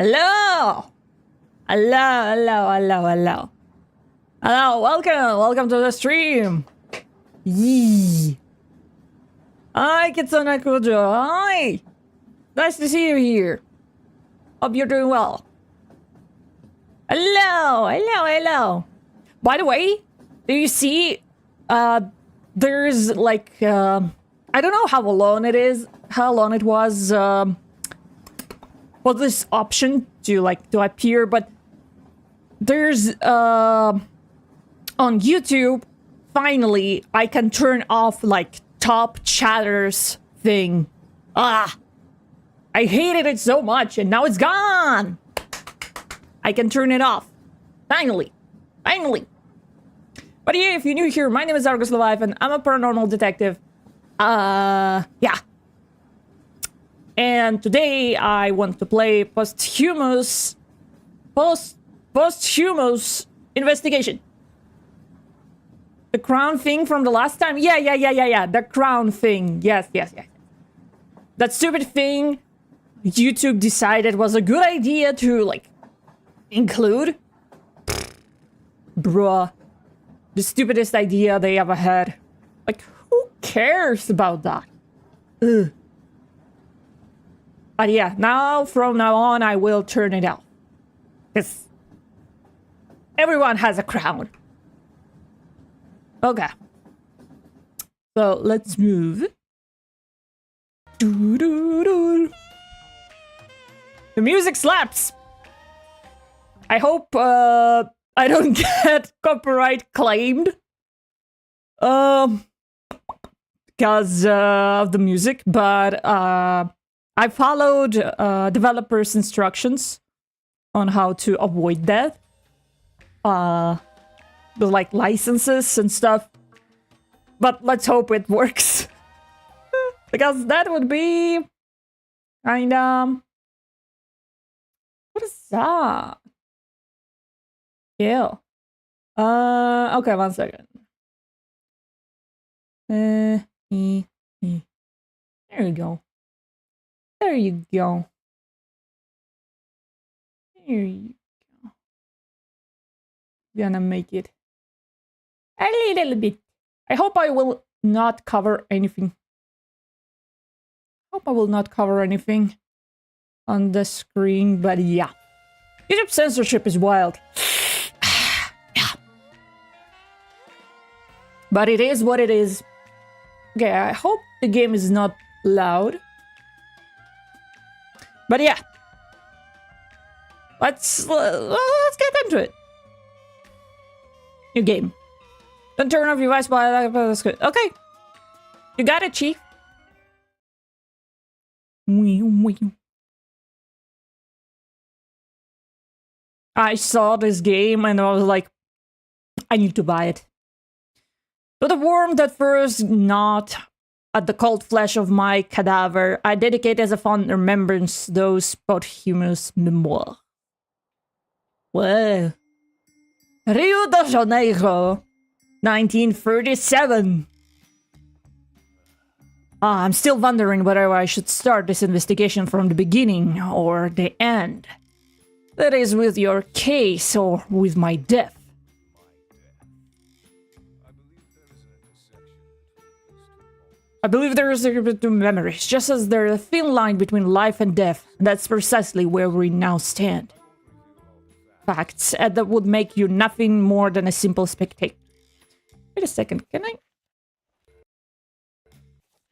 Hello! Hello, welcome to the stream! Yee! Hi, Kitsune Kujo, hi! Nice to see you here. Hope you're doing well. Hello! By the way, do you see, there's like, I don't know how long it was, for this option to appear, but there's on YouTube finally I can turn off like top chatters thing. I hated it so much and now it's gone. I can turn it off finally. But yeah, if you're new here, my name is arguslevi and I'm a paranormal detective. Yeah. And today I want to play Posthumous. Posthumous investigation. The crown thing from the last time? Yeah. The crown thing. Yes. That stupid thing YouTube decided was a good idea to, like, include. Bruh. The stupidest idea they ever had. Like, who cares about that? Ugh. But yeah, from now on, I will turn it off. Because everyone has a crown. Okay. So, let's move. The music slaps! I hope, I don't get copyright claimed. Because of the music, but, I followed, developers' instructions on how to avoid that. The, like, licenses and stuff. But let's hope it works. Because that would be... kinda... What is that? Yeah. Okay, 1 second. There you go. There you go. There you go. Gonna make it a little bit. I hope I will not cover anything. Hope I will not cover anything on the screen, but yeah. YouTube censorship is wild. Yeah. But it is what it is. Okay, I hope the game is not loud. But yeah. Let's get into it. New game. Don't turn off your voice while that's good. Okay. You got it, Chief. I saw this game and I was like, I need to buy it. To the worm that first gnawed at the cold flesh of my cadaver, I dedicate as a fond remembrance those posthumous memoirs. Well, Rio de Janeiro, 1937. I'm still wondering whether I should start this investigation from the beginning or the end. That is, with your case or with my death. I believe there is a between memories, just as there is a thin line between life and death. That's precisely where we now stand. Facts that would make you nothing more than a simple spectator. Wait a second, can I?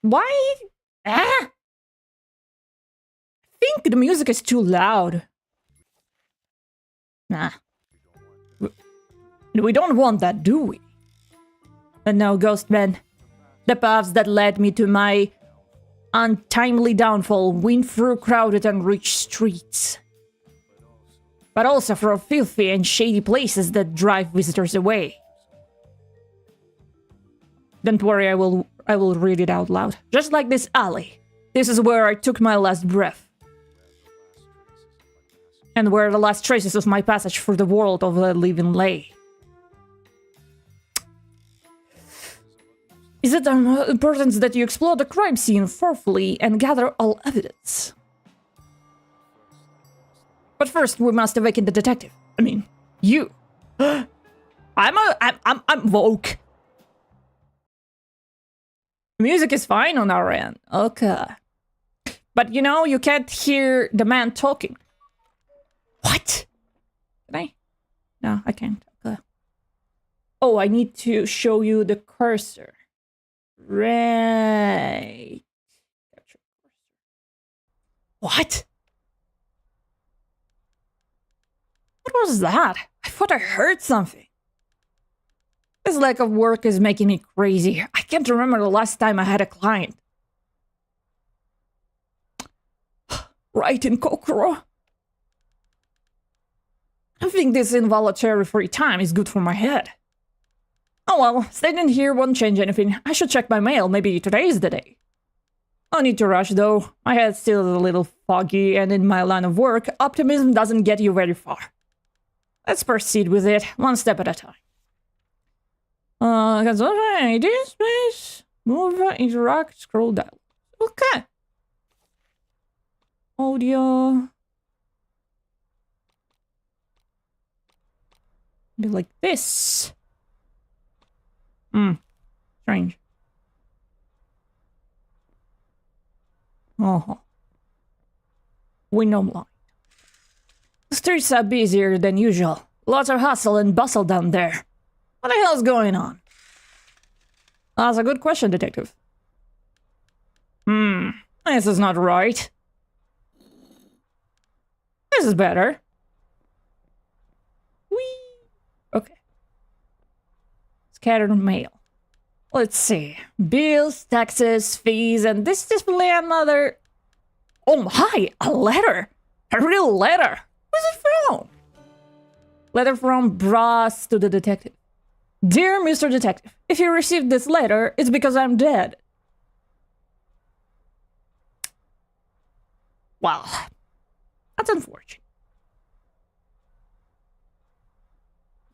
Why? I think the music is too loud. Nah. We don't want that, do we? And no, Ghostman. The paths that led me to my untimely downfall wind through crowded and rich streets. But also through filthy and shady places that drive visitors away. Don't worry, I will read it out loud. Just like this alley. This is where I took my last breath. And where the last traces of my passage through the world of the living lay. Is it of importance that you explore the crime scene thoroughly and gather all evidence? But first, we must awaken the detective. I mean, you. I'm woke. The music is fine on our end. Okay. But you know, you can't hear the man talking. What? Can I? No, I can't. Okay. Oh, I need to show you the cursor. Right. What? What was that? I thought I heard something. This lack of work is making me crazy. I can't remember the last time I had a client. Right in Kokoro. I think this involuntary free time is good for my head. Oh well, staying in here won't change anything. I should check my mail. Maybe today is the day. No need to rush though. My head's still a little foggy, and in my line of work, optimism doesn't get you very far. Let's proceed with it, one step at a time. This space, move, interact, scroll down. Okay. Audio. Be like this. Strange. Window blind. The streets are busier than usual. Lots of hustle and bustle down there. What the hell's going on? That's a good question, detective. This is not right. This is better. Whee! Okay. Scattered mail. Let's see. Bills, taxes, fees, and this display another... Oh my! A letter! A real letter! Who's it from? Letter from Brass to the detective. Dear Mr. Detective, if you received this letter, it's because I'm dead. Well, that's unfortunate.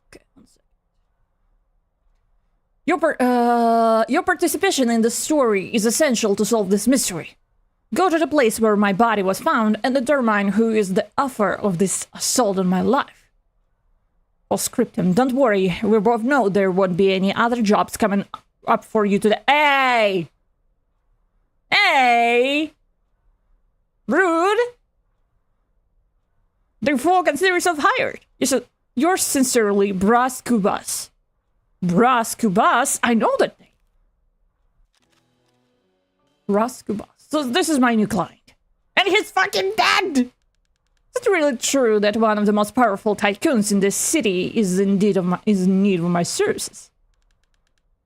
Okay, one second. Your participation in the story is essential to solve this mystery. Go to the place where my body was found and determine who is the author of this assault on my life. Postscriptum, don't worry, we both know there won't be any other jobs coming up for you today. Hey! Hey! Rude! Therefore, consider yourself hired. Yours sincerely, Brass Kubas. Brass Kubas? I know that name. Brass Kubas. So this is my new client. And he's fucking dead! Is it really true that one of the most powerful tycoons in this city is in need of my services?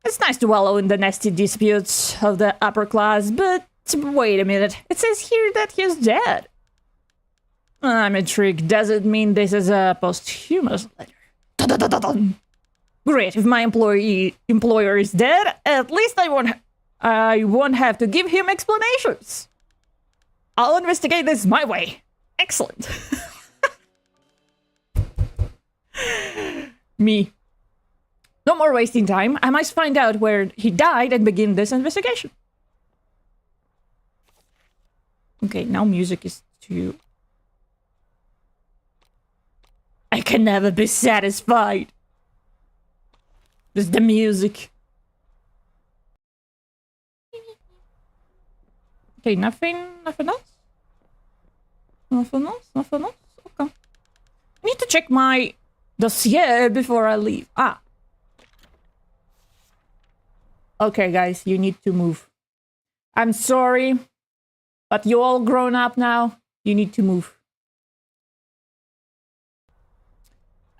It's nice to wallow in the nasty disputes of the upper class, but wait a minute. It says here that he's dead. I'm intrigued. Does it mean this is a posthumous letter? Great. If my employer is dead, at least I won't have to give him explanations. I'll investigate this my way. Excellent. Me. No more wasting time. I must find out where he died and begin this investigation. Okay, now music is too... I can never be satisfied. Just the music. Okay, nothing else? Nothing else? Okay. I need to check my dossier before I leave. Okay, guys, you need to move. I'm sorry, but you all grown up now. You need to move.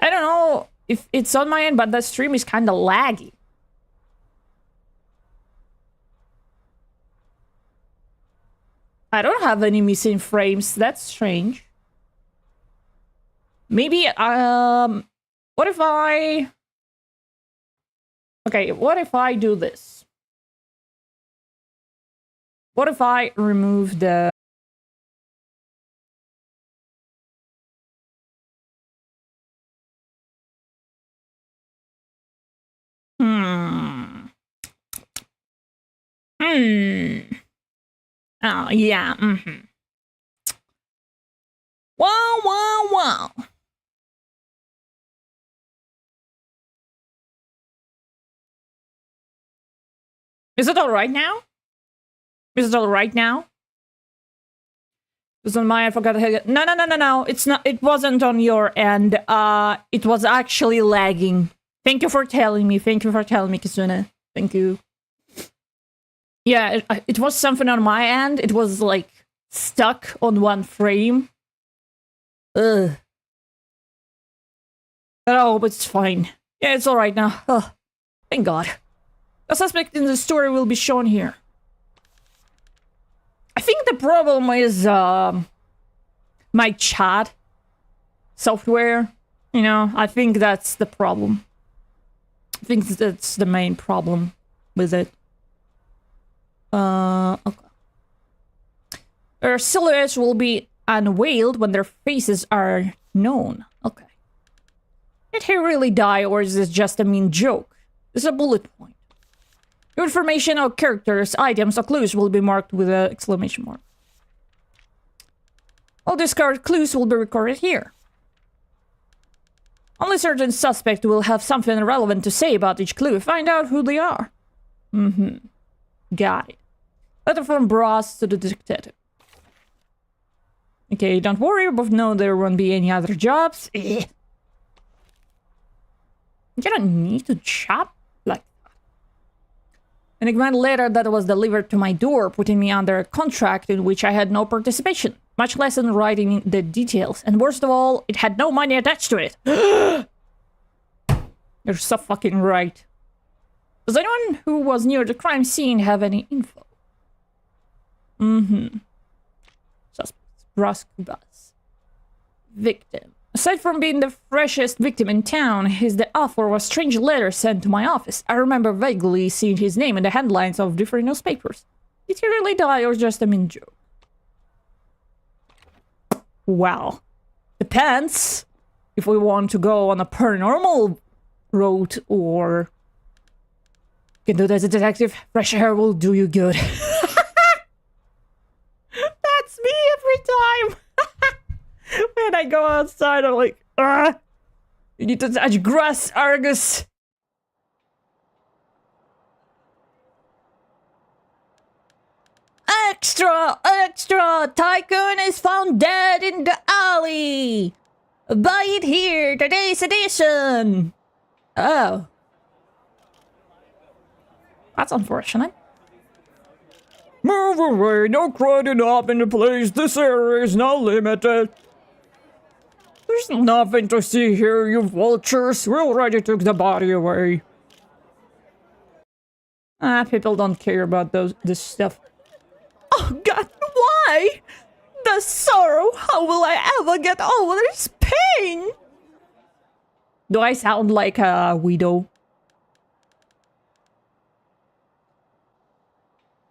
I don't know if it's on my end, but the stream is kind of laggy. I don't have any missing frames. That's strange. Maybe, what if I... Okay, what if I do this? What if I remove the... Oh, yeah, Wow. Is it alright now? Is it alright now? It was on my... I forgot. No. It's not... It wasn't on your end. It was actually lagging. Thank you for telling me. Thank you for telling me, Kizuna. Thank you. Yeah, it was something on my end. It was, like, stuck on one frame. Ugh. But I hope it's fine. Yeah, it's alright now. Oh, thank God. The suspect in the story will be shown here. I think the problem is, my chat software. You know, I think that's the problem. I think that's the main problem with it. Okay. Their silhouettes will be unveiled when their faces are known. Okay. Did he really die, or is this just a mean joke? This is a bullet point. Your information or characters, items, or clues will be marked with an exclamation mark. All discarded clues will be recorded here. Only certain suspects will have something relevant to say about each clue. Find out who they are. Got it. Letter from Bros to the detective. Okay, don't worry, we both know there won't be any other jobs. You don't need to chop like that. Enigmatic letter that was delivered to my door, putting me under a contract in which I had no participation, much less in writing the details. And worst of all, it had no money attached to it. You're so fucking right. Does anyone who was near the crime scene have any info? Suspects. Bluesky. Victim. Aside from being the freshest victim in town, he's the author of a strange letter sent to my office. I remember vaguely seeing his name in the headlines of different newspapers. Did he really die or just a mean joke? Well, depends if we want to go on a paranormal route or you can do that as a detective. Fresh air will do you good. That's me every time. When I go outside, I'm like, you need to touch grass, Argus. Extra! Extra! Tycoon is found dead in the alley! Buy it here, today's edition! Oh. That's unfortunate. Move away, no crowding up in the place. This area is now limited. There's nothing to see here, you vultures. We already took the body away. People don't care about this stuff. Oh God, why? The sorrow, how will I ever get over this pain? Do I sound like a widow?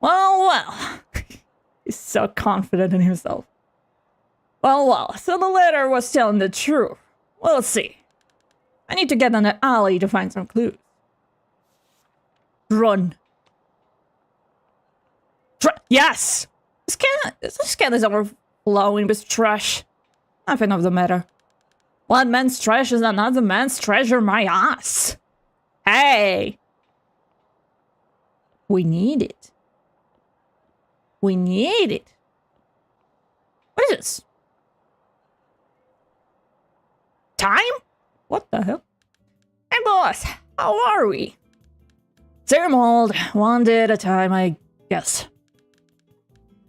Well. He's so confident in himself. Well, so the letter was telling the truth. We'll see. I need to get in the alley to find some clues. Run. Yes! This can is overflowing with trash. Nothing of the matter. One man's trash is another man's treasure, my ass. Hey! We need it. We need it. What is this? Time? What the hell? Hey boss, how are we? Same old, one day at a time, I guess.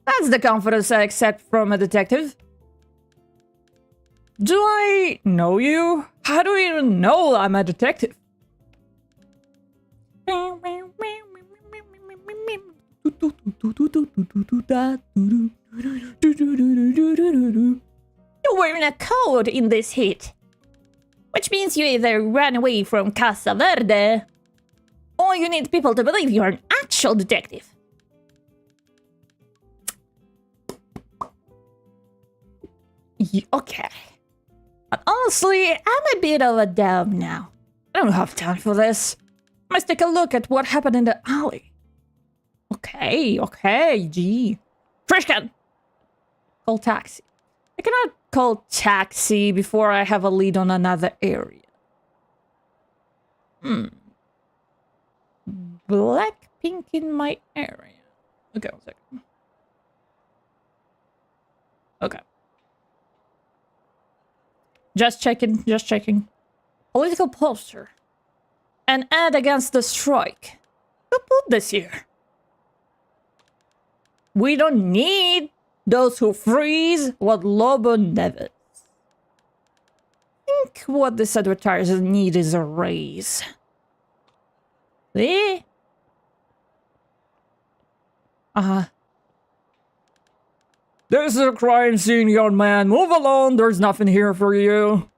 That's the confidence I expect from a detective. Do I know you? How do you even know I'm a detective? You're wearing a coat in this heat. Which means you either ran away from Casa Verde, or you need people to believe you're an actual detective. Okay. But honestly, I'm a bit of a dumb now. I don't have time for this. I must take a look at what happened in the alley. Okay, gee. Trash can! Call taxi. I cannot call taxi before I have a lead on another area. Black pink in my area. Okay, 1 second. Okay. Just checking. Political poster. An ad against the strike. Who put this here? We don't need those who freeze what Lobo never. I think what this advertiser need is a raise. Eh? This is a crime scene, young man. Move along, there's nothing here for you.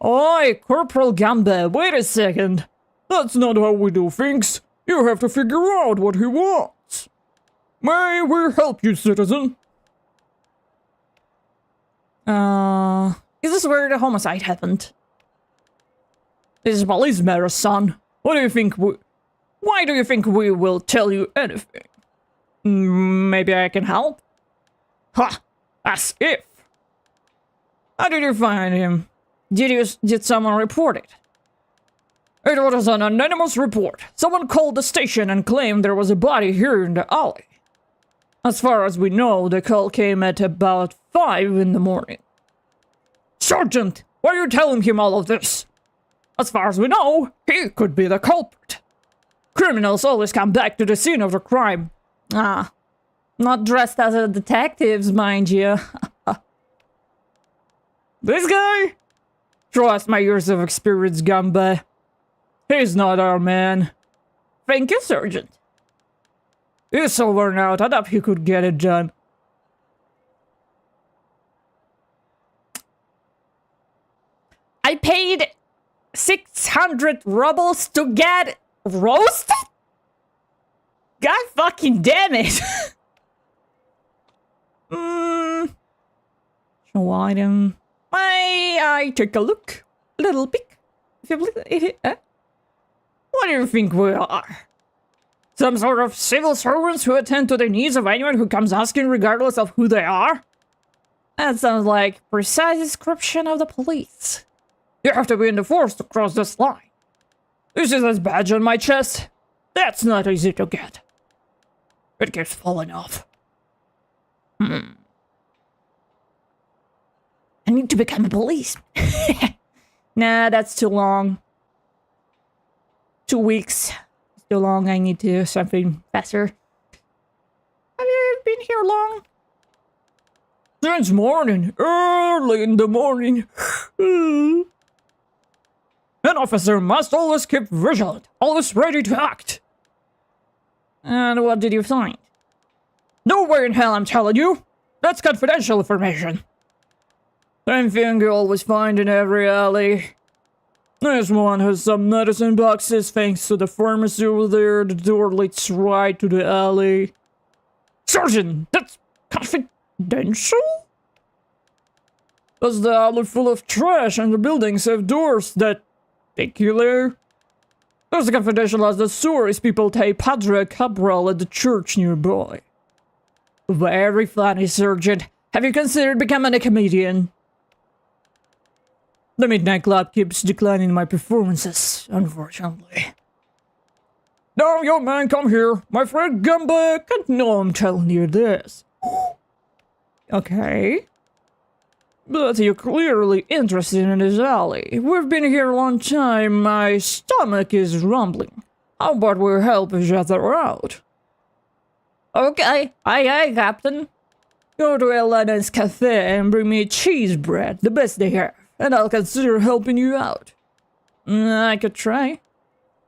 Oi, Corporal Gamba, wait a second. That's not how we do things. You have to figure out what he wants. May we help you, citizen? Is this where the homicide happened? This is police matter, son. Why do you think we will tell you anything? Maybe I can help? Ha! As if! How did you find him? Did someone report it? It was an anonymous report. Someone called the station and claimed there was a body here in the alley. As far as we know, the call came at about 5 in the morning. Sergeant, why are you telling him all of this? As far as we know, he could be the culprit. Criminals always come back to the scene of the crime. Ah, not dressed as a detectives, mind you. This guy? Trust my years of experience, Gamba. He's not our man. Thank you, Sergeant. He's so worn out, I thought he could get it done. I paid 600 rubles to get roasted? God fucking damn it. Show item. I take a look. A little peek. If you believe it, What do you think we are? Some sort of civil servants who attend to the needs of anyone who comes asking regardless of who they are? That sounds like precise description of the police. You have to be in the force to cross this line. This is this badge on my chest. That's not easy to get. It keeps falling off. I need to become a policeman. Nah, that's too long. 2 weeks. It's too long. I need to do something faster. Have you been here long? Since morning. Early in the morning. An officer must always keep vigilant. Always ready to act. And what did you find? No way in hell I'm telling you. That's confidential information. Same thing you always find in every alley. This one has some medicine boxes thanks to the pharmacy over there. The door leads right to the alley. Sergeant, that's confidential? Does the alley full of trash and the buildings have doors that take you there? As confidential as the stories people take Padre Cabral at the church nearby. Very funny, Sergeant. Have you considered becoming a comedian? The Midnight Club keeps declining my performances, unfortunately. Now, young man, come here. My friend Gamba can't know I'm telling you this. Okay. But you're clearly interested in this alley. We've been here a long time. My stomach is rumbling. How about we help each other out? Okay. Aye, Captain. Go to Elena's cafe and bring me cheese bread, the best they have. And I'll consider helping you out. I could try.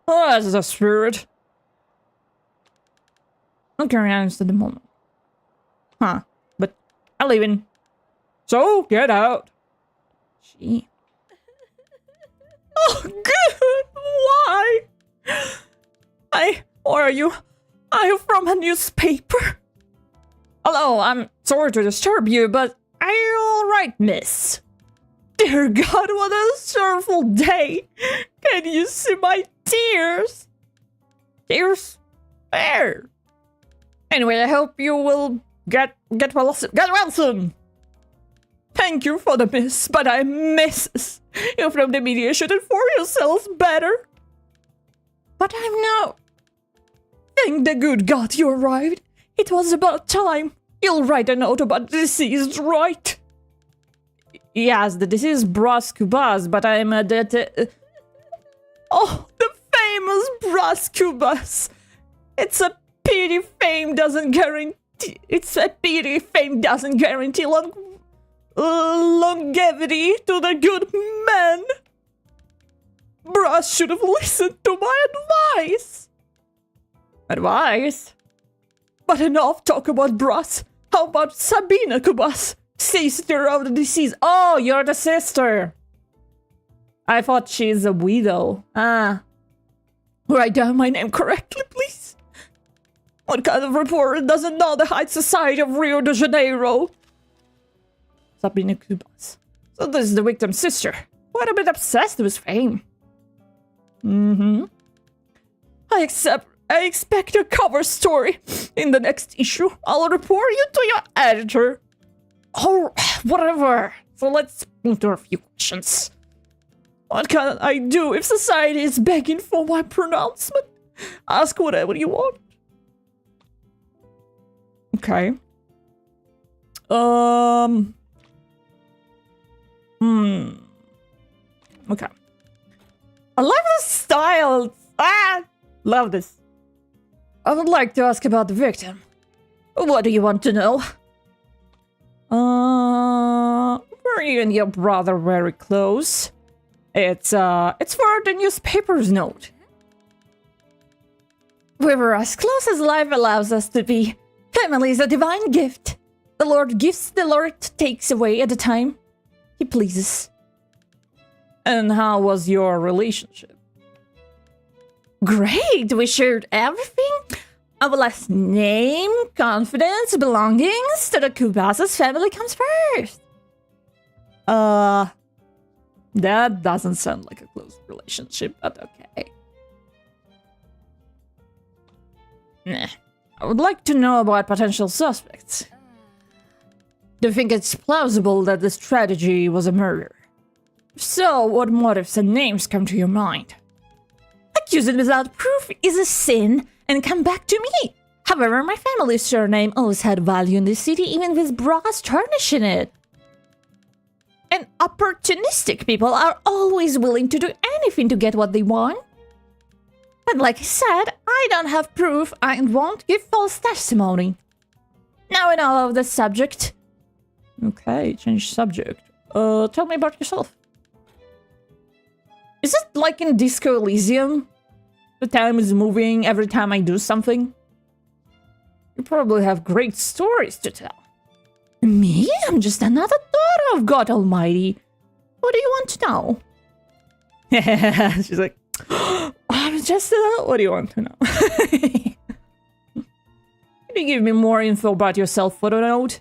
Oh, that's the spirit. I'll carry on to the moment. Huh. But I'm leaving. So, get out. Gee. Oh, good. Why? Or are you from a newspaper? Hello, I'm sorry to disturb you, but are you alright, miss? Dear God, what a sorrowful day! Can you see my tears? Tears? Where? Anyway, I hope you will get well soon. Thank you for the miss, but I miss. You from the media should inform yourselves better. But I'm now. Thank the good God you arrived. It was about time. You'll write a note about the deceased, right? Yes, the deceased Bras Cubas, but I'm a Oh, the famous Bras Cubas. It's a pity fame doesn't guarantee longevity to the good man. Bras should have listened to my advice. Advice? But enough talk about Bras. How about Sabina Cubas? Sister of the deceased. Oh, you're the sister. I thought she's a widow. Ah. Write down my name correctly, please. What kind of reporter doesn't know the high society of Rio de Janeiro? Sabina Cubas. So this is the victim's sister. Quite a bit obsessed with fame. I expect a cover story in the next issue. I'll report you to your editor. Or whatever. So let's move to a few questions. What can I do if society is begging for my pronouncement? Ask whatever you want. Okay. Okay. I love this style. Love this. I would like to ask about the victim. What do you want to know? Were you and your brother very close? It's for the newspaper's note. We were as close as life allows us to be. Family is a divine gift. The Lord gives, the Lord takes away at the time He pleases. And how was your relationship? Great! We shared everything. Our last name, confidence, belongings to the Kubasas family comes first. That doesn't sound like a close relationship, but okay. Nah. I would like to know about potential suspects. Do you think it's plausible that the strategy was a murder? If so, what motives and names come to your mind? Accusing without proof is a sin and come back to me. However, my family's surname always had value in this city, even with brass tarnishing it. And opportunistic people are always willing to do anything to get what they want. But like I said, I don't have proof and won't give false testimony. Now I know of the subject. Okay, change subject. Tell me about yourself. Is it like in Disco Elysium? The time is moving every time I do something? You probably have great stories to tell. Me? I'm just another daughter of God Almighty. What do you want to know? She's like, I'm just what do you want to know? Can you give me more info about yourself, photo note?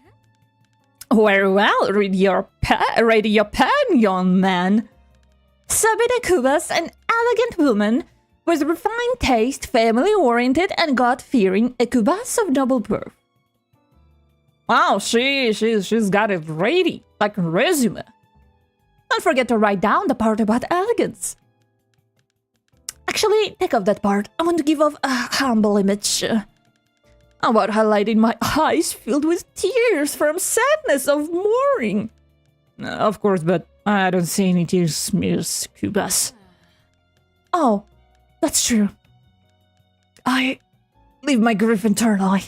Very well, read your pen, young man. Sabina Kubas, an elegant woman with refined taste, family-oriented, and God-fearing, a Kubas of noble birth. Wow, she's got it ready, like a resume. Don't forget to write down the part about elegance. Actually, take off that part. I want to give off a humble image. About highlighting my eyes filled with tears from sadness of mourning. Of course, but I don't see any tears, Miss Kubas. Oh, that's true. I leave my grief internally.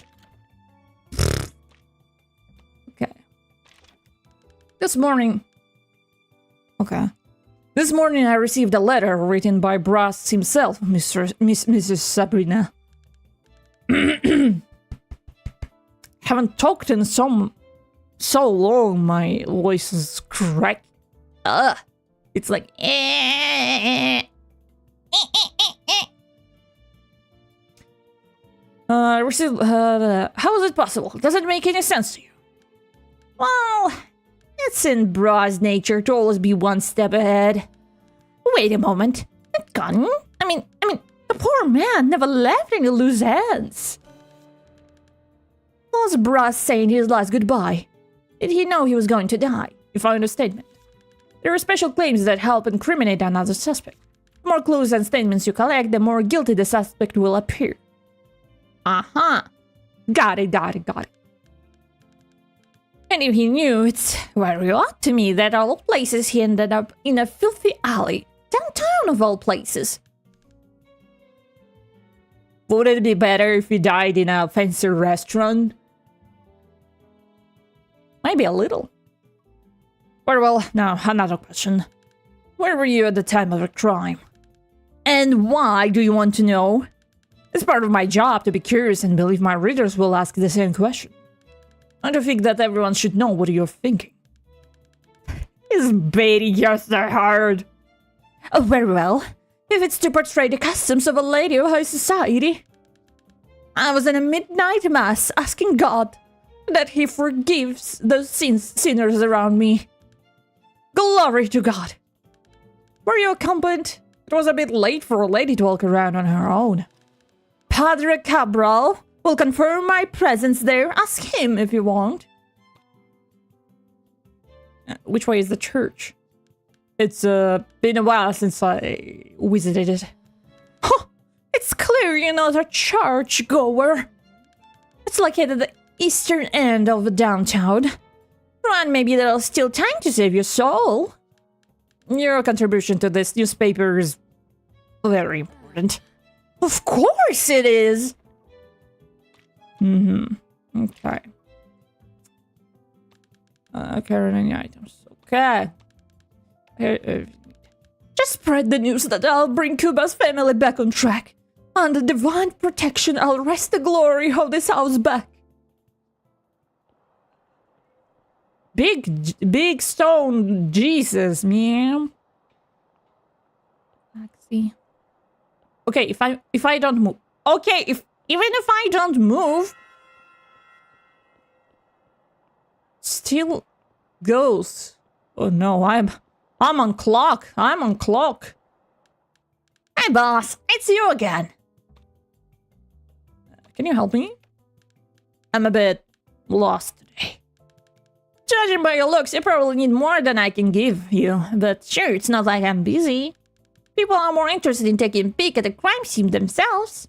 Okay. This morning... Okay. This morning I received a letter written by Brass himself, Mrs. Sabrina. Haven't talked in so long, my voice is cracked. It's like... How is it possible? Does it make any sense to you? Well, it's in Bra's nature to always be one step ahead. Wait a moment. That gun? I mean, the poor man never left any loose ends. Was Bra saying his last goodbye? Did he know he was going to die? If I understand. There are special claims that help incriminate another suspect. The more clues and statements you collect, the more guilty the suspect will appear. Got it. And if he knew, it's very odd to me that of all places he ended up in a filthy alley. Downtown of all places. Would it be better if he died in a fancy restaurant? Maybe a little. Very well, now another question. Where were you at the time of the crime? And why do you want to know? It's part of my job to be curious and believe my readers will ask the same question. I don't think that everyone should know what you're thinking. Is baiting you so hard? Oh, very well. If it's to portray the customs of a lady of high society. I was in a midnight mass asking God that he forgives those sinners around me. Glory to God. Were you accompanied It was a bit late for a lady to walk around on her own. Padre Cabral will confirm my presence there. Ask him if you want. Which way is the church? It's been a while since I visited it. Huh, it's clear you're not a church-goer. It's located at the eastern end of the downtown. Run, maybe there's still time to save your soul. Your contribution to this newspaper is very important. Of course it is! Okay. Carry any items. Okay. Just spread the news that I'll bring Cuba's family back on track. Under divine protection, I'll wrest the glory of this house back. Big stone Jesus, man. Taxi. Okay, if I don't move. Okay, even if I don't move, still goes. Oh no, I'm on clock. I'm on clock. Hey boss, it's you again. Can you help me? I'm a bit lost today. Judging by your looks, you probably need more than I can give you. But sure, it's not like I'm busy. People are more interested in taking a peek at the crime scene themselves.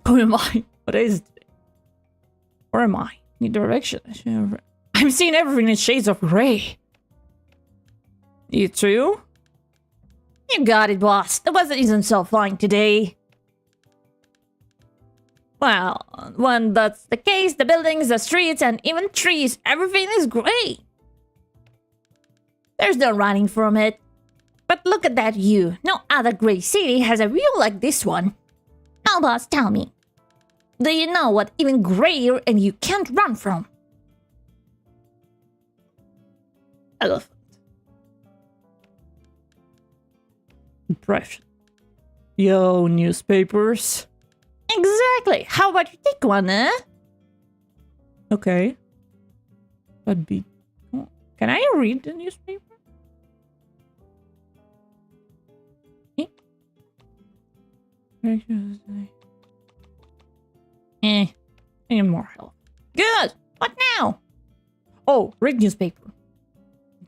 Who am I? What is it? Where am I? Need direction. I'm seeing everything in shades of gray. You too? You got it, boss. The weather isn't so fine today. Well, when that's the case, the buildings, the streets, and even trees, everything is gray. There's no running from it. But look at that view. No other gray city has a view like this one. Now, boss, tell me. Do you know what even grayer and you can't run from? Elephant. Depression. Yo, newspapers. Exactly. How about you take one, eh? Okay. That'd be... Can I read the newspaper? Any more help? Good! What now? Oh, read newspaper.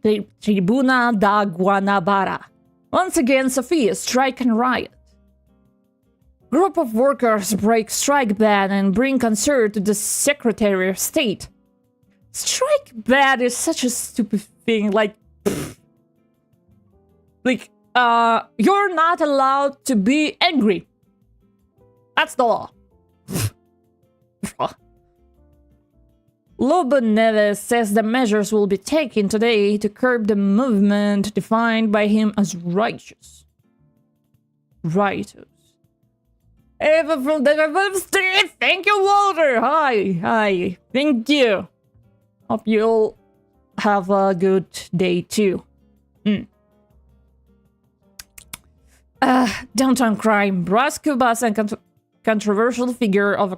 The Tribuna da Guanabara. Once again, Sofia, strike and riot. Group of workers break strike ban and bring concern to the Secretary of State. Strike ban is such a stupid thing, like... you're not allowed to be angry. That's the law. Lobo Neves says the measures will be taken today to curb the movement defined by him as righteous. Righteous. Eva from the street, thank you, Walter. Hi. Thank you. Hope you'll have a good day too. Downtown crime. Brass Cubas and controversial figure of a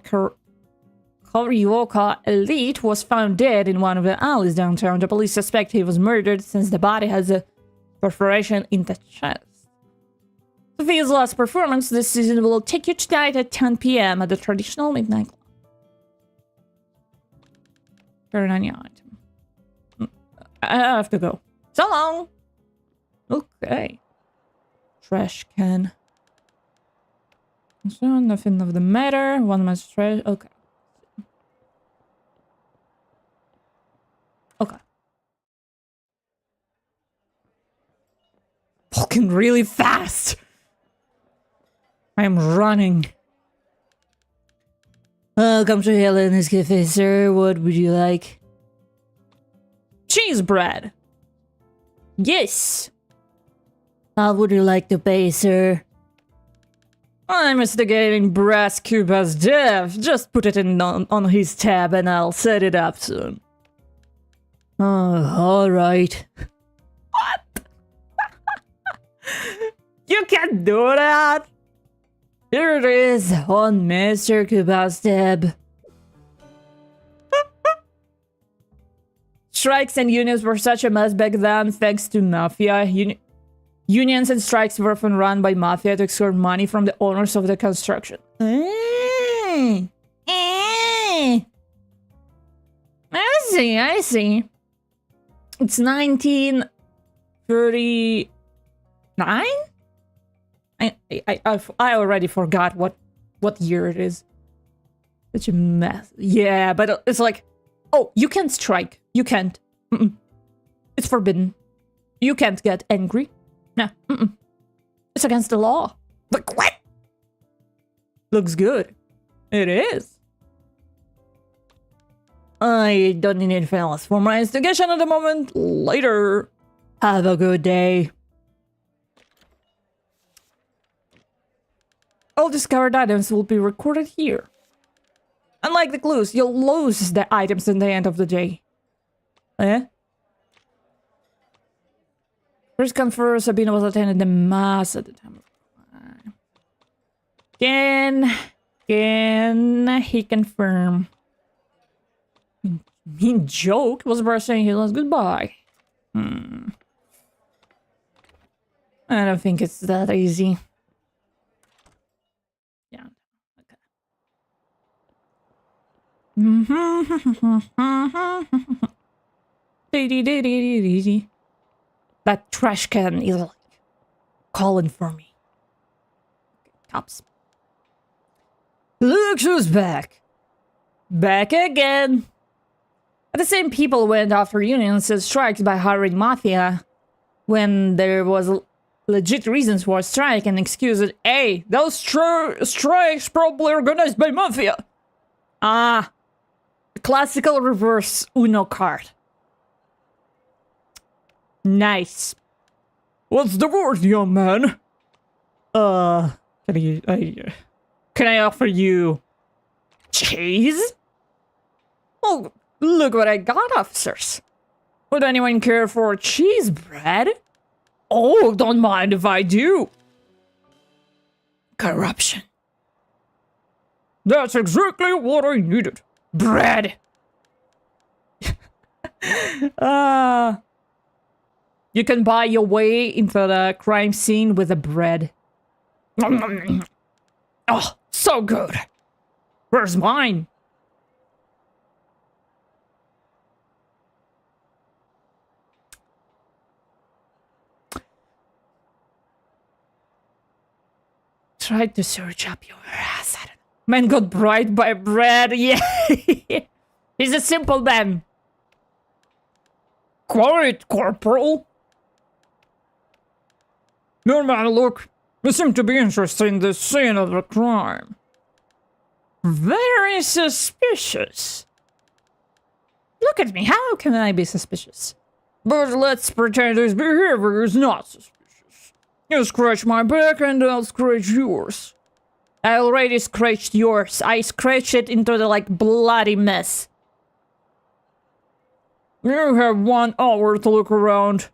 Carioca elite was found dead in one of the alleys downtown. The police suspect he was murdered since the body has a perforation in the chest. Sophia's last performance this season will take you tonight at 10 p.m. at the traditional midnight club. Turn on your item. I have to go. So long! Okay. Trash can. So, nothing of the matter. One much trash. Okay. Okay. Walking really fast. I'm running. Welcome to Helena's Cafe, sir. What would you like? Cheese bread. Yes. How would you like to pay, sir? I'm investigating Brass Cuba's death. Just put it in on his tab and I'll set it up soon. Oh, alright. What? You can't do that! Here it is on Mr. Cuba's tab. Strikes and unions were such a mess back then thanks to Mafia. Unions and strikes were often run by mafia to extort money from the owners of the construction. I see. It's 1939? I already forgot what year it is. Such a mess. Yeah, but it's like, oh, you can't strike. You can't. It's forbidden. You can't get angry. No. It's against the law. Like, what? Looks good. It is. I don't need anything else for my investigation at the moment. Later. Have a good day. All discovered items will be recorded here. Unlike the clues, you'll lose the items in the end of the day. Eh? First confers Sabina was attending the mass at the time of the crime. Can he confirm? Mean joke was about saying he lost goodbye. I don't think it's that easy. Yeah. Okay. That trash can is like calling for me. Cops. Look who's back. Back again. The same people went after unions and strikes by hiring mafia when there was legit reasons for a strike and excuses. Hey, those strikes probably organized by mafia. Ah, a classical reverse Uno card. Nice. What's the word, young man? Can I offer you cheese? Oh, look what I got, officers. Would anyone care for cheese bread? Oh, don't mind if I do. Corruption. That's exactly what I needed. Bread. You can buy your way into the crime scene with the bread. Oh, so good. Where's mine? Tried to search up your ass. I don't know. Man got bribed by bread. Yeah. He's a simple man. Quiet, Corporal. No, man, look. You seem to be interested in the scene of the crime. Very suspicious. Look at me. How can I be suspicious? But let's pretend his behavior is not suspicious. You scratch my back and I'll scratch yours. I already scratched yours. I scratched it into the, like, bloody mess. You have 1 hour to look around.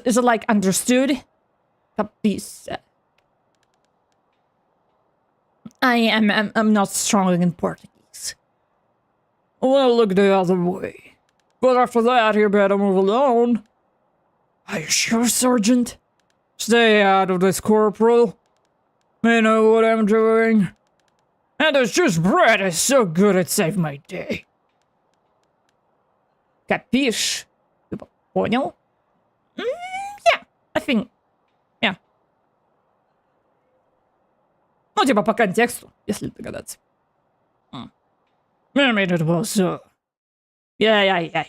Is it like understood? Capis. I'm not strong in Portuguese. Well, look the other way. But after that, you better move along. Are you sure, Sergeant? Stay out of this, Corporal. I know what I'm doing. And this just bread is so good it saved my day. Capiche? Понял? Yeah, I think... Yeah. Ну, типа, по контексту, если догадаться. I mean, it was, Yeah.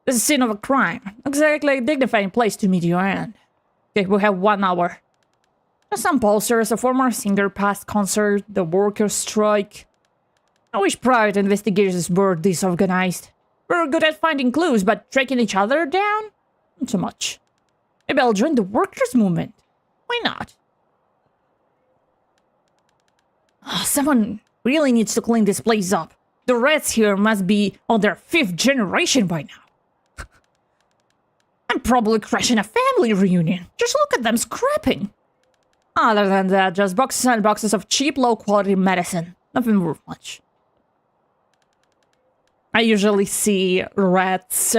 This is a scene of a crime. Exactly a dignified place to meet your end. Okay, we have 1 hour. Some posters, a former singer past concert, the workers' strike. I wish private investigators were disorganized. We're good at finding clues, but tracking each other down? Not so much. Maybe I'll join the workers' movement. Why not? Oh, someone really needs to clean this place up. The rats here must be on their 5th generation by now. I'm probably crashing a family reunion. Just look at them scrapping. Other than that, just boxes and boxes of cheap, low-quality medicine. Nothing worth much. I usually see rats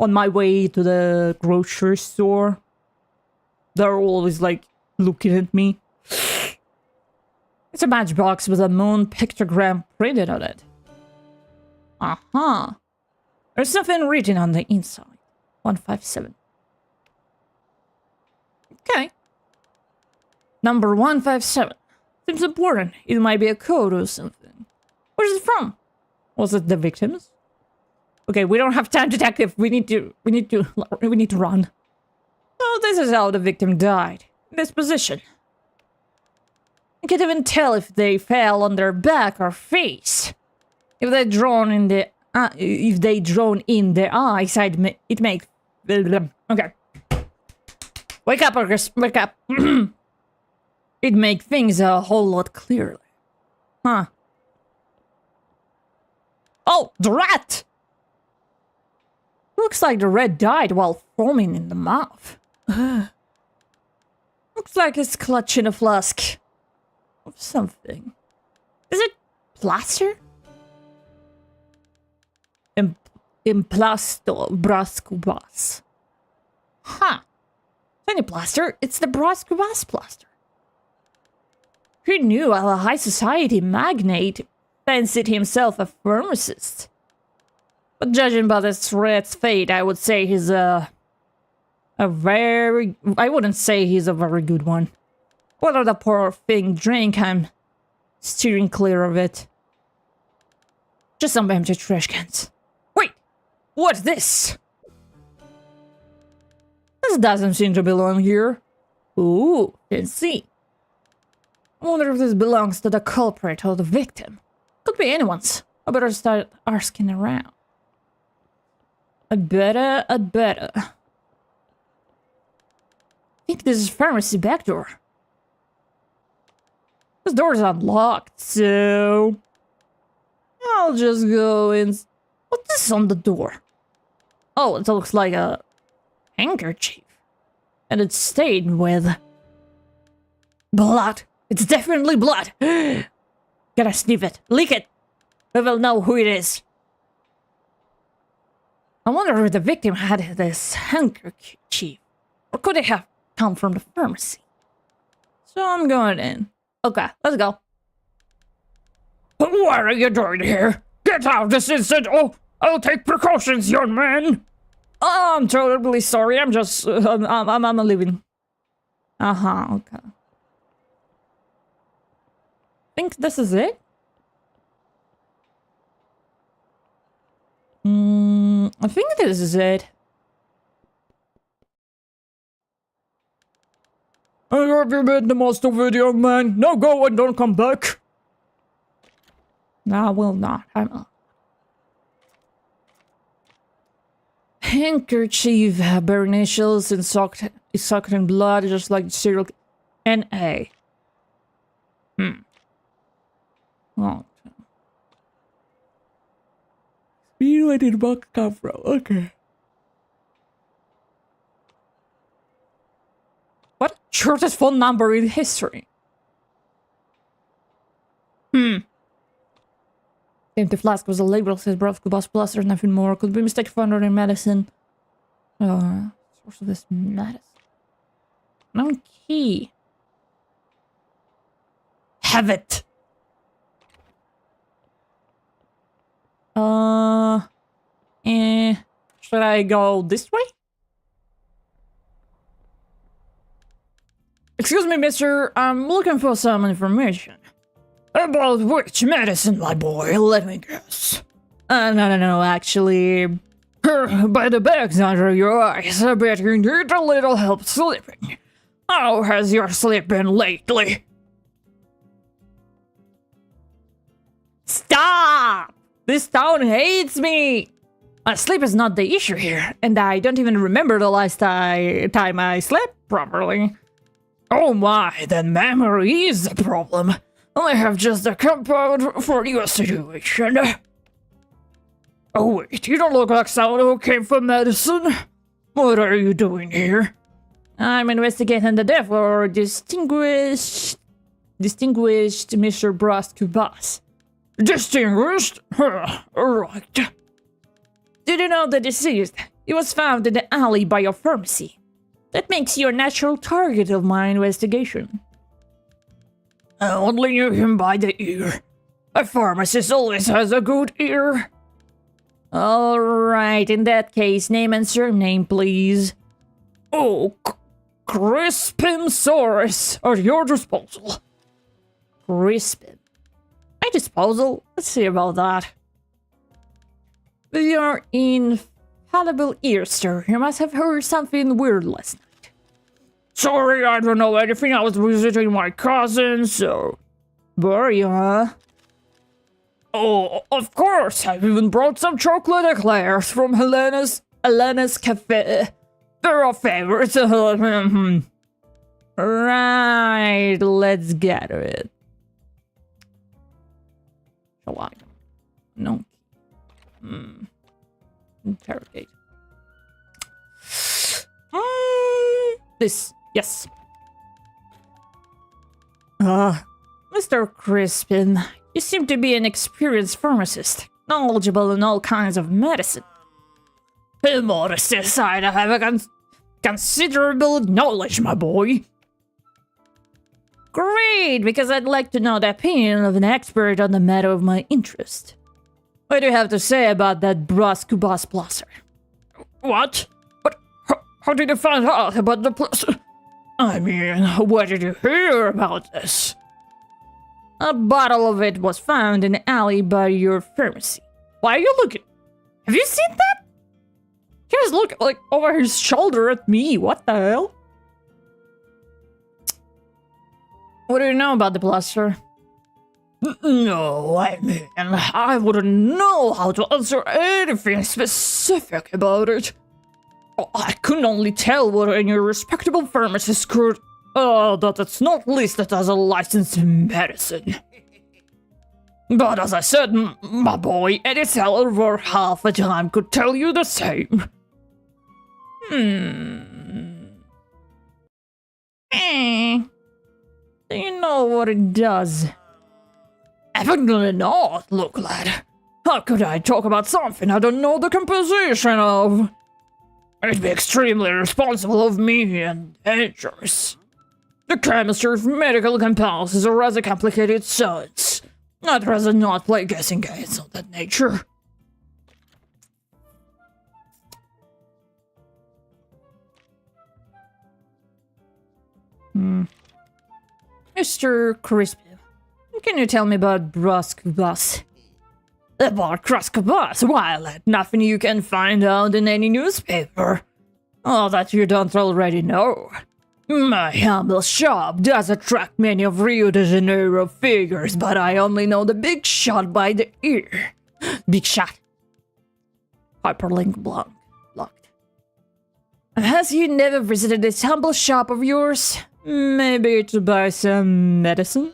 on my way to the grocery store. They're always like looking at me. It's a matchbox with a moon pictogram printed on it. Uh-huh. There's nothing written on the inside. 157. Okay. Number 157. Seems important. It might be a code or something. Where's it from? Was it the victims? Okay, we don't have time, detective. We need to run. Oh, this is how the victim died. In this position. I can't even tell if they fell on their back or face. If they drawn in the eyes, it makes. Okay. Wake up, Argus. Wake up. It makes things a whole lot clearer. Huh. Oh, the rat! Looks like the rat died while foaming in the mouth. Looks like it's clutching a flask of something. Is it plaster? Implasto brascubas. Huh. Any plaster? It's the brascubas plaster. Who knew a high society magnate fancied himself a pharmacist? But judging by this rat's fate, I would say he's I wouldn't say he's a very good one. Whether the poor thing drank, I'm steering clear of it. Just some empty trash cans. Wait! What's this? This doesn't seem to belong here. Ooh, let's see. I wonder if this belongs to the culprit or the victim. Could be anyone's. I better start asking around. I'd better. I think this is pharmacy back door. This door is unlocked, so I'll just go in. What's this on the door? Oh, it looks like a handkerchief. And it's stained with blood. It's definitely blood. Gotta sniff it. Lick it. We will know who it is. I wonder if the victim had this handkerchief. Or could it have come from the pharmacy? So I'm going in. Okay, let's go. What are you doing here? Get out this instant! Oh, I'll take precautions, young man! Oh, I'm terribly sorry. I'm just... I'm leaving. Uh-huh, okay. Think this is it? I think this is it. Have you made the most of it, young man? Now go and don't come back. No, I will not. I'm not. Handkerchief, bare initials, and soaked in blood, just like serial N.A. Oh. Where did the box come from? Okay. What? Shortest phone number in history. Empty flask was a label says Brascubas plus, there's nothing more. Could be mistake found in medicine. Source of this medicine. No key. Have it. Should I go this way? Excuse me, mister. I'm looking for some information. About which medicine, my boy? Let me guess. No, actually... by the bags under your eyes, I bet you need a little help sleeping. How has your sleep been lately? Stop! This town hates me! Sleep is not the issue here, and I don't even remember the last time I slept properly. Oh my, then memory is the problem. I have just a compound for your situation. Oh wait, you don't look like someone who came for medicine. What are you doing here? I'm investigating the death of distinguished Mr. Brascubas. Distinguished? Right. Did you know the deceased It was found in the alley by your pharmacy. That makes you a natural target of my investigation. I only knew him by the ear. A pharmacist always has a good ear. Alright, in that case, name and surname, please. Oh, Crispinsaurus, at your disposal. Crispin. My disposal? Let's see about that. With your infallible ear, sir, you must have heard something weird last night. Sorry, I don't know anything. I was visiting my cousin, so... Were you, huh? Oh, of course. I've even brought some chocolate eclairs from Helena's Cafe. They're our favorites. Right, let's get it. Shall I? No. Interrogate. This, yes. Mr. Crispin, you seem to be an experienced pharmacist, knowledgeable in all kinds of medicine. Modest aside, I have a considerable knowledge, my boy. Great, because I'd like to know the opinion of an expert on the matter of my interest. What do you have to say about that Bluesky blaster? What? But how did you find out about the blaster? I mean, where did you hear about this? A bottle of it was found in the alley by your pharmacy. Why are you looking? Have you seen that? He was looking like over his shoulder at me. What the hell? What do you know about the blaster? No, I mean, I wouldn't know how to answer anything specific about it. I couldn't only tell what any respectable pharmacist could. That it's not listed as a licensed medicine. But as I said, my boy, any seller for half a time could tell you the same. Do you know what it does? Evidently not, look lad. How could I talk about something I don't know the composition of? It'd be extremely irresponsible of me and dangerous. The chemistry of medical compounds is a rather complicated science. I'd rather not play guessing games of that nature. Mr. Crispy, can you tell me about Posthumous? About Posthumous? Why, lad, nothing you can find out in any newspaper. All that you don't already know. My humble shop does attract many of Rio de Janeiro figures, but I only know the big shot by the ear. Big shot. Hyperlink blocked. Has you never visited this humble shop of yours? Maybe to buy some medicine?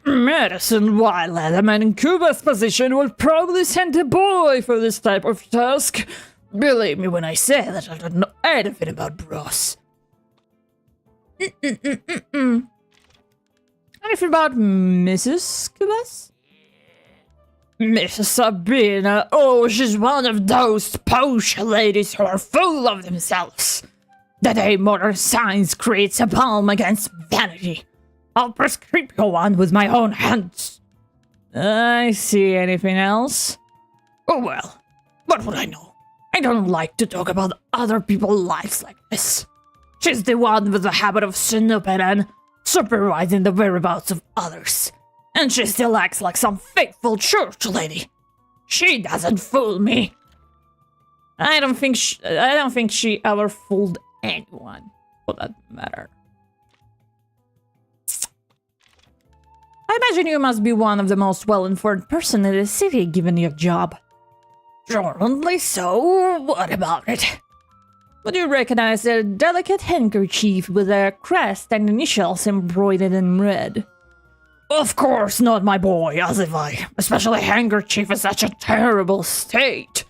Medicine? Why, lad, a man in Cuba's position will probably send a boy for this type of task. Believe me when I say that I don't know anything about bros. Anything about Mrs. Cubas? Mrs. Sabina, oh, she's one of those posh ladies who are full of themselves. The day modern science creates a balm against vanity, I'll prescribe you one with my own hands. I see. Anything else? Oh well, what would I know? I don't like to talk about other people's lives like this. She's the one with the habit of snooping and supervising the whereabouts of others. And she still acts like some faithful church lady. She doesn't fool me. I don't think she ever fooled anyone, for that matter. I imagine you must be one of the most well-informed person in the city, given your job. Certainly so. What about it? Would you recognize a delicate handkerchief with a crest and initials embroidered in red? Of course not, my boy, as if I, especially handkerchief in such a terrible state.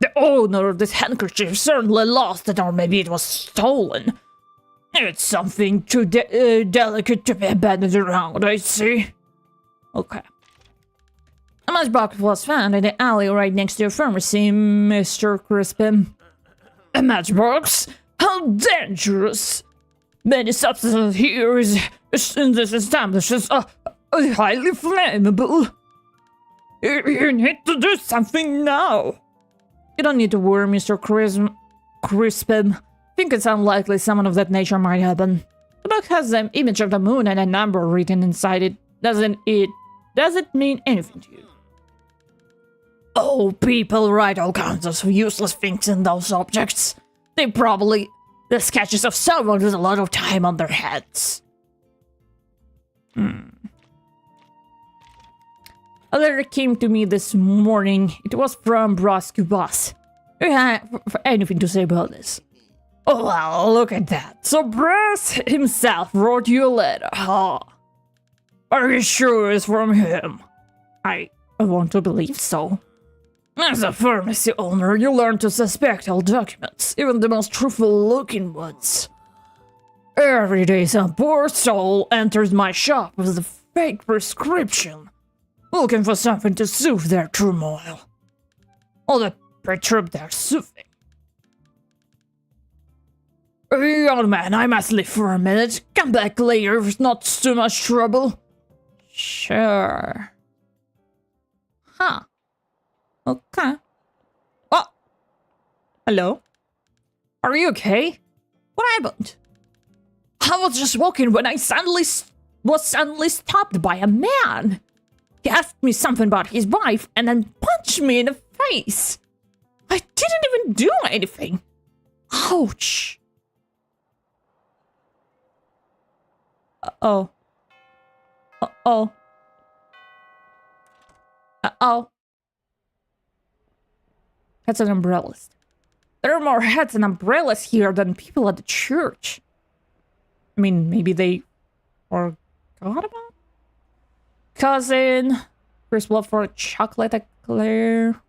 The owner of this handkerchief certainly lost it, or maybe it was stolen. It's something too delicate to be abandoned around, I see. Okay. A matchbox was found in the alley right next to your pharmacy, Mr. Crispin. A matchbox? How dangerous! Many substances here in this establishment are highly flammable. You need to do something now. You don't need to worry, Mr. Crispin. I think it's unlikely someone of that nature might happen. The book has an image of the moon and a number written inside it. Doesn't it mean anything to you? Oh, people write all kinds of useless things in those objects. The sketches of someone with a lot of time on their heads. A letter came to me this morning. It was from Bluesky. Do you have anything to say about this? Oh, well, look at that. So Brass himself wrote you a letter, huh? Are you sure it's from him? I want to believe so. As a pharmacy owner, you learn to suspect all documents, even the most truthful-looking ones. Every day some poor soul enters my shop with a fake prescription, looking for something to soothe their turmoil. Or to perturb their soothing. Young man, I must leave for a minute. Come back later if it's not too much trouble. Sure. Huh. Okay. Oh! Hello? Are you okay? What happened? I was just walking when I was suddenly stopped by a man. He asked me something about his wife and then punched me in the face. I didn't even do anything. Ouch. Uh-oh. Uh-oh. Uh-oh. Hats and umbrellas. There are more hats and umbrellas here than people at the church. I mean, maybe they forgot about? Cousin. First blood for a chocolate eclair.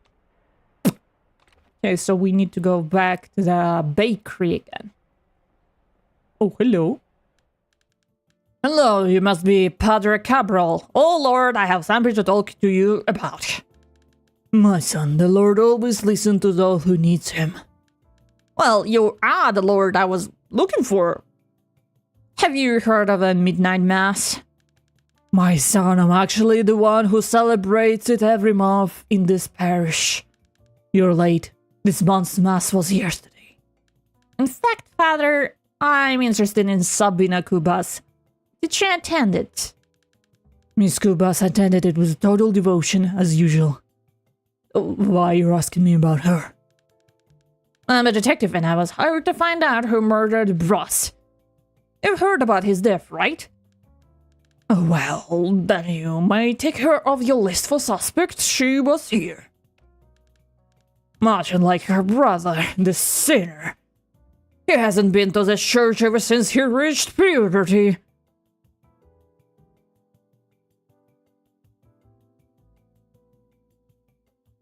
Okay, so we need to go back to the bakery again. Oh, hello. Hello, you must be Padre Cabral. Oh, Lord, I have something to talk to you about. My son, the Lord always listens to those who needs him. Well, you are the Lord I was looking for. Have you heard of a midnight mass? My son, I'm actually the one who celebrates it every month in this parish. You're late. This month's mass was yesterday. In fact, Father, I'm interested in Sabina Kubas. Did she attend it? Miss Kubas attended it with total devotion, as usual. Why you're asking me about her? I'm a detective and I was hired to find out who murdered Bross. You've heard about his death, right? Well, then you may take her off your list for suspects. She was here. Much unlike her brother, the sinner. He hasn't been to the church ever since he reached puberty.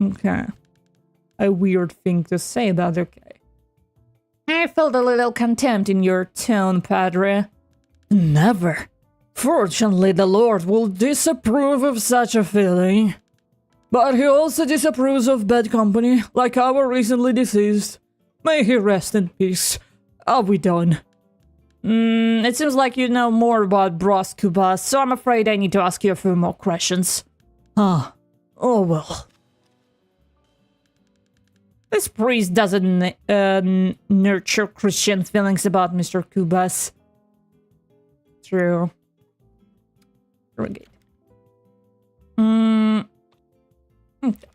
Okay. A weird thing to say, but okay. I felt a little contempt in your tone, Padre. Never. Fortunately, the Lord will disapprove of such a feeling. But he also disapproves of bad company, like our recently deceased. May he rest in peace. Are we done? It seems like you know more about Bros Kubas, so I'm afraid I need to ask you a few more questions. Huh. Oh well. This priest doesn't nurture Christian feelings about Mr. Kubas. True. Okay. Okay.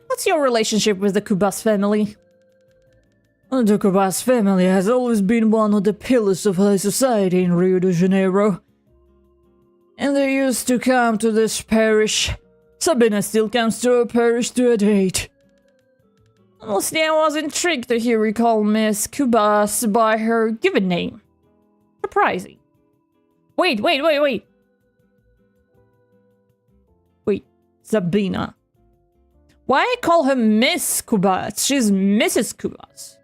What's your relationship with the Kubas family? The Kubas family has always been one of the pillars of high society in Rio de Janeiro. And they used to come to this parish. Sabina still comes to our parish to a date. Mostly I was intrigued to hear you call Miss Kubas by her given name. Surprising. Wait. Wait, Sabina. Why call her Miss Kubas? She's Mrs. Kubas.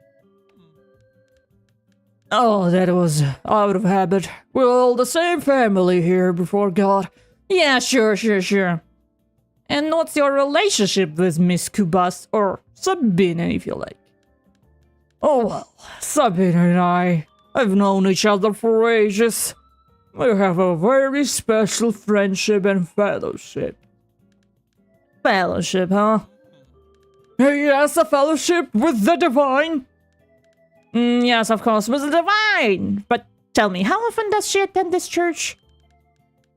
Oh, that was out of habit. We're all the same family here before God. Yeah, sure. And what's your relationship with Miss Kubas, or Sabina if you like? Oh well, Sabine and I've known each other for ages. We have a very special friendship and fellowship. Fellowship, huh? Yes, a fellowship with the divine. Yes, of course, with the divine. But tell me, how often does she attend this church?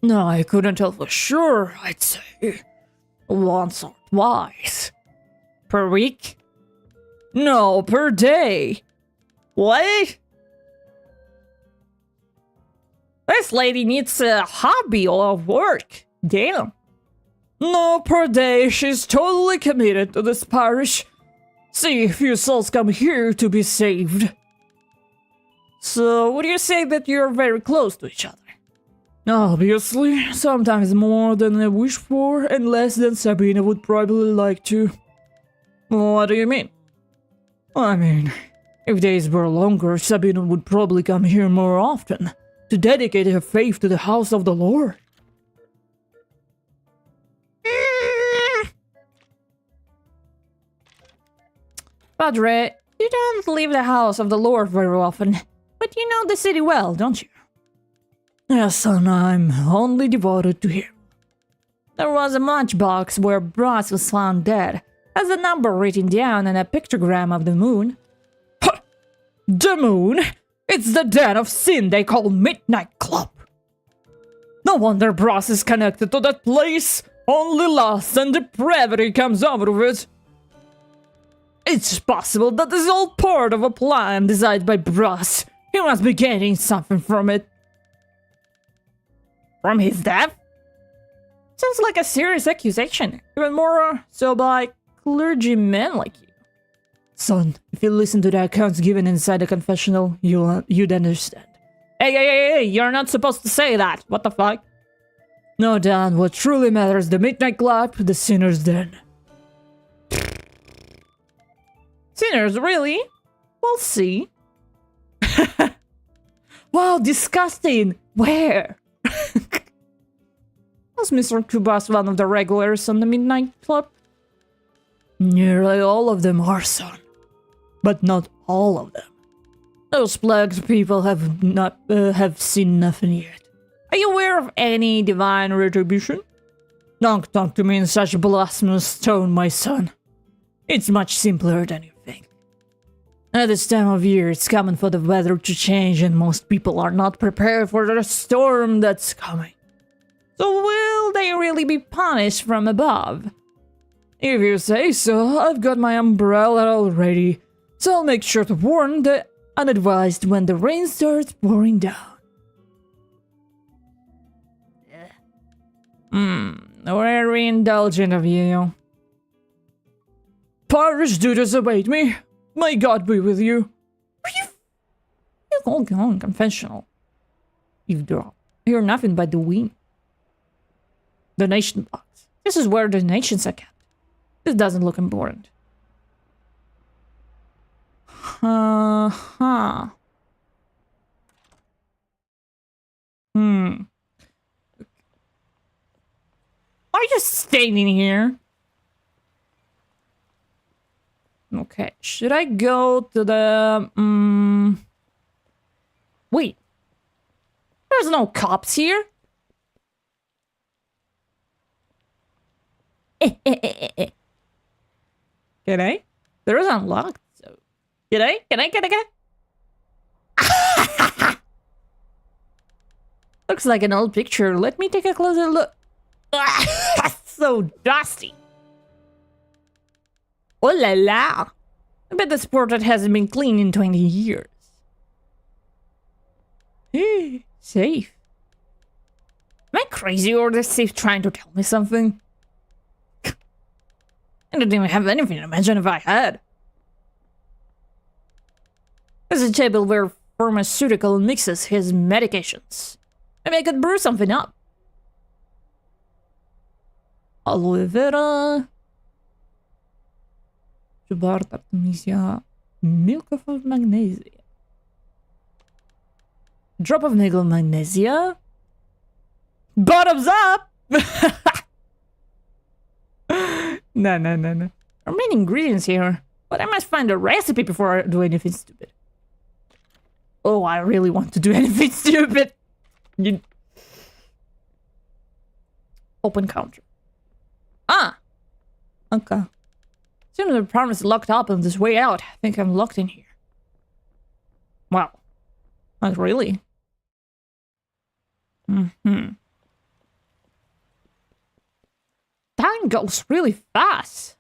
No, I couldn't tell for sure, I'd say. Once or twice. Per week? No, per day. What? This lady needs a hobby or work. Damn. No, per day. She's totally committed to this parish. See, few souls come here to be saved. So, would you say that you're very close to each other? Obviously, sometimes more than I wish for, and less than Sabina would probably like to. What do you mean? I mean, if days were longer, Sabina would probably come here more often, to dedicate her faith to the house of the Lord. Padre, you don't leave the house of the Lord very often, but you know the city well, don't you? Yes, son, I'm only devoted to him. There was a matchbox where Brass was found dead, has a number written down and a pictogram of the moon. Huh! The moon? It's the den of sin they call Midnight Club. No wonder Brass is connected to that place. Only lust and depravity comes out of it. It's possible that this is all part of a plan designed by Brass. He must be gaining something from it. From his death? Sounds like a serious accusation. Even more so by clergymen like you. Son, if you listen to the accounts given inside the confessional, you'd understand. Hey, you're not supposed to say that. What the fuck? No, Dan, what truly matters, the Midnight Club, the sinner's den. Sinners, really? We'll see. Wow, disgusting! Where? Was Mr. Kubas one of the regulars on the Midnight Club? Nearly all of them are, son. But not all of them. Those plagued people have seen nothing yet. Are you aware of any divine retribution? Don't talk to me in such blasphemous tone, my son. It's much simpler than you think. At this time of year, it's common for the weather to change and most people are not prepared for the storm that's coming. So will they really be punished from above? If you say so, I've got my umbrella already, so I'll make sure to warn the unadvised when the rain starts pouring down. Very indulgent of you. Parish duties await me. May God be with you. You're all gone confessional. You've dropped. You're nothing but the wind. Donation box. This is where donations are kept. This doesn't look important. Are you staying here? Okay, should I go to the... Wait. There's no cops here? Can I? There is unlocked, so... Can I? Looks like an old picture. Let me take a closer look. So dusty. Oh la la. I bet this portrait hasn't been cleaned in 20 years. Safe. Am I crazy or is this safe trying to tell me something? I didn't even have anything to imagine if I had. There's a table where pharmaceutical mixes his medications. Maybe I could brew something up. Aloe vera. Sugar, artemisia, milk of magnesia. Drop of nickel magnesia. Bottoms up! No. There are many ingredients here. But I must find a recipe before I do anything stupid. Oh, I really want to do anything stupid. Open counter. Ah! Okay. Seems the apartment is locked up on this way out. I think I'm locked in here. Wow. Not really. Time goes really fast.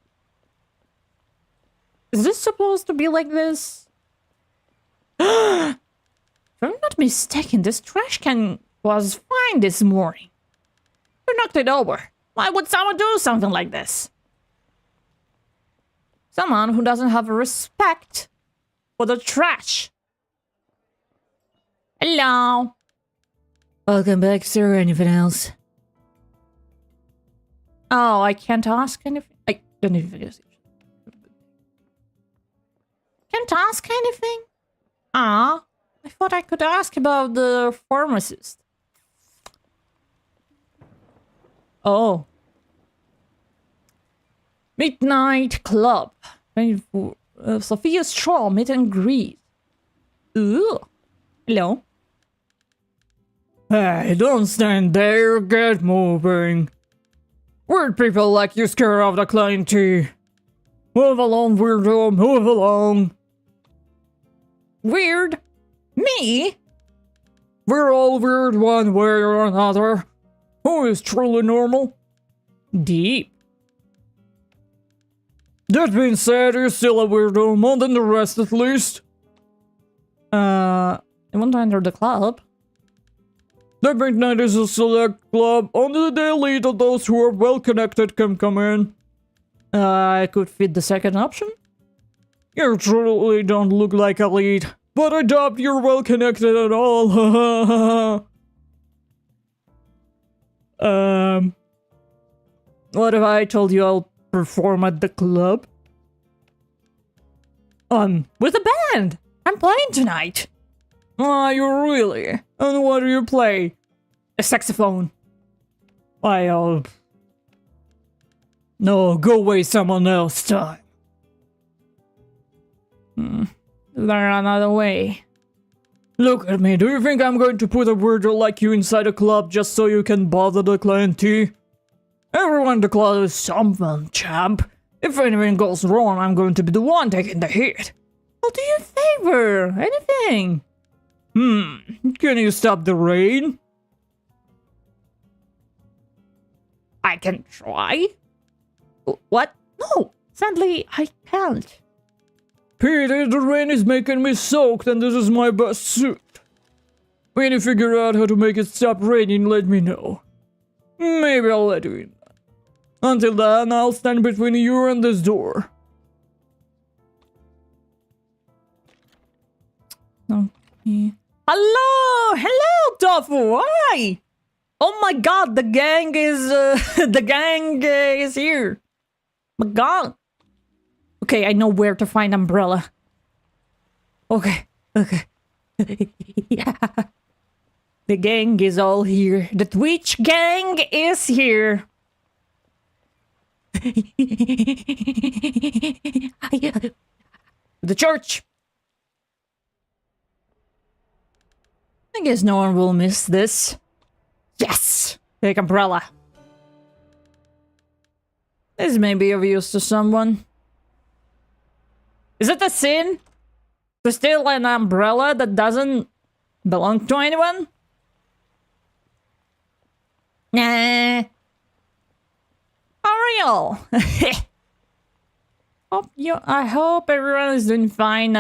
Is this supposed to be like this? If I'm not mistaken, this trash can was fine this morning. You knocked it over. Why would someone do something like this? Someone who doesn't have respect for the trash. Hello. Welcome back, sir. Anything else? Oh, I can't ask anything. I don't even can't ask anything? Ah, I thought I could ask about the pharmacist. Oh. Midnight Club. Sophia Straw, meet and greet. Ooh. Hello. Hey, don't stand there. Get moving. Weird people like you scare off the client tea. Move along, weirdo. Move along. Weird? Me? We're all weird one way or another. Who is truly normal? Deep. That being said, you're still a weirdo, more than the rest at least. I want to enter the club. The Midnight is a select club. Only the elite of those who are well connected can come in. I could fit the second option. You truly don't look like elite, but I doubt you're well connected at all. What if I told you I'll perform at the club? With a band! I'm playing tonight! Ah, you really? And what do you play? A saxophone. No, go waste someone else's time. Is there another way? Look at me, do you think I'm going to put a weirdo like you inside a club just so you can bother the clientele? Everyone in the club is something, champ. If anything goes wrong, I'm going to be the one taking the hit. What do you favor? Anything? Can you stop the rain? I can try. What? No, sadly, I can't. Peter, the rain is making me soaked and this is my best suit. When you figure out how to make it stop raining, let me know. Maybe I'll let you in. Until then, I'll stand between you and this door. Okay. Hello! Hello, Tofu! Hi! Oh my god, the gang is here. My god. Okay, I know where to find Umbrella. Okay. Yeah. The gang is all here. The Twitch gang is here. The church. I guess no one will miss this. Yes! Take Umbrella. This may be of use to someone. Is it a sin to steal an umbrella that doesn't belong to anyone? Nah. For real. I hope everyone is doing fine.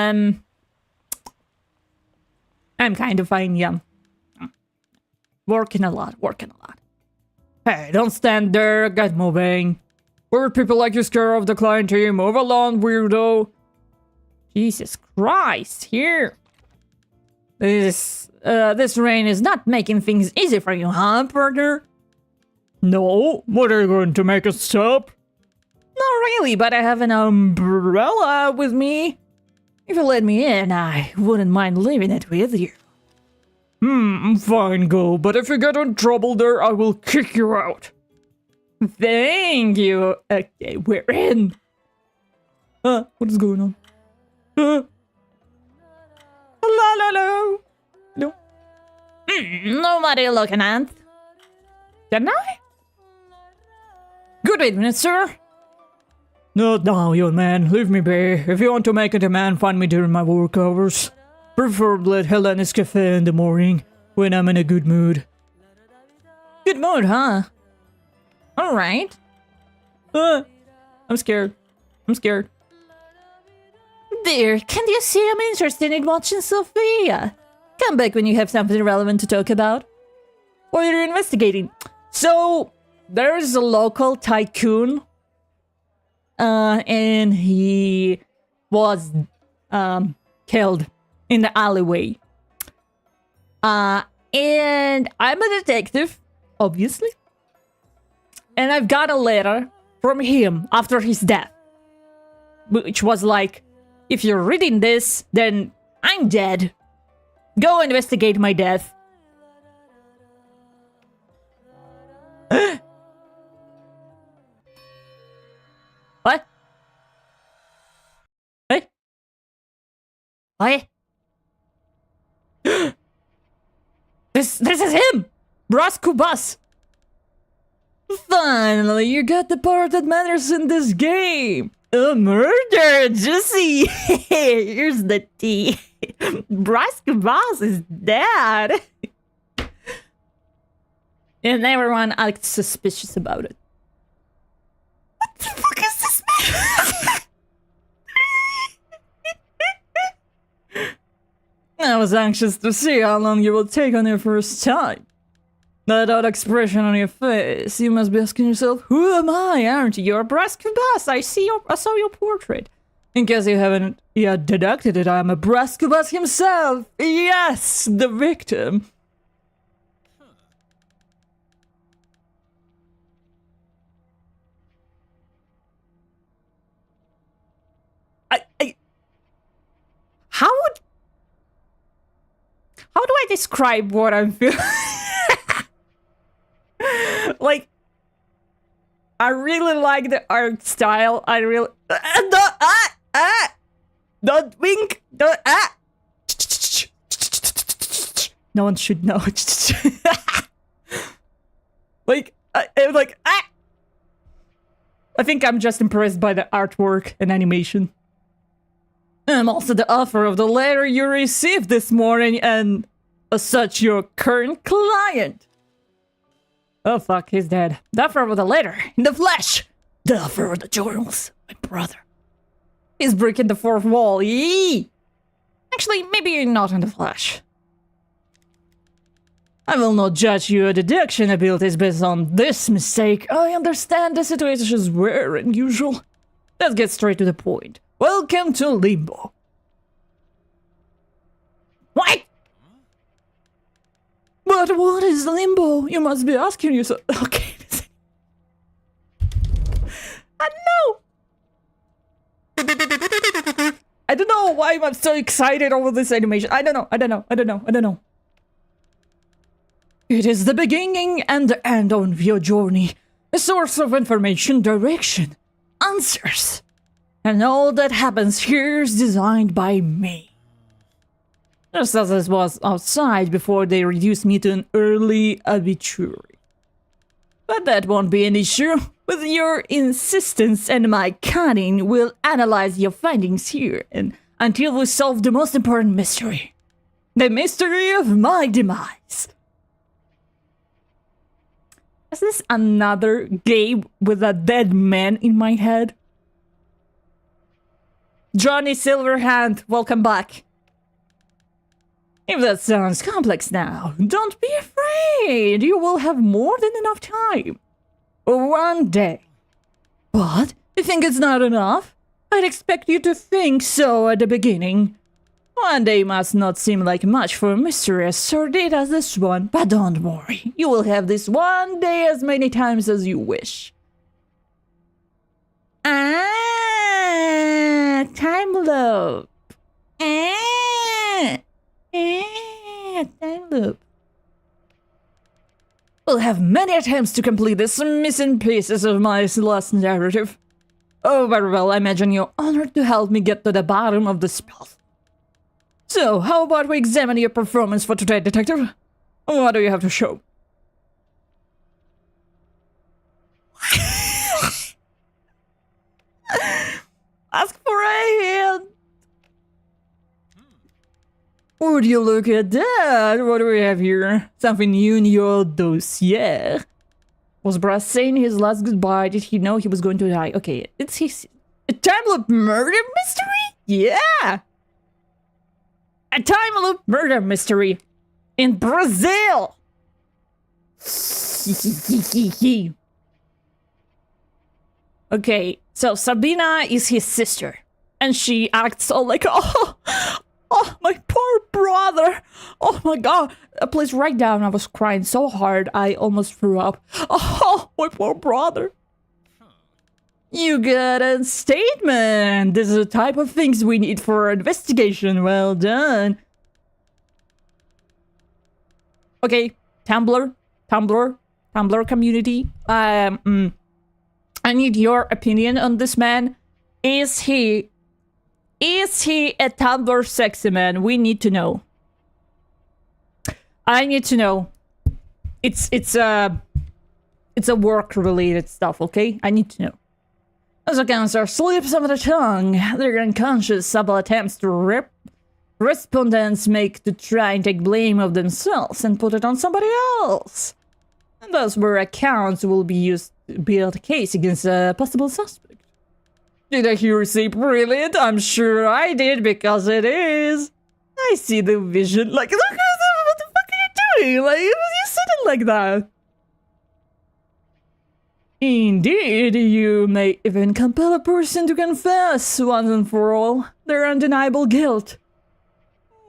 I'm kind of fine, yeah. Working a lot. Hey, don't stand there, get moving. Weird people like you scare off the client here. Move along, weirdo. Jesus Christ, here. This rain is not making things easy for you, huh, partner? No, what are you going to make us stop? Not really, but I have an umbrella with me. If you let me in, I wouldn't mind leaving it with you. Fine, go, but if you get in trouble there, I will kick you out. Thank you. Okay, we're in. What is going on? Hello. No. Nobody looking at. Didn't I? Good evening, sir. Not now, young man. Leave me be. If you want to make it a man, find me during my work hours. Preferably at Helena's Cafe in the morning, when I'm in a good mood. Good mood, huh? Alright. I'm scared. Dear, can't you see I'm interested in watching Sophia? Come back when you have something relevant to talk about. Or you're investigating. So, there's a local tycoon. And he was killed in the alleyway. And I'm a detective, obviously. And I've got a letter from him after his death. Which was like, if you're reading this, then I'm dead. Go investigate my death. What? Hey? What? This is him! Posthumous! Finally, you got the part that matters in this game! A murder, juicy! Here's the tea. Posthumous is dead! And everyone acts suspicious about it. What the fuck is this man? I was anxious to see how long you will take on your first time. That odd expression on your face, you must be asking yourself, who am I? Aren't you? You're Posthumous. I saw your portrait. In case you haven't yet deducted it, I am a Posthumous himself. Yes, the victim. How do I describe what I'm feeling? Like, I really like the art style. I really don't wink. Don't No one should know. Like, I think I'm just impressed by the artwork and animation. I'm also the author of the letter you received this morning, and as such, your current client. Oh fuck, he's dead. The author of the letter, in the flesh. The author of the journals, my brother. He's breaking the fourth wall, yee! Actually, maybe not in the flesh. I will not judge your deduction abilities based on this mistake. I understand the situation is rare and unusual. Let's get straight to the point. Welcome to Limbo. What? But what is Limbo? You must be asking yourself. Okay. I don't know why I'm so excited over this animation. I don't know. It is the beginning and the end of your journey. A source of information, direction, answers. And all that happens here is designed by me. Just as it was outside before they reduced me to an early obituary. But that won't be an issue. With your insistence and my cunning, we'll analyze your findings here and until we solve the most important mystery. The mystery of my demise. Is this another game with a dead man in my head? Johnny Silverhand, welcome back. If that sounds complex now, don't be afraid. You will have more than enough time. One day. What? You think it's not enough? I'd expect you to think so at the beginning. One day must not seem like much for a mystery as sordid as this one, but don't worry. You will have this one day as many times as you wish. Time loop. Time loop. We'll have many attempts to complete this missing pieces of my last narrative. Oh, very well. I imagine you're honored to help me get to the bottom of the spell. So, how about we examine your performance for today, Detective? What do you have to show? Ask for a hand. Would you look at that? What do we have here? Something new in your dossier. Was Brass saying his last goodbye? Did he know he was going to die? Okay, it's his... A time loop murder mystery? Yeah! A time loop murder mystery in Brazil! Okay, so Sabina is his sister. And she acts all like, oh, my poor brother. Oh my god. Please write down, I was crying so hard I almost threw up. Oh, my poor brother. You got a statement. This is the type of things we need for investigation. Well done. Okay, Tumblr community. I need your opinion on this man. Is he a Tumblr sexy man? We need to know. I need to know. It's a work related stuff, okay? I need to know. As a cancer slips of the tongue, their unconscious subtle attempts to respondents make to try and take blame of themselves and put it on somebody else. And thus where accounts will be used to build a case against a possible suspect. Did I hear you say brilliant? I'm sure I did, because it is. I see the vision. Like, look, what the fuck are you doing? Like, you said it like that. Indeed, you may even compel a person to confess once and for all their undeniable guilt.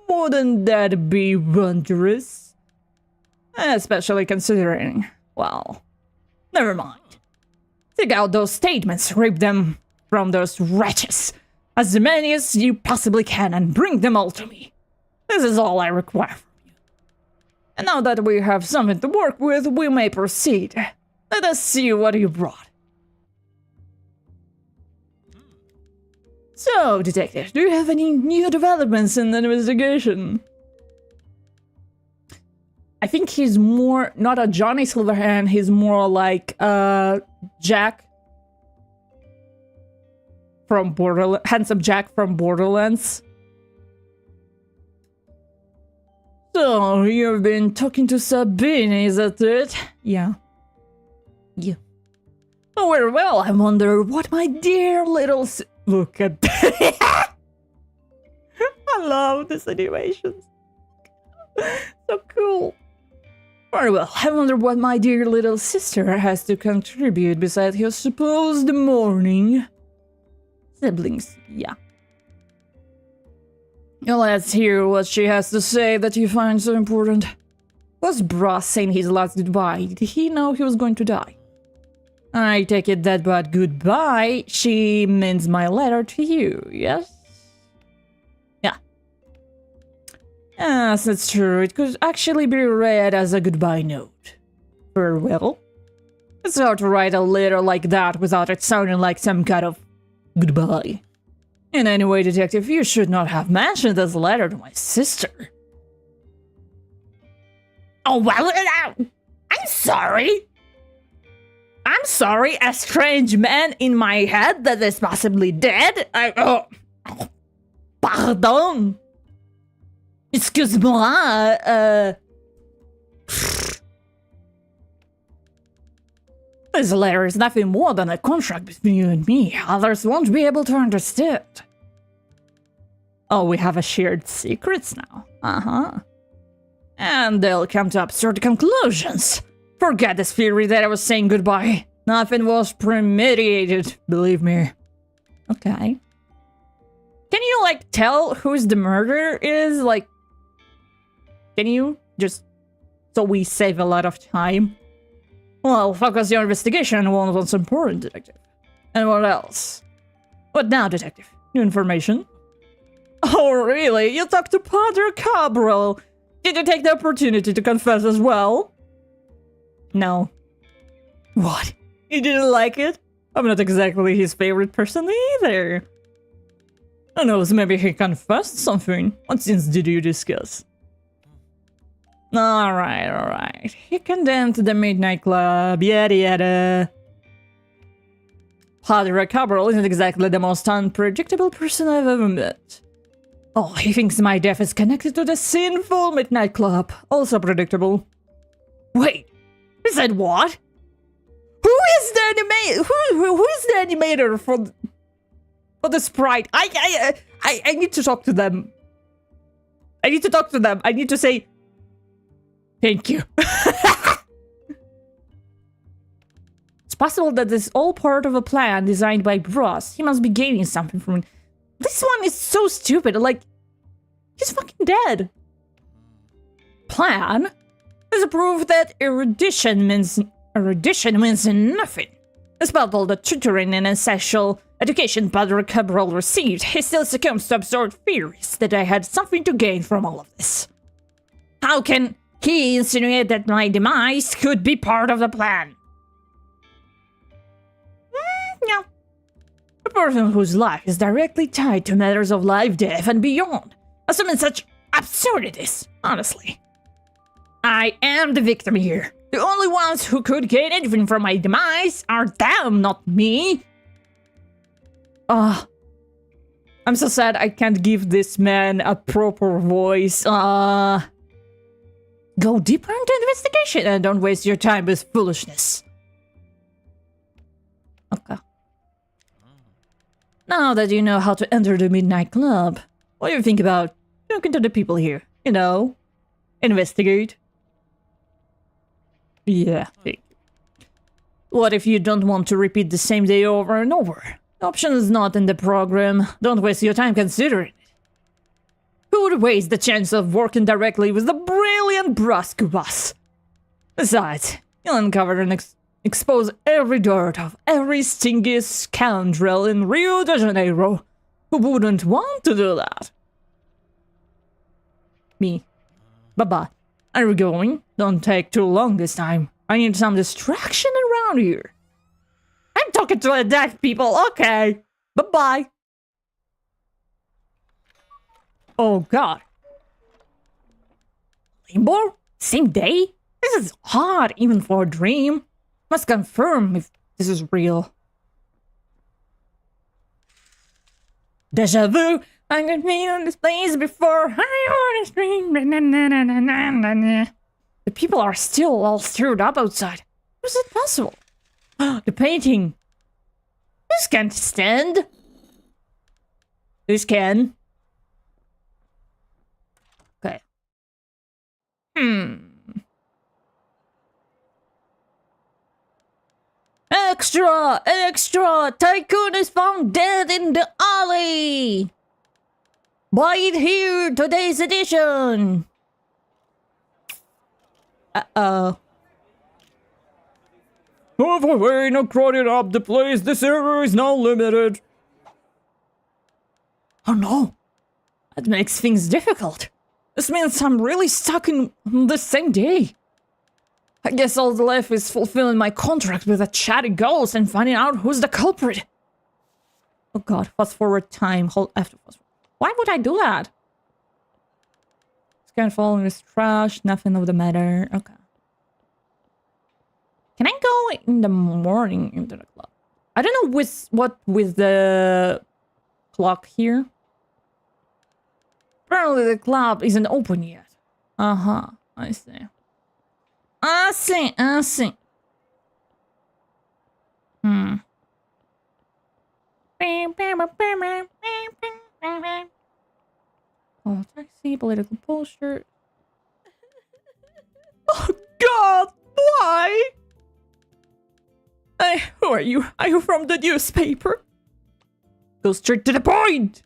Wouldn't that be wondrous? Especially considering, well, never mind. Take out those statements, rip them from those wretches, as many as you possibly can, and bring them all to me. This is all I require from you. And now that we have something to work with, we may proceed. Let us see what you brought. So, Detective, do you have any new developments in the investigation? I think he's more, not a Johnny Silverhand, he's more like, Jack from Borderlands, Handsome Jack from Borderlands. So, you've been talking to Sabine, is that it? Yeah. Yeah. Oh, very well, I wonder what my dear little look at that. I love these animations. So cool. Very well, I wonder what my dear little sister has to contribute besides her supposed mourning. Siblings, yeah. Well, let's hear what she has to say that you find so important. Was Brass saying his last goodbye? Did he know he was going to die? I take it that by goodbye, she means my letter to you, yes? Yeah. Yes, that's true. It could actually be read as a goodbye note. Very well. It's hard to write a letter like that without it sounding like some kind of goodbye. And anyway, Detective, you should not have mentioned this letter to my sister. Oh, well, I'm sorry. I'm sorry, a strange man in my head that is possibly dead? Pardon? Excuse-moi, This letter is nothing more than a contract between you and me. Others won't be able to understand. Oh, we have a shared secrets now. Uh-huh. And they'll come to absurd conclusions. Forget this theory that I was saying goodbye. Nothing was premeditated, believe me. Okay. Can you, like, tell who's the murderer is? Like, can you? Just so we save a lot of time. Well, focus your investigation on what's important, Detective. And what else? What now, Detective? New information? Oh, really? You talked to Padre Cabral. Did you take the opportunity to confess as well? No. What? You didn't like it? I'm not exactly his favorite person either. Who knows, maybe he confessed something. What sins did you discuss? Alright. He condemned the Midnight Club, yada yada. Padre Cabral isn't exactly the most unpredictable person I've ever met. Oh, he thinks my death is connected to the sinful Midnight Club. Also predictable. Wait, he said what? Who is the animator for the sprite? I need to talk to them. I need to say thank you. It's possible that this is all part of a plan designed by Bros. He must be gaining something from it. This one is so stupid. Like, he's fucking dead. Plan is a proof that erudition means nothing. Despite all the tutoring and essential education Padre Cabral received, he still succumbs to absurd theories that I had something to gain from all of this. How can he insinuate that my demise could be part of the plan? No. A person whose life is directly tied to matters of life, death, and beyond. Assuming such absurdities, honestly. I am the victim here. The only ones who could gain anything from my demise are them, not me. I'm so sad I can't give this man a proper voice. Go deeper into investigation and don't waste your time with foolishness. Okay. Now that you know how to enter the Midnight Club, what do you think about talking to the people here? You know, investigate. Yeah. What if you don't want to repeat the same day over and over? The option is not in the program. Don't waste your time considering it. Who would waste the chance of working directly with the brilliant Bruscubus? Besides, you'll uncover and expose every dirt of every stingy scoundrel in Rio de Janeiro. Who wouldn't want to do that? Me. Bye-bye. Are we going? Don't take too long this time. I need some distraction around here. I'm talking to the deaf people, okay. Bye-bye. Oh god. Limbo? Same day? This is odd, even for a dream. Must confirm if this is real. Deja vu. I could be on this place before. I want to dream. The people are still all stirred up outside. How is it possible? The painting. This can't stand. This can. Okay. Extra! Extra! Tycoon is found dead in the alley! Buy it here! Today's edition! Uh-oh. Move away, not crowding up the place. This area is now limited. Oh no. That makes things difficult. This means I'm really stuck in the same day. I guess all left is fulfilling my contract with a chatty ghost and finding out who's the culprit. Oh god, fast forward time, hold after fast forward. Why would I do that? Scan following this trash, nothing of the matter. Okay. Can I go in the morning into the club? I don't know with the clock here. Apparently the club isn't open yet. Uh-huh, I see. I see. Oh, taxi, political poster. Oh god, why? Hey, who are you? Are you from the newspaper? Go straight to the point!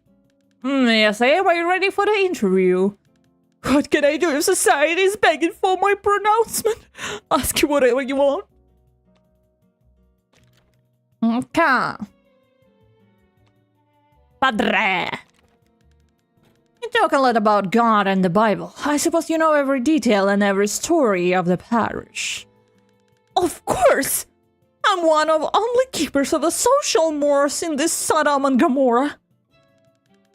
Yes, I am. Are you ready for the interview? What can I do if society is begging for my pronouncement? Ask you whatever you want. Okay. Padre. You talk a lot about God and the Bible. I suppose you know every detail and every story of the parish. Of course! I'm one of only keepers of the social mores in this Sodom and Gomorrah.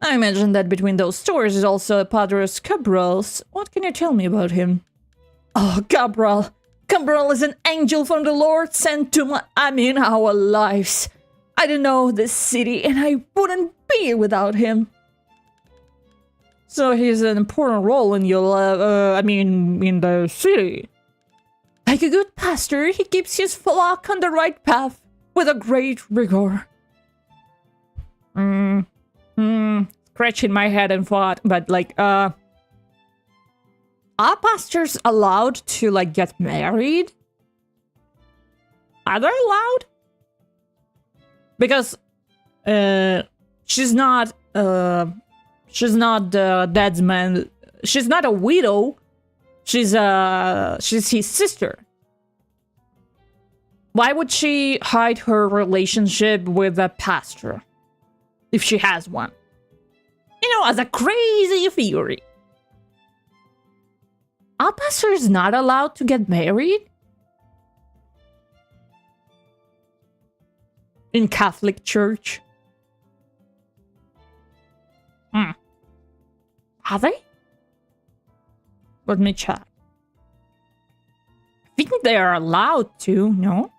I imagine that between those stores is also a Padres Cabral. What can you tell me about him? Oh, Cabral. Cabral is an angel from the Lord sent to our lives. I don't know this city, and I wouldn't be without him. So he's an important role in your, in the city. Like a good pastor, he keeps his flock on the right path with a great rigor. Scratching my head and thought, but are pastors allowed to get married? Are they allowed? Because she's not the dead man. She's not a widow. She's his sister. Why would she hide her relationship with a pastor if she has one? As a crazy theory. Are pastors not allowed to get married? In Catholic Church? Are they? Let me check. I think they are allowed to, no?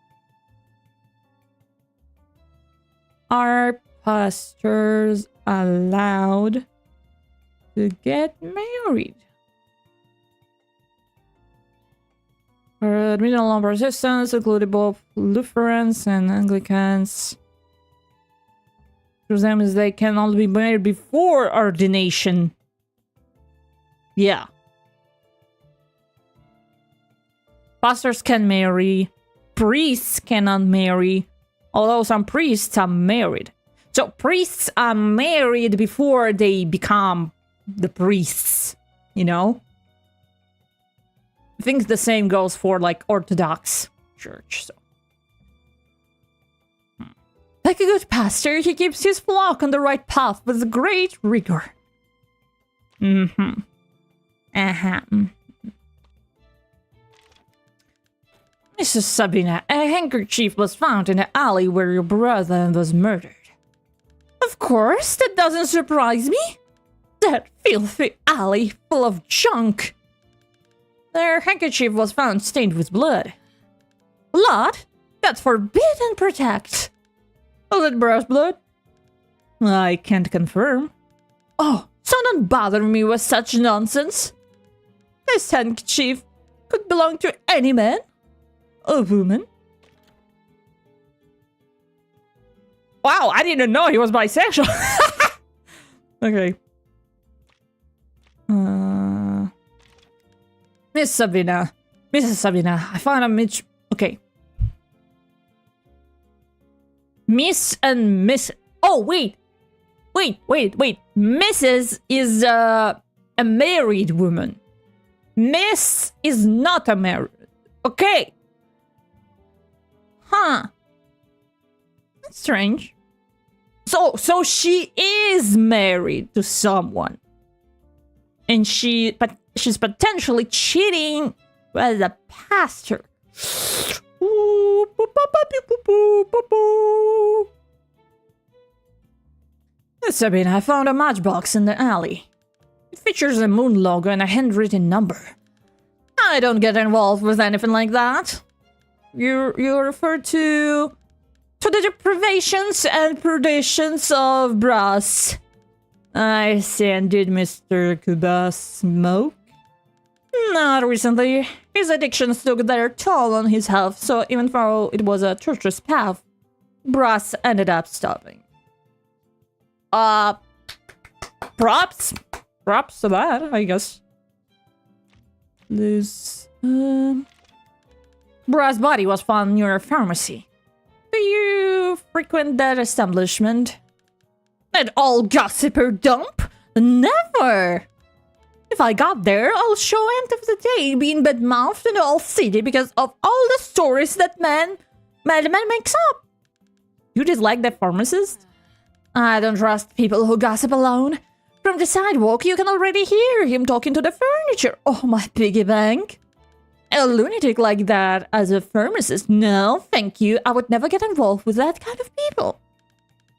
Are pastors allowed to get married? Admitting long resistance including both Lutherans and Anglicans. To them is they can only be married before ordination. Yeah. Pastors can marry. Priests cannot marry. Although some priests are married. So priests are married before they become the priests, I think the same goes for Orthodox Church. So. Like a good pastor, he keeps his flock on the right path with great rigor. Mrs. Sabina, a handkerchief was found in the alley where your brother was murdered. Of course, that doesn't surprise me. That filthy alley full of junk. Their handkerchief was found stained with blood. Blood? That's forbid and protect. Was it brass blood? I can't confirm. Oh, so don't bother me with such nonsense. This handkerchief could belong to any man. A woman. Wow, I didn't know he was bisexual. Okay. Mrs. Sabina, I found a Mitch. Okay. Miss and Miss. Oh, wait. Mrs. is a married woman. Miss is not a married. Okay. Huh. That's strange. So she is married to someone. And she's potentially cheating with a pastor. Sabina, I found a matchbox in the alley. It features a moon logo and a handwritten number. I don't get involved with anything like that. You refer to the deprivations and perditions of brass. I see, and did Mr. Kuba smoke? Not recently. His addictions took their toll on his health, so even though it was a treacherous path, brass ended up stopping. Props to that, I guess. This, brass body was found near a pharmacy. Do you frequent that establishment? That old gossiper dump? Never! If I got there, I'll show end of the day being bad-mouthed in the whole city because of all the stories that madman makes up. You dislike that pharmacist? I don't trust people who gossip alone. From the sidewalk, you can already hear him talking to the furniture. Oh, my piggy bank. a lunatic like that as a pharmacist. No, thank you. I would never get involved with that kind of people.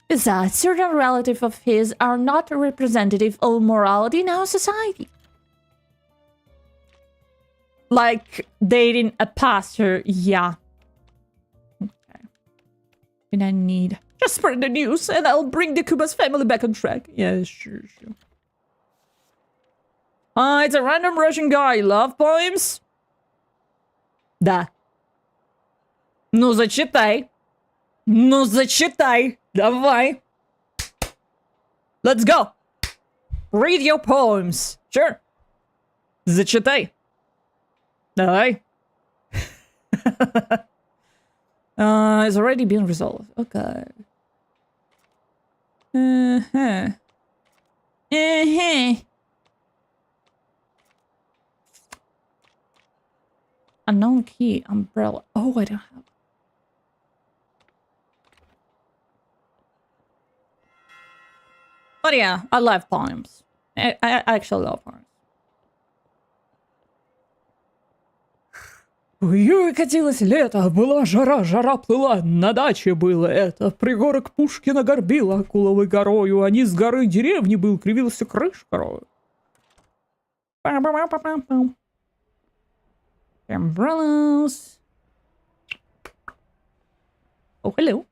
Besides, certain relatives of his are not representative of morality in our society. Like dating a pastor, yeah. Okay. And I need... Just spread the news and I'll bring the Kubas family back on track. Yeah, sure. It's a random Russian guy. Love poems? Да. Ну, зачитай. Ну, зачитай. Давай. Let's go. Read your poems. Sure. Зачитай. Давай. It's already been resolved. Okay. Unknown key, umbrella. Oh, I don't have. But yeah, I love poems. I actually love poems. В июле катилось лето, была жара, жара плыла, на даче было это. Пригорок Пушкина горбила акуловой горою, а низ горы деревни был, кривился крыш корою. Umbrellas. Oh, hello.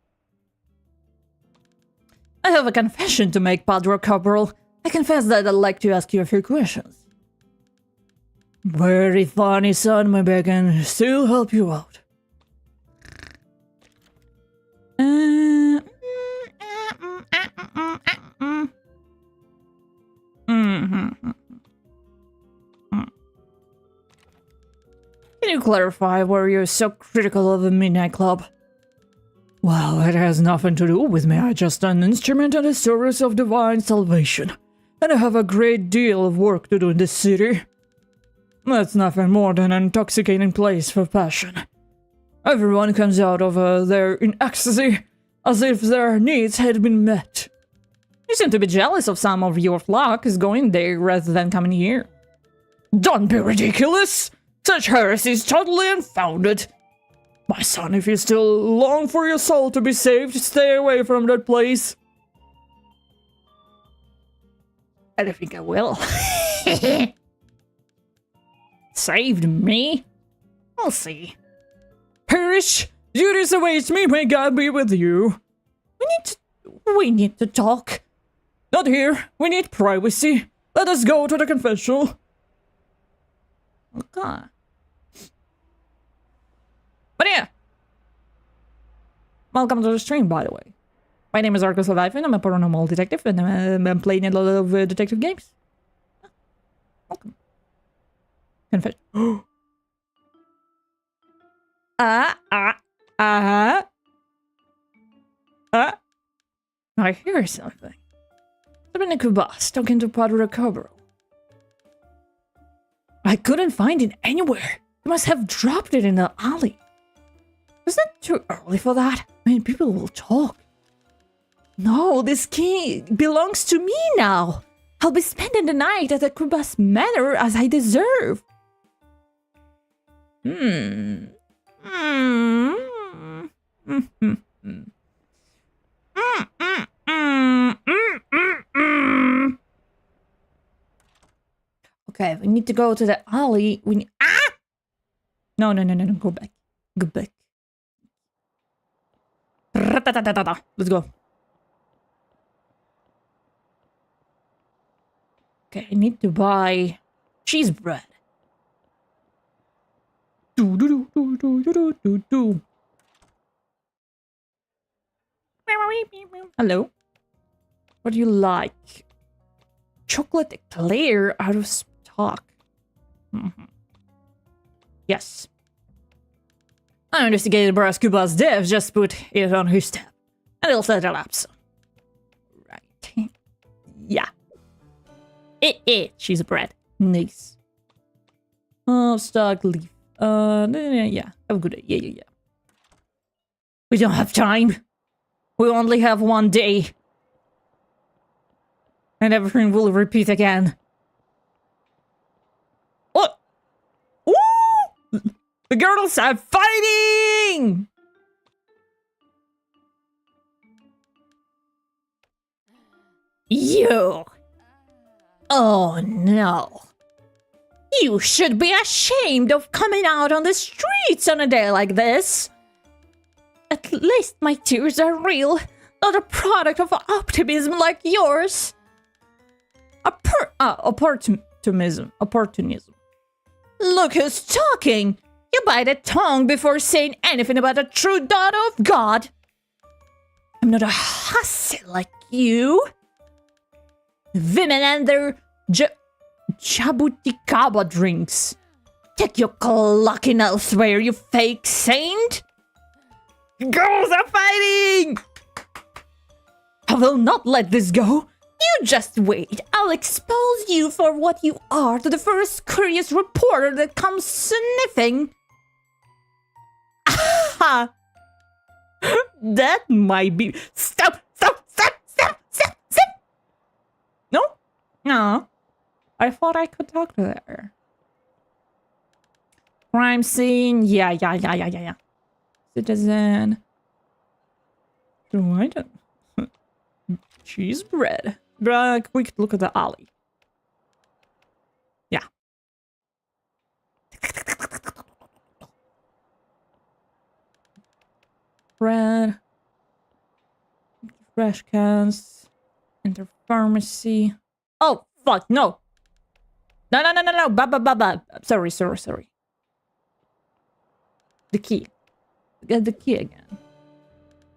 I have a confession to make, Padre Corporal. I confess that I'd like to ask you a few questions. Very funny, son. Maybe I can still help you out. Can you clarify why you're so critical of the Midnight Club? Well, it has nothing to do with me. I'm just an instrument in the service of divine salvation. And I have a great deal of work to do in this city. That's nothing more than an intoxicating place for passion. Everyone comes out of there in ecstasy, as if their needs had been met. You seem to be jealous of some of your flock is going there rather than coming here. Don't be ridiculous! Such heresy is totally unfounded. My son, if you still long for your soul to be saved, stay away from that place. I don't think I will. Saved me? We'll see. Perish! Duties awaits me, may God be with you. We need to talk. Not here. We need privacy. Let us go to the confessional. Okay. But yeah. Welcome to the stream, by the way. My name is arguslevi, I'm a paranormal detective, and I'm playing a lot of detective games. Welcome. Confession. I hear something. Dominic Boss talking to Padre Corporal. I couldn't find it anywhere. You must have dropped it in the alley. Isn't it too early for that? I mean, people will talk. No, this key belongs to me now. I'll be spending the night at the Kubas Manor as I deserve. Okay, we need to go to the alley. We need... No, go back. Go back. Let's go. Okay, I need to buy cheese bread. Hello. What do you like? Chocolate eclair out of stock. Yes. I investigated Barascuba's death, just put it on his tab. And it'll set it up, so. Right. Yeah. Cheese bread. Nice. Oh, stock leaf. Yeah. Have a good day. Yeah. We don't have time. We only have one day. And everything will repeat again. What? Ooh! The girls are fighting! You! Oh no. You should be ashamed of coming out on the streets on a day like this. At least my tears are real, not a product of optimism like yours. Opportunism. Look who's talking! You bite a tongue before saying anything about a true daughter of God. I'm not a hussy like you. Women and their jabuticaba drinks. Take your clocking elsewhere, you fake saint! Girls are fighting! I will not let this go. You just wait. I'll expose you for what you are to the first curious reporter that comes sniffing. Aha! That might be... Stop! No? No. I thought I could talk to her. Crime scene. Yeah. Citizen. I don't... Cheese bread. Quick look at the alley. Yeah. Bread. Trash cans. Enter pharmacy. Oh, fuck, no. No. Ba. Sorry. The key. Get the key again.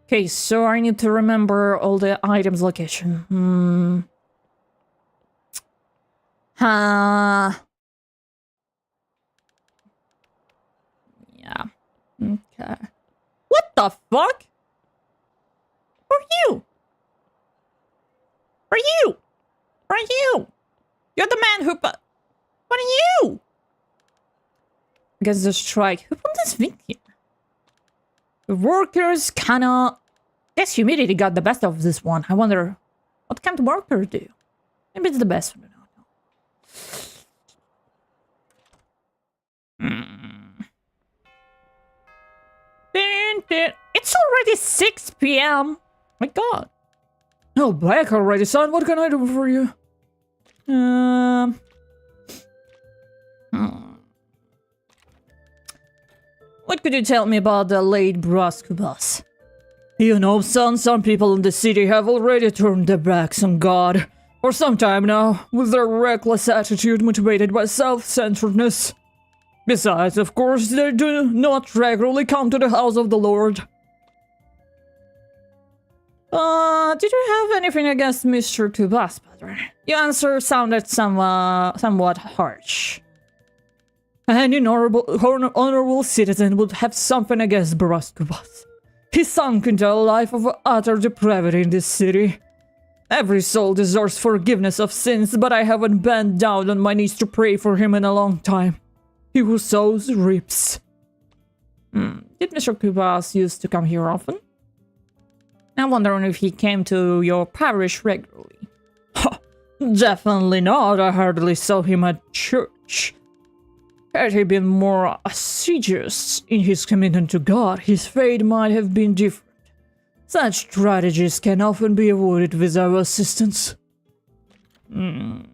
Okay, so I need to remember all the items location. Yeah. Okay. What the fuck? Who are you? You're the man who put... What are you? I guess the strike. Who put this thing here? The workers cannot... Guess humidity got the best of this one. I wonder, what can the worker do? Maybe it's the best one. It's already 6 p.m. My god. Oh, back already, son. What can I do for you? What could you tell me about the late Posthumous? You know, son, some people in the city have already turned their backs on God for some time now, with their reckless attitude motivated by self-centeredness. Besides, of course, they do not regularly come to the house of the Lord. Did you have anything against Mr. Posthumous, Padre? Your answer sounded somewhat harsh. Any honorable citizen would have something against Posthumous. He sunk into a life of utter depravity in this city. Every soul deserves forgiveness of sins, but I haven't bent down on my knees to pray for him in a long time. He who sows, reaps. Did Mr. Posthumous used to come here often? I'm wondering if he came to your parish regularly. Definitely not. I hardly saw him at church. Had he been more assiduous in his commitment to God, his fate might have been different. Such strategies can often be avoided with our assistance. I'd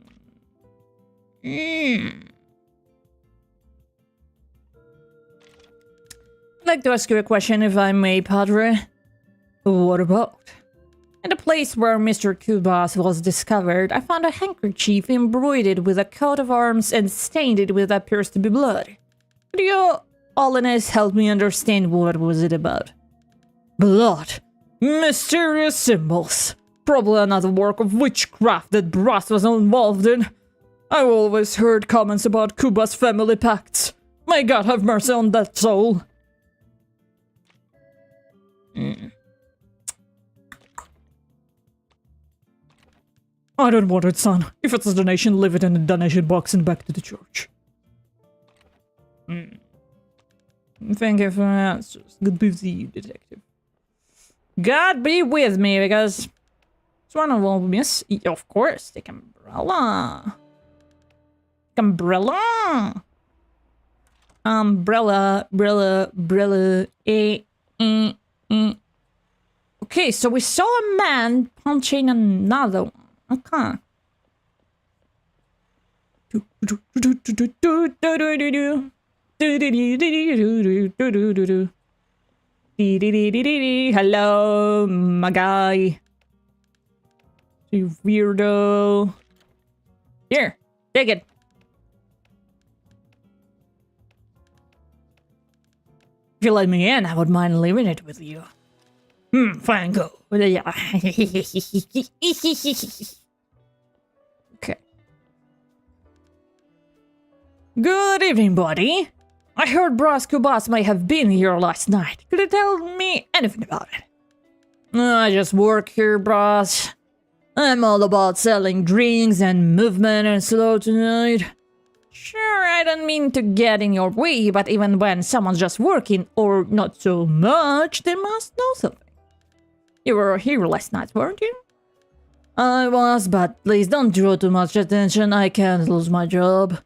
like to ask you a question, if I may, Padre. What about? In the place where Mr. Posthumous was discovered, I found a handkerchief embroidered with a coat of arms and stained it with what appears to be blood. Could your holiness help me understand what was it about? Blood. Mysterious symbols. Probably another work of witchcraft that Brass was involved in. I've always heard comments about Kuba's family pacts. May God have mercy on that soul. I don't want it, son. If it's a donation, leave it in the donation box and back to the church. Thank you for the answers. God be with you, detective. God be with me, because it's one of them, miss. Of course, take umbrella. Umbrella. Umbrella, umbrella. Okay, so we saw a man punching another one. Okay. Hello, my guy. You weirdo. Here, take it. If you let me in, I would mind leaving it with you. Fine, go. Okay. Good evening, buddy. I heard Brosco Boss might have been here last night. Could you tell me anything about it? I just work here, bros. I'm all about selling drinks and movement and slow tonight. Sure, I don't mean to get in your way, but even when someone's just working, or not so much, they must know something. You were here last night, weren't you? I was, but please don't draw too much attention. I can't lose my job.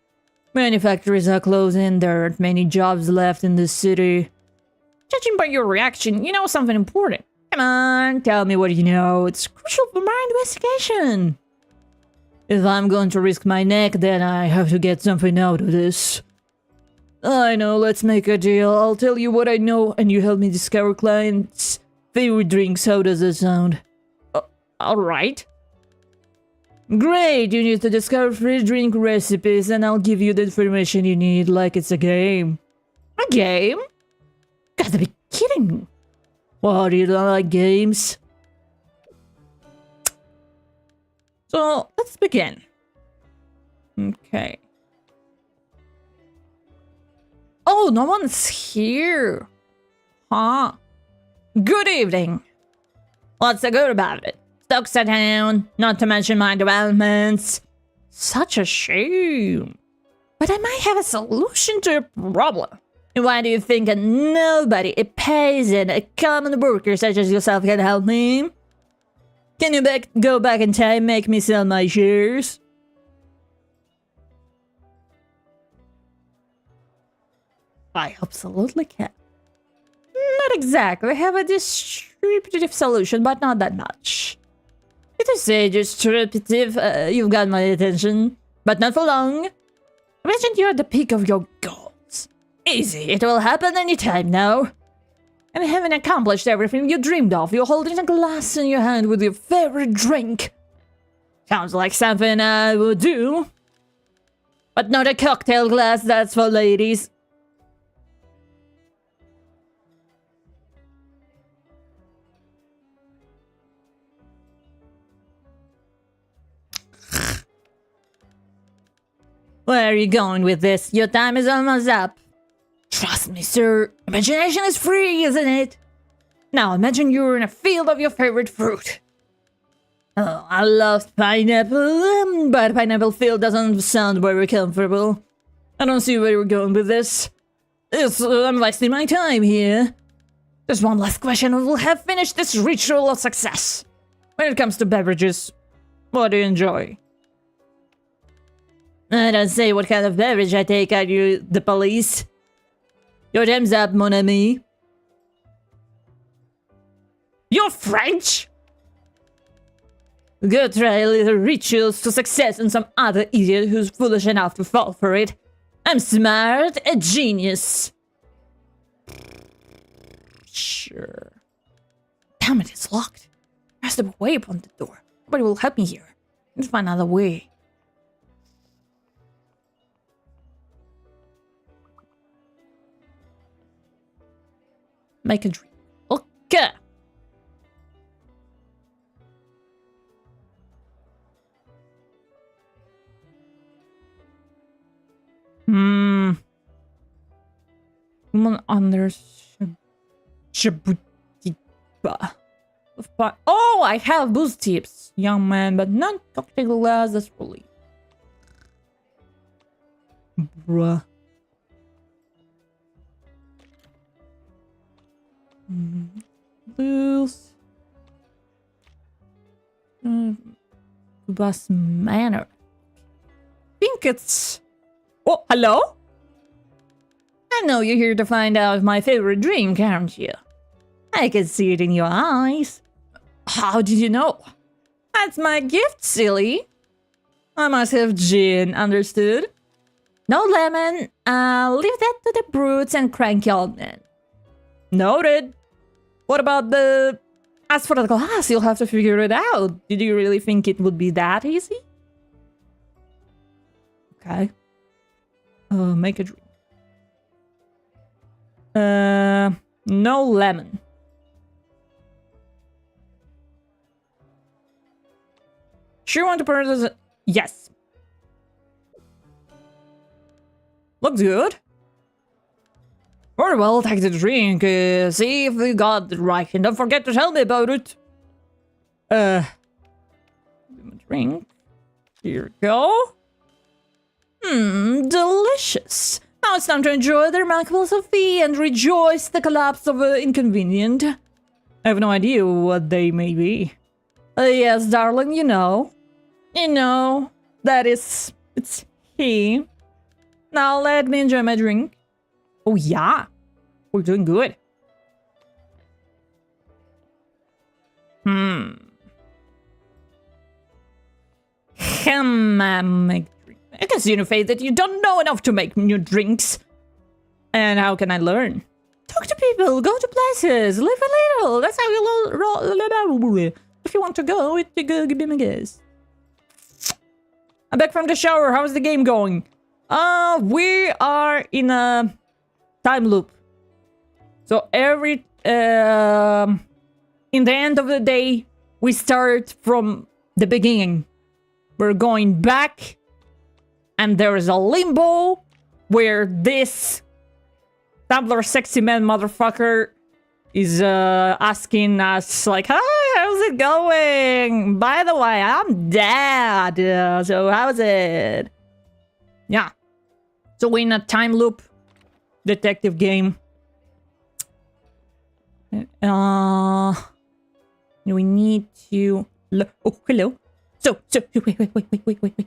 Many factories are closing, there aren't many jobs left in the city. Judging by your reaction, you know something important. Come on, tell me what you know. It's crucial for my investigation. If I'm going to risk my neck, then I have to get something out of this. I know, let's make a deal. I'll tell you what I know, and you help me discover clients' favorite drinks. How does that sound? Alright. Great, you need to discover free drink recipes, and I'll give you the information you need like it's a game. A game? Gotta be kidding me. What, you don't like games? So, let's begin. Okay. Oh, no one's here. Huh? Good evening. What's so good about it? Stocks are down, not to mention my developments. Such a shame. But I might have a solution to your problem. Why do you think nobody, a peasant, a common worker such as yourself can help me? Can you go back in time, make me sell my shares? I absolutely can. Not exactly. I have a distributive solution, but not that much. It is say distributive, you've got my attention, but not for long. Imagine you're at the peak of your goals. Easy, it will happen anytime now. And having accomplished everything you dreamed of, you're holding a glass in your hand with your favorite drink. Sounds like something I would do. But not a cocktail glass, that's for ladies. Where are you going with this? Your time is almost up. Trust me, sir. Imagination is free, isn't it? Now imagine you're in a field of your favorite fruit. Oh, I love pineapple, but pineapple field doesn't sound very comfortable. I don't see where you're going with this. I'm wasting my time here. There's one last question and we'll have finished this ritual of success. When it comes to beverages, what do you enjoy? I don't say what kind of beverage I take. Are you the police? Your time's up, mon ami. You're French? Go try little rituals to success and some other idiot who's foolish enough to fall for it. I'm smart, a genius. Sure. Damn it, it's locked. There's the way upon the door. Nobody will help me here. I need to find another way. Make a drink. Okay. Someone under Shabutiba. Oh, I have boost tips, young man, but not cocktail glass, that's really. Bruh. Blues. Bus manner. Think it's. Oh, hello? I know you're here to find out my favorite drink, aren't you? I can see it in your eyes. How did you know? That's my gift, silly. I must have gin, understood? No lemon, leave that to the brutes and cranky old men. Noted. What about the... As for the glass, you'll have to figure it out. Did you really think it would be that easy? Okay. Make a drink. No lemon. Sure want to purchase... Yes. Looks good. Very well, take the drink. See if we got it right. And don't forget to tell me about it. Drink. Here we go. Delicious. Now it's time to enjoy the remarkable Sophie and rejoice the collapse of inconvenient. I have no idea what they may be. Yes, darling, you know. You know, that is... It's he. Now let me enjoy my drink. Oh yeah, we're doing good. Make drink. I can see in your face that you don't know enough to make new drinks. And how can I learn? Talk to people, go to places, live a little. That's how you roll. If you want to go, give me a guess. I'm back from the shower. How's the game going? We are in a time loop. So every in the end of the day, we start from the beginning. We're going back, and there is a limbo where this Tumblr sexy man motherfucker is asking us like, "Hi, how's it going? By the way, I'm dead. So how's it?" Yeah. So we're in a time loop detective game. We need to... Oh, hello. So, wait.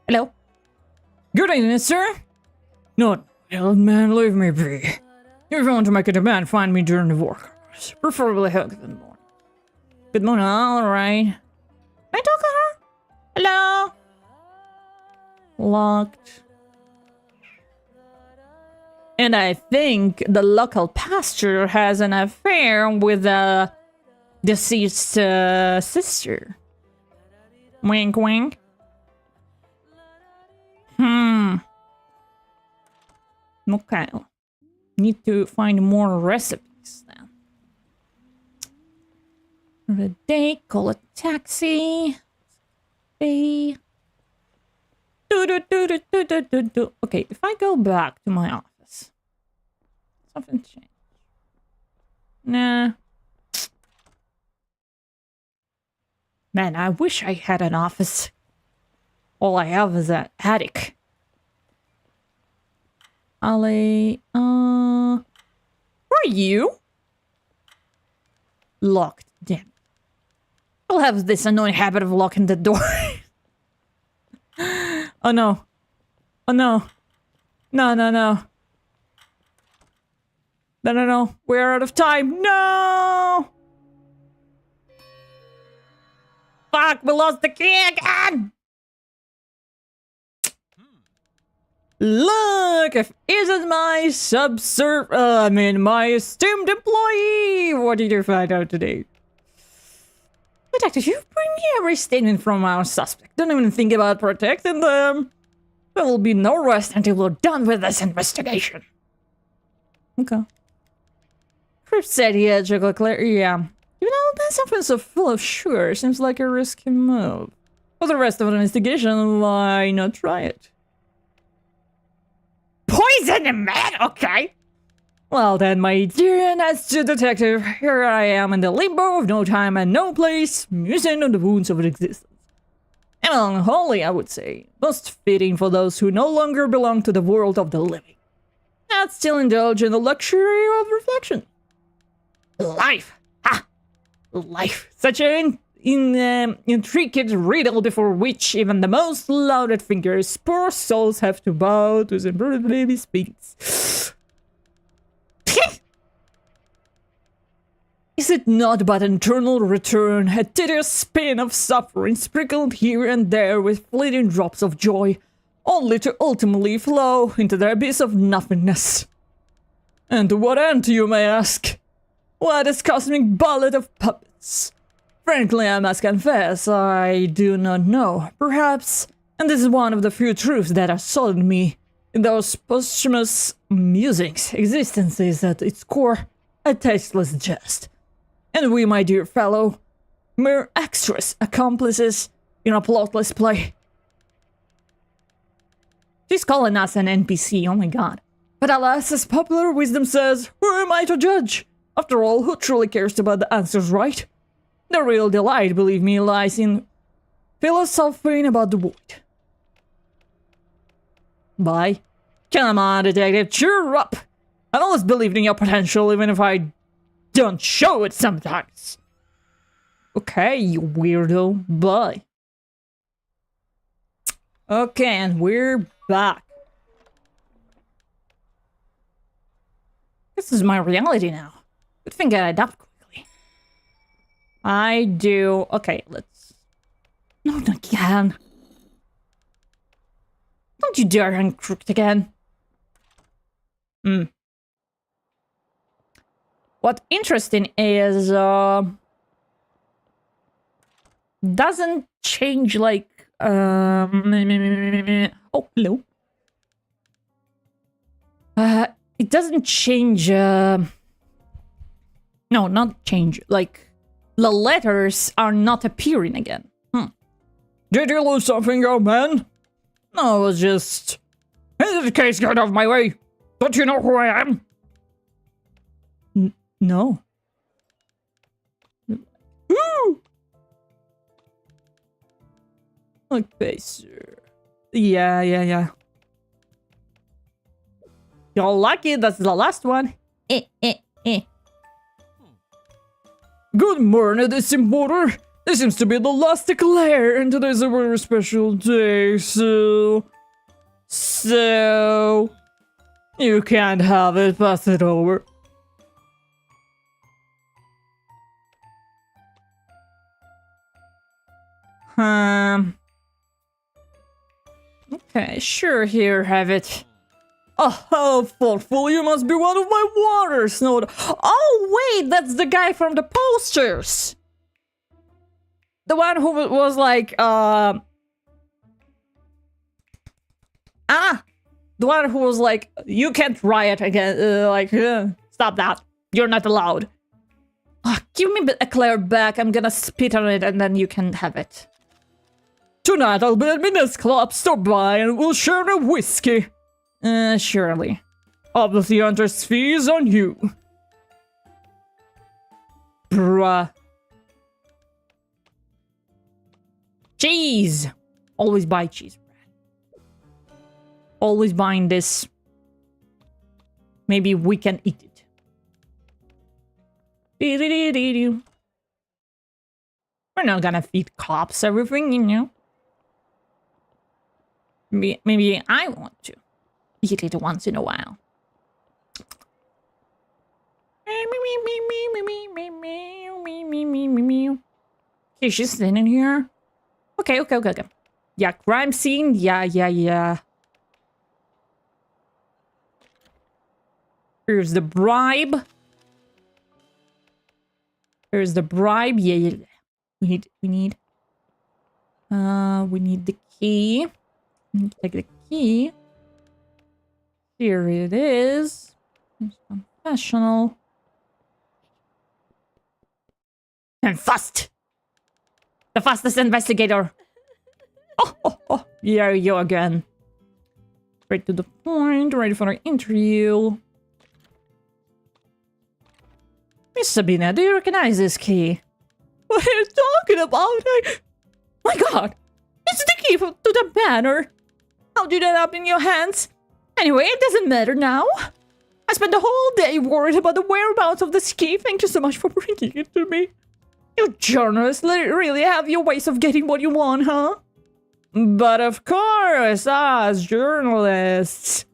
Hello? Good evening, sir. No, old man, leave me be. If you want to make a demand, find me during the work hours. Preferably in the morning. Good morning, alright. Can I talk to her? Hello? Locked. And I think the local pastor has an affair with a deceased sister. Wink, wink. Okay. Need to find more recipes then. For the day, call a taxi. Okay, if I go back to my office, something changed. Nah. Man, I wish I had an office. All I have is an attic. Ali, where are you? Locked. Damn. I'll have this annoying habit of locking the door. Oh no. Oh no. No. No. We're out of time. No! Fuck, we lost the key again! Look, if isn't my my esteemed employee! What did you find out today? Detective, you bring me every statement from our suspect. Don't even think about protecting them. There will be no rest until we're done with this investigation. Okay. Crip said he had chocolate clear. Yeah. You know, that's something so full of sugar. Seems like a risky move. For the rest of the investigation, why not try it? Poison the man? Okay. Well then, my dear and astute detective, here I am in the limbo of no time and no place, musing on the wounds of existence. And unholy, I would say. Most fitting for those who no longer belong to the world of the living. Yet still indulge in the luxury of reflection. Life! Ha! Life. Such an intricate riddle before which even the most loaded fingers, poor souls, have to bow to the baby speaks. Is it not but an eternal return, a tedious spin of suffering sprinkled here and there with fleeting drops of joy, only to ultimately flow into the abyss of nothingness? And to what end, you may ask? Why this cosmic ballet of puppets? Frankly, I must confess, I do not know. Perhaps, and this is one of the few truths that assaulted me, in those posthumous musings, existence is at its core a tasteless jest. And we, my dear fellow, mere extras, accomplices in a plotless play. She's calling us an NPC, oh my god. But alas, as popular wisdom says, who am I to judge? After all, who truly cares about the answers, right? The real delight, believe me, lies in philosophizing about the void. Bye. Come on, detective, cheer up! I've always believed in your potential, even if I don't show it sometimes. Okay, you weirdo. Bye. Okay, and we're back. This is my reality now. Good thing I adapt quickly. I do... Okay, let's... No, not again. Don't you dare uncrook again. What interesting is, doesn't change like, oh, hello. It doesn't change, no, not change, like, the letters are not appearing again. Did you lose something, old man? No, it was just... In this case, get out of my way. Don't you know who I am? No. Woo! Okay, sir. Yeah. You're lucky that's the last one. Good morning, this importer. This seems to be the last eclair, and today's a very special day, so... You can't have it, pass it over. Okay, sure, here, have it. Oh, how thoughtful, you must be one of my water snowed. Oh, wait, that's the guy from the posters. The one who was like, the one who was like, you can't riot again, stop that, you're not allowed. Give me a Eclair back, I'm gonna spit on it and then you can have it. Tonight I'll be at Midnight's Club, stop by and we'll share a whiskey. Surely. Obviously Hunter's fee is on you. Bruh. Cheese! Always buy cheese. Always buying this. Maybe we can eat it. We're not gonna feed cops everything, you know. Maybe I want to eat it once in a while. Okay, she's standing here. Okay. Yeah, crime scene. Yeah. Here's the bribe. Yeah. We need the key. Take the key. Here it is. Confessional. And fast. The fastest investigator. Oh. Here you go again. Straight to the point. Ready for an interview. Miss Sabina, do you recognize this key? What are you talking about? My god! It's the key to the banner! How did that up in your hands? Anyway, it doesn't matter now. I spent the whole day worried about the whereabouts of this key. Thank you so much for bringing it to me. You journalists really have your ways of getting what you want, huh? But of course, as journalists,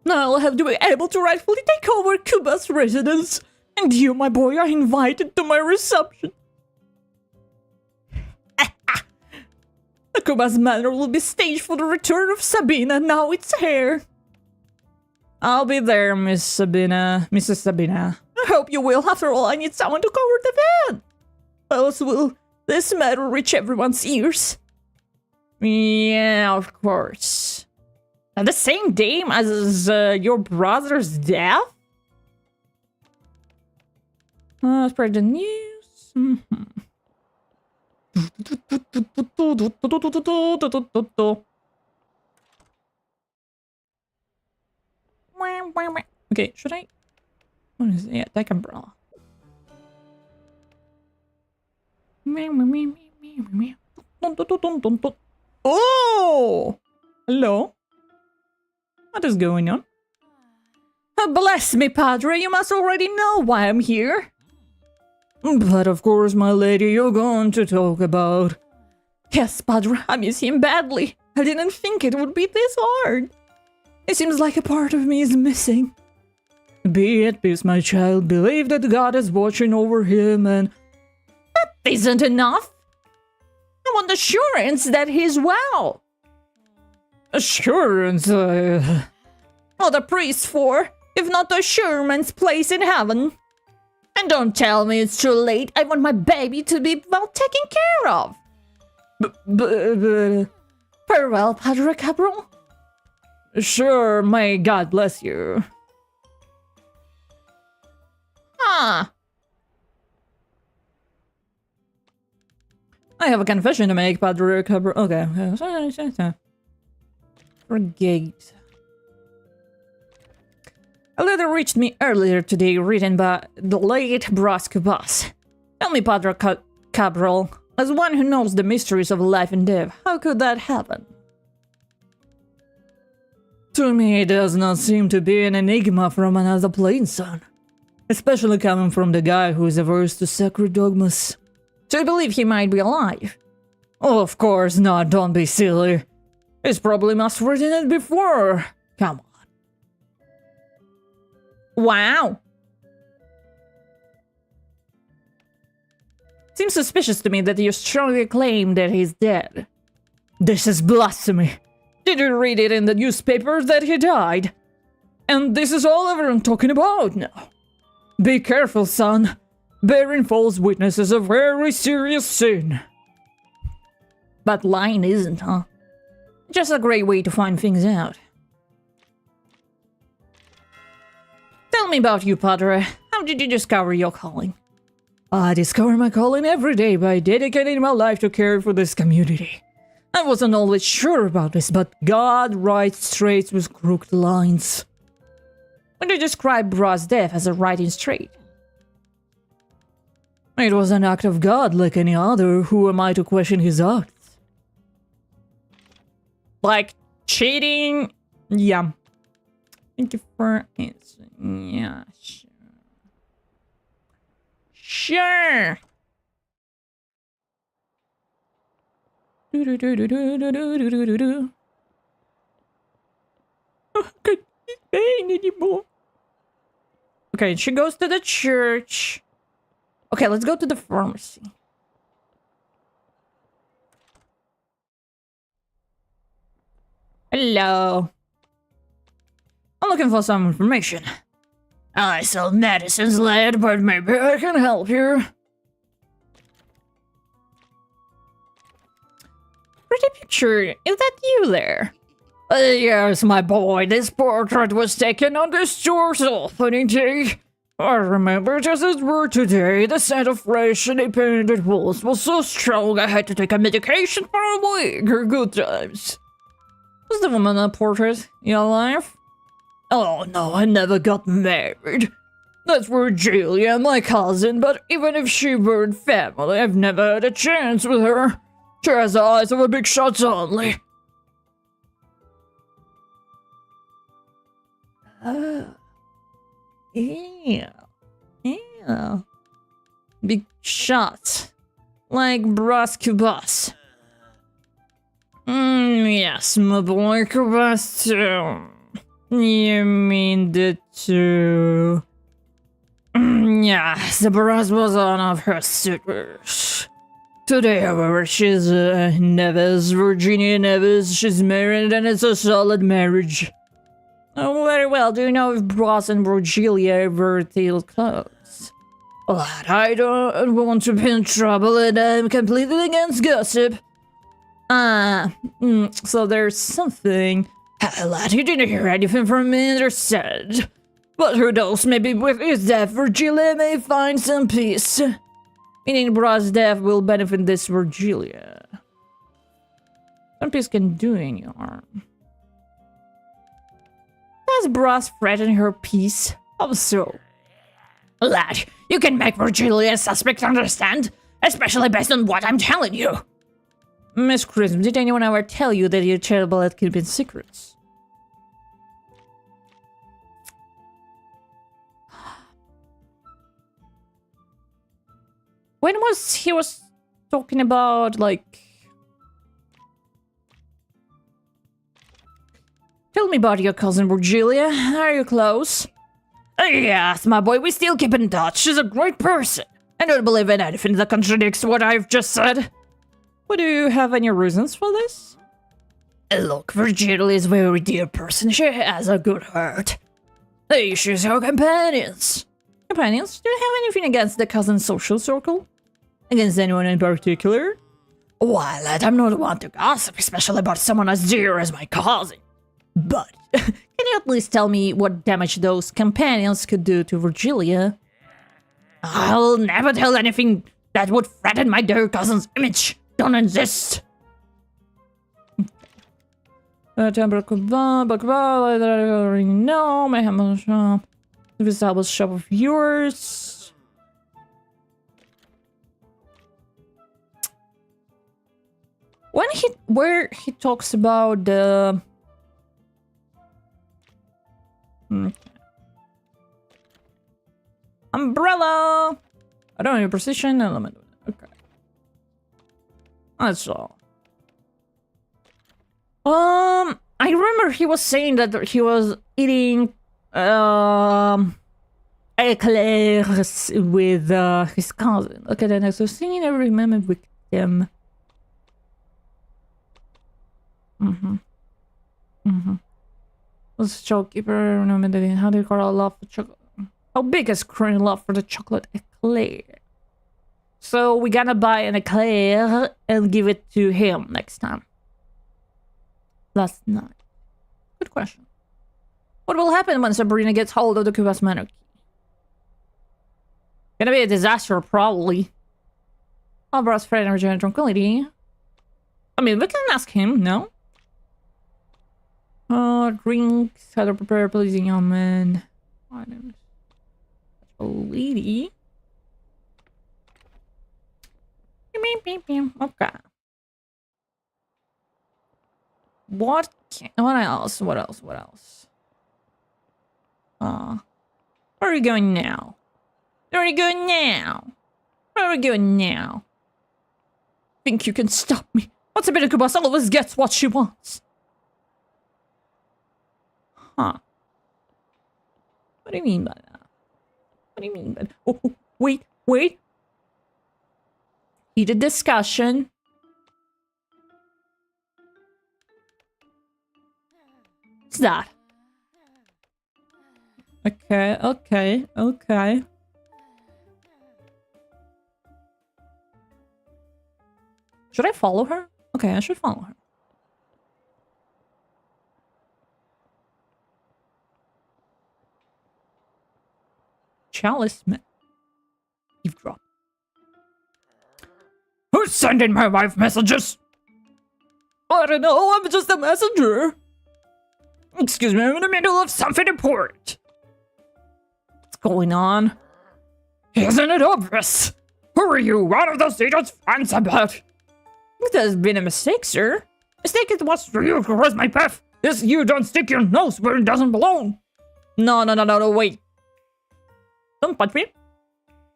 I'll have to be able to rightfully take over Cuba's residence, and you, my boy, are invited to my reception. The Cuba's manor will be staged for the return of Sabina. Now it's here. I'll be there, Miss Sabina. Mrs. Sabina. I hope you will. After all, I need someone to cover the van. Else will this matter reach everyone's ears? Yeah, of course. At the same day as your brother's death? Spread the news. Okay, should I? What is it? Yeah, attack umbrella. Oh! Hello? What is going on? Bless me, Padre, you must already know why I'm here. But of course, my lady, you're going to talk about... Yes, Padre, I miss him badly. I didn't think it would be this hard. It seems like a part of me is missing. Be at peace, my child. Believe that God is watching over him and... That isn't enough. I want assurance that he's well. Assurance? What are priests for, if not to assure man's place in heaven? And don't tell me it's too late. I want my baby to be well taken care of. Farewell, Padre Cabral. Sure, may God bless you. Huh. I have a confession to make, Padre Cabral. Okay. Forgate. A letter reached me earlier today, written by the late Bluesky boss. Tell me, Padre Cabral, as one who knows the mysteries of life and death, how could that happen? To me, it does not seem to be an enigma from another plane, son. Especially coming from the guy who is averse to sacred dogmas. Do you believe he might be alive? Oh, of course not, don't be silly. He's probably must have written it before. Come on. Wow. Seems suspicious to me that you strongly claim that he's dead. This is blasphemy. Did you read it in the newspaper that he died? And this is all everyone's talking about now. Be careful, son. Bearing false witness is a very serious sin. But lying isn't, huh? Just a great way to find things out. Tell me about you, Padre. How did you discover your calling? I discover my calling every day by dedicating my life to care for this community. I wasn't always sure about this, but God writes straight with crooked lines. When you describe Bra's death as a writing straight? It was an act of God like any other. Who am I to question his acts? Like cheating? Yeah. Thank you for answering. Yeah, sure. Sure! Oh, I can't see pain anymore. Okay, she goes to the church. Okay, let's go to the pharmacy. Hello. I'm looking for some information. I sell medicines, lad, but maybe I can help you. Pretty picture. Is that you there? Yes, my boy. This portrait was taken on the store's opening day. I remember just as were today. The scent of freshly painted walls was so strong I had to take a medication for a week. Good times. Who's the woman in the portrait? You alive? Oh no, I never got married. That's Virgilia, my cousin, but even if she weren't family, I've never had a chance with her. She has the eyes of a big shots only. Oh. Yeah. Yeah. Big shot. Like Bluesky boss. Yes, my boy Kubas too. You mean the two? Yes, the boss was one of her suitors. Today, however, she's Neves, Virginia Neves. She's married and it's a solid marriage. Oh, very well. Do you know if Bros and Virgilia ever deal close? Lad, I don't want to be in trouble and I'm completely against gossip. So there's something. Lad, you didn't hear anything from me or said. But who knows, maybe with his death, Virgilia may find some peace. Meaning Bros' death will benefit this Virgilia. Some peace can do any harm. Does Bros threaten her peace? How so? Lad, you can make Virgilia a suspect, understand? Especially based on what I'm telling you. Miss Chrism, did anyone ever tell you that you're terrible at keeping secrets? When was he talking about, like... Tell me about your cousin Virgilia. Are you close? Yes, my boy, we still keep in touch. She's a great person. I don't believe in anything that contradicts what I've just said. But do you have any reasons for this? Look, Virgilia is a very dear person. She has a good heart. She's her companions. Companions? Do you have anything against the cousin social circle? Against anyone in particular? Why, lad, I'm not one to gossip, especially about someone as dear as my cousin. But, can you at least tell me what damage those companions could do to Virgilia? I'll never tell anything that would threaten my dear cousin's image. Don't insist. No, my hammer shop. This album shop of yours. Where he talks about the umbrella. I don't have a precision element. Okay. That's all. I remember he was saying that he was eating eclairs with his cousin. Okay, then I was singing every moment with him. Was shopkeeper how do you call a love for chocolate? How big is current love for the chocolate eclair? So we're gonna buy an eclair and give it to him next time. Last night. Good question. What will happen when Sabrina gets hold of the Kubas monarchy? Gonna be a disaster, probably. Albra's friend and regenerate tranquility. I mean, we can ask him, no? Drinks, how to prepare pleasing young man. Items. A lady. Okay. What else? Where are we going now? Think you can stop me? What's a bit of Kubas always gets what she wants. Huh. What do you mean by that? Oh, wait. Heated discussion. What's that? Okay. Should I follow her? Okay, I should follow her. Chalice man. Eavesdrop. Who's sending my wife messages? I don't know, I'm just a messenger. Excuse me, I'm in the middle of something important. What's going on? Isn't it obvious? Who are you, one of those idiots fans about? There's been a mistake, sir. Mistake it was for you to cross my path. This you don't stick your nose where it doesn't belong. No, wait. Don't punch me.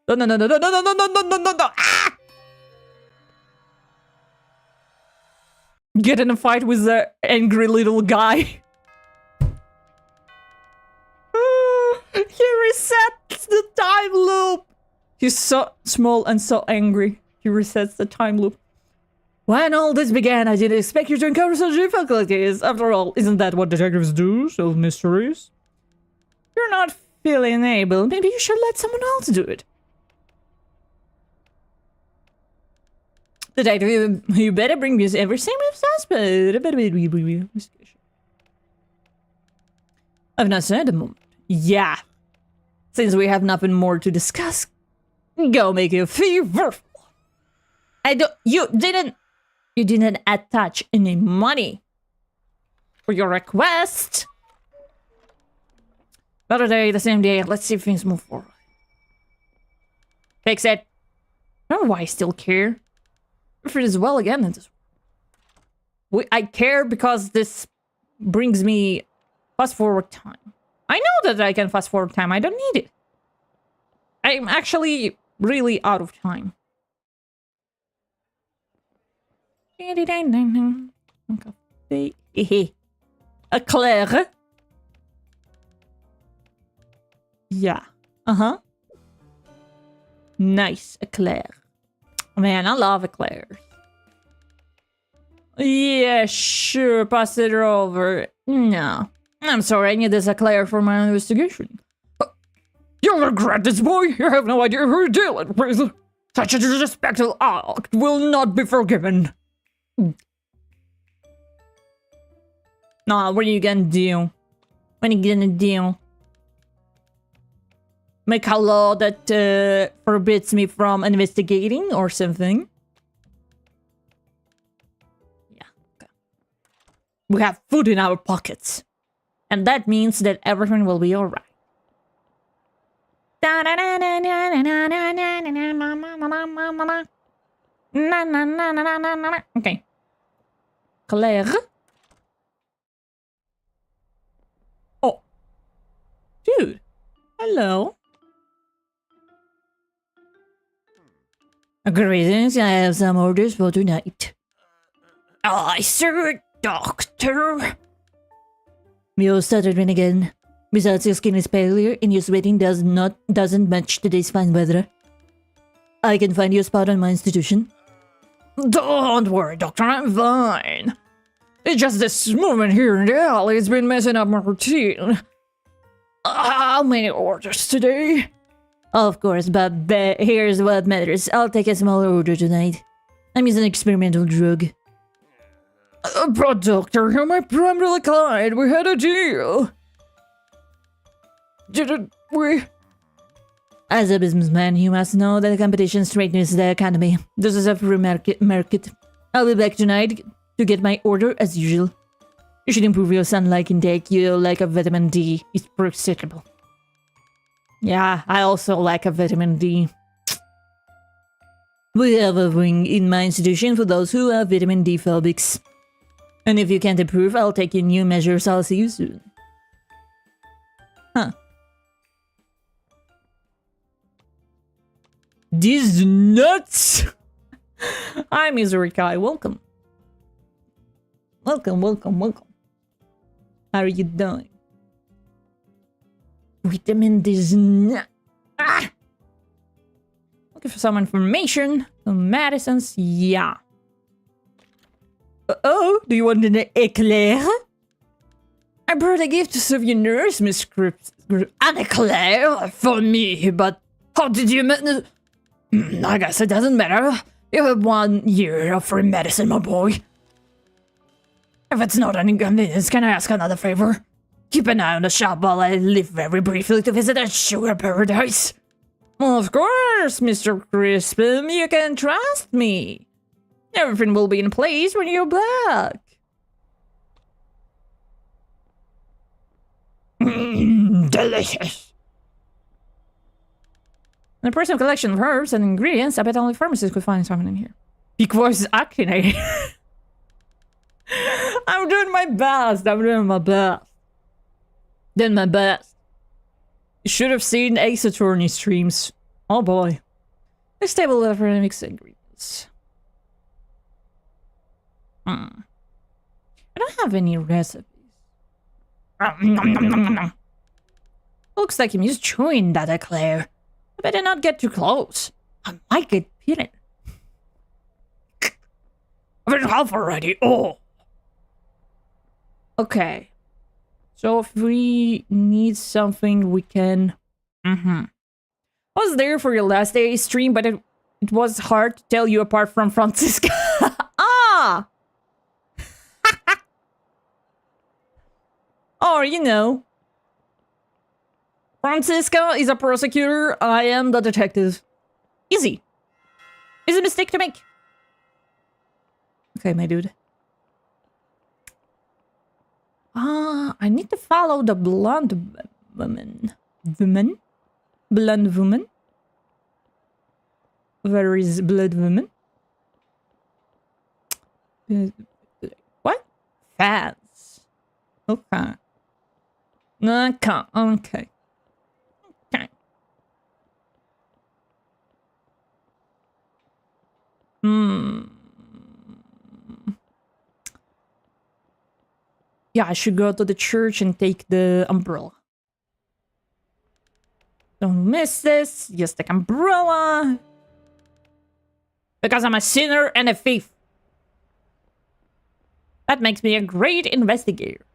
No, no, no, no, no, no, no, no, no, no, no, no. Ah! Get in a fight with the angry little guy. He resets the time loop. He's so small and so angry. He resets the time loop. When all this began, I didn't expect you to encounter such difficulties. After all, isn't that what detectives do? Solve mysteries? You're not feeling able. Maybe you should let someone else do it. Detective, you better bring me every single suspect. I've not said a moment. Yeah. Since we have nothing more to discuss, go make a favor. You didn't attach any money for your request. Another day, the same day. Let's see if things move forward. Fix it. I don't know why I still care. If it is well again, I care because this brings me fast forward time. I know that I can fast forward time. I don't need it. I'm actually really out of time. A Claire. Yeah. Uh-huh. Nice. Eclair. Man, I love eclairs. Yeah, sure. Pass it over. No. I'm sorry, I need this eclair for my investigation. You'll regret this, boy. You have no idea who you're dealing with. Such a disrespectful act will not be forgiven. Nah, what are you gonna do? What are you gonna do? Make a law that forbids me from investigating or something? Yeah, okay. We have food in our pockets. And that means that everything will be alright. Okay. Claire? Oh. Dude. Hello. Greetings, I have some orders for tonight. I sir, doctor. You stuttered when again. Besides, your skin is paler and your sweating doesn't match today's fine weather. I can find you a spot on my institution. Don't worry, doctor, I'm fine. It's just this movement here in the alley has been messing up my routine. How many orders today? Of course, but here's what matters. I'll take a smaller order tonight. I'm using an experimental drug. But doctor, you're my primary client. We had a deal. Didn't we? As a businessman, you must know that competition straightens the economy. This is a free market. I'll be back tonight to get my order as usual. You should improve your sunlight intake. You lack of vitamin D. It's prescriptable. Yeah, I also lack of vitamin D. We have a wing in my institution for those who are vitamin D phobics. And if you can't improve, I'll take your new measures. I'll see you soon. Huh. These nuts! Hi, Misery Kai. Welcome. Welcome, welcome, welcome. How are you doing? Vitamin D's nut. Ah! Looking for some information. Some medicines. Yeah. Oh, do you want an eclair? I brought a gift to serve your nurse, Miss Scripps. An eclair for me, but how did you manage? I guess it doesn't matter. You have 1 year of free medicine, my boy. If it's not an inconvenience, can I ask another favor? Keep an eye on the shop while I leave very briefly to visit a sugar paradise. Of course, Mr. Crispin, you can trust me. Everything will be in place when you're back. Delicious. In a personal collection of herbs and ingredients, I bet only pharmacists could find something in here. Peak voice is acting. I'm doing my best. I'm doing my best. Doing my best. You should have seen Ace Attorney streams. Oh boy. This table of mixed ingredients. I don't have any recipes. Looks like him is chewing that eclair. I better not get too close. I might get bitten. I've been half already. Oh. Okay. So if we need something, we can... I was there for your last day stream, but it was hard to tell you apart from Francisca. Ah! Oh, you know. Francisca is a prosecutor. I am the detective. Easy. Is a mistake to make. Okay, my dude. I need to follow the blonde woman. Blonde woman? Where is blood woman? What? Fats. Okay. Okay. Yeah, I should go to the church and take the umbrella. Don't miss this. Just take umbrella. Because I'm a sinner and a thief. That makes me a great investigator.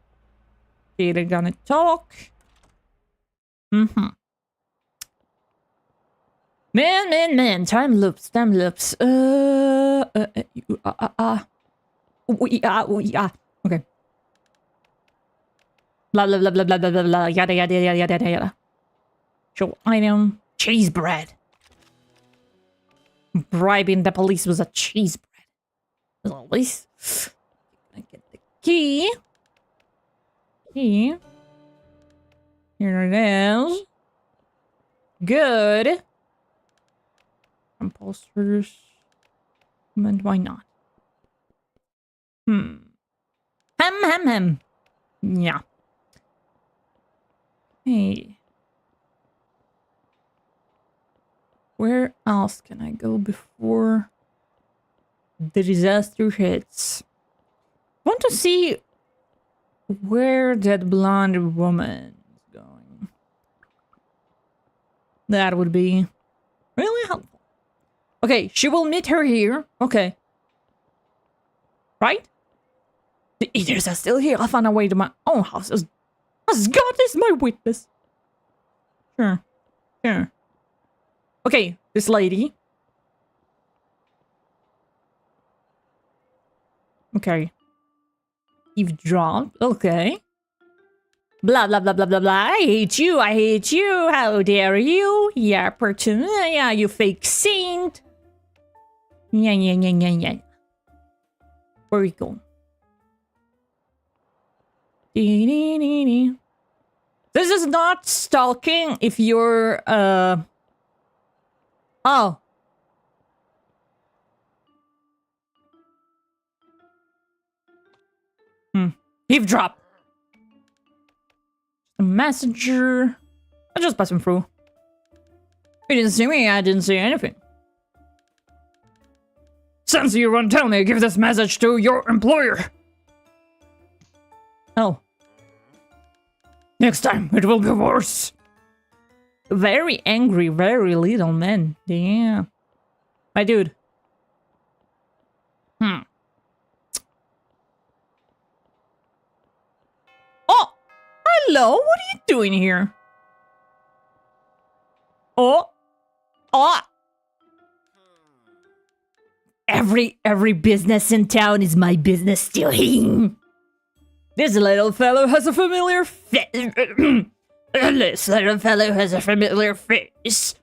Okay, they're gonna talk. Man. Time loops. Okay. Blah, blah, blah, blah, blah, blah, blah, yada, yada, yada, yada, yada. Show item. Cheese bread. Bribing the police was a cheese bread. At least. I get the key. Here it is. Good. Compulsors. And why not? Yeah. Hey. Where else can I go before the disaster hits? I want to see where that blonde woman is going. That would be really helpful. Okay, she will meet her here. Okay. Right? The eaters are still here. I'll find a way to my own house. As God is my witness. Sure. Okay, this lady. Okay. Eavesdrop. Okay. Blah, blah, blah, blah, blah, blah. I hate you. How dare you? Yeah, yeah, you fake saint. Yeah. Where are we going? This is not stalking if you're, Oh. Eavesdrop. A messenger. I just passed him through. You didn't see me, I didn't see anything. Since you won't tell me, give this message to your employer. Oh. Next time, it will be worse. Very angry, very little man. Yeah. My dude. Oh! Hello? What are you doing here? Oh! Every business in town is my business still. This little fellow has a familiar face. This little fellow has a familiar face.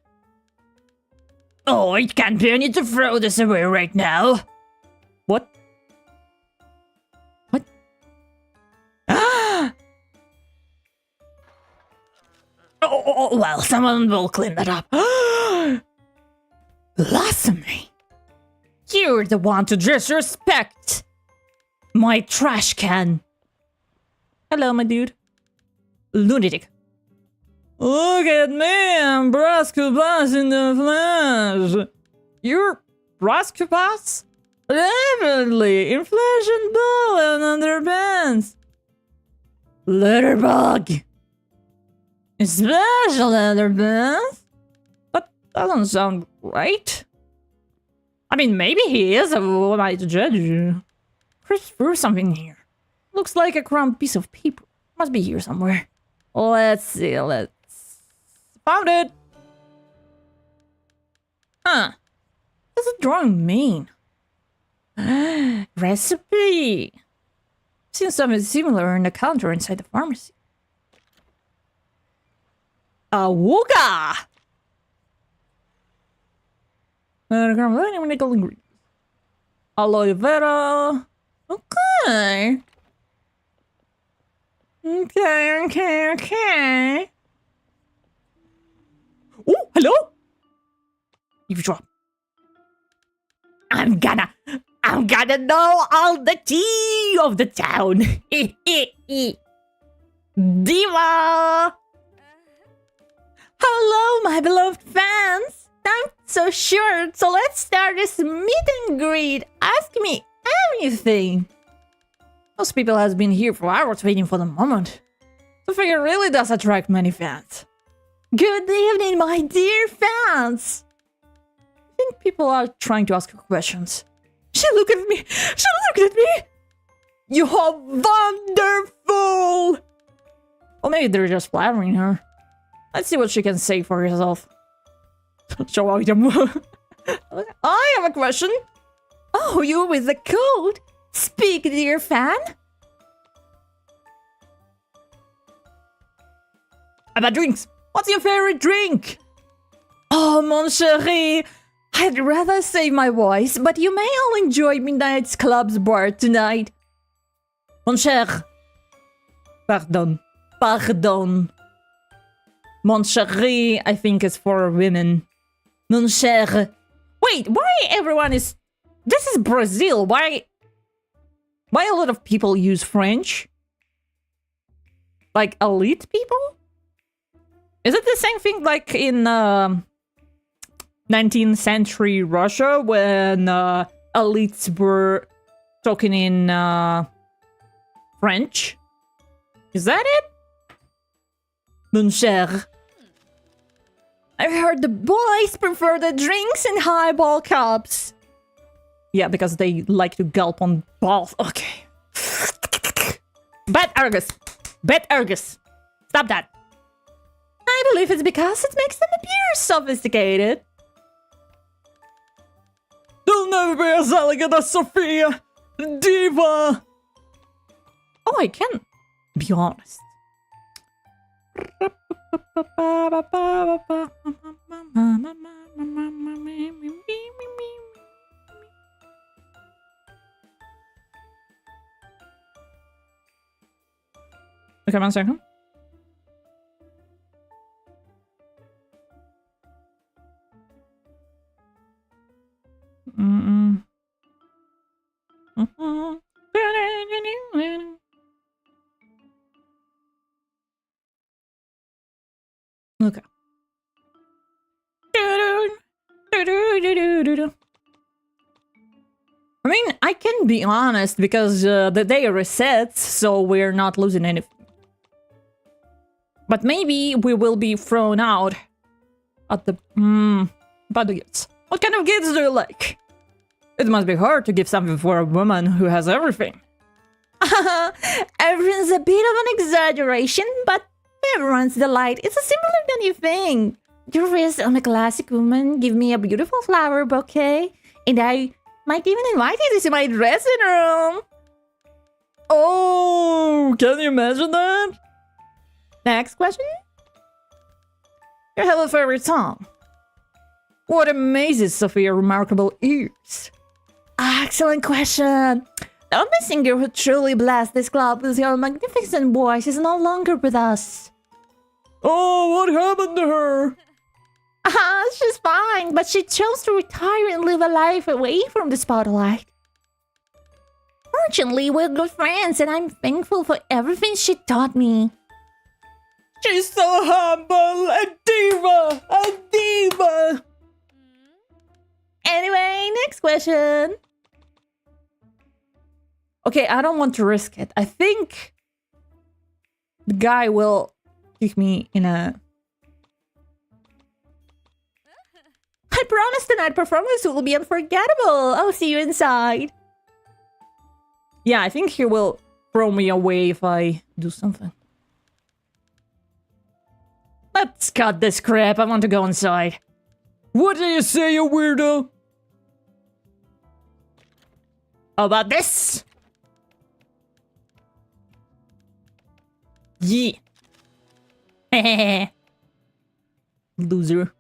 Oh, it can't be. I need to throw this away right now. What? Oh, well, someone will clean that up. Blasphemy. You're the one to disrespect my trash can. Hello, my dude. Lunatic. Look at me, I'm Brascupas in the flesh. You're Brascupas? Definitely, in flesh and bone and underpants. Litterbug. Special underpants? That doesn't sound right. I mean, maybe he is, who am I to judge you? Chris threw something here. Looks like a crumbed piece of paper. Must be here somewhere. Let's see, Found it! Huh. What does the drawing mean? Recipe! Seen something similar in the counter inside the pharmacy. Awooga! Nickel ingredients. Aloe vera. Okay. Okay. Oh, hello? Eavesdrop. I'm gonna know all the tea of the town. Diva! Hello, my beloved fans. I'm so short, so let's start this meet and greet. Ask me anything. Most people has been here for hours waiting for the moment. The figure really does attract many fans. Good evening, my dear fans. I think people are trying to ask her questions. She looked at me. You are wonderful. Or maybe they're just flattering her. Let's see what she can say for herself. Show out I have a question. Oh, you with the code? Speak, dear fan. About drinks. What's your favorite drink? Oh, mon chéri. I'd rather save my voice, but you may all enjoy Midnight's Club's bar tonight. Mon cher. Pardon. Mon chéri, I think is for women. Mon cher. Wait, why everyone is... This is Brazil. Why a lot of people use French? Like elite people? Is it the same thing like in 19th century Russia when elites were talking in French? Is that it? Mon cher. I heard the boys prefer the drinks in highball cups. Yeah, because they like to gulp on balls. Okay. Bet Argus. Stop that. I believe it's because it makes them appear sophisticated. They'll never be as elegant as Sophia. Diva. Oh, I can be honest. Okay, 1 second. Okay. I mean, I can be honest because the day resets, so we're not losing anything. But maybe we will be thrown out at the... Bad gifts. What kind of gifts do you like? It must be hard to give something for a woman who has everything. Everything's a bit of an exaggeration, but everyone's delight is similar than you think. Your wrist on a classic woman give me a beautiful flower bouquet, and I might even invite you to my dressing room. Oh, can you imagine that? Next question. You have a favorite song? What amazes Sophia's remarkable ears? Excellent question. The only singer who truly blessed this club with your magnificent voice is no longer with us. Oh, what happened to her? She's fine, but she chose to retire and live a life away from the spotlight. Fortunately, we're good friends, and I'm thankful for everything she taught me. She's so humble, a diva, a diva. Anyway, next question. Okay, I don't want to risk it. I think the guy will kick me in a... I promise tonight performance will be unforgettable. I'll see you inside. Yeah, I think he will throw me away if I do something. Let's cut this crap. I want to go inside. What do you say, you weirdo? How about this? Yeah. Loser.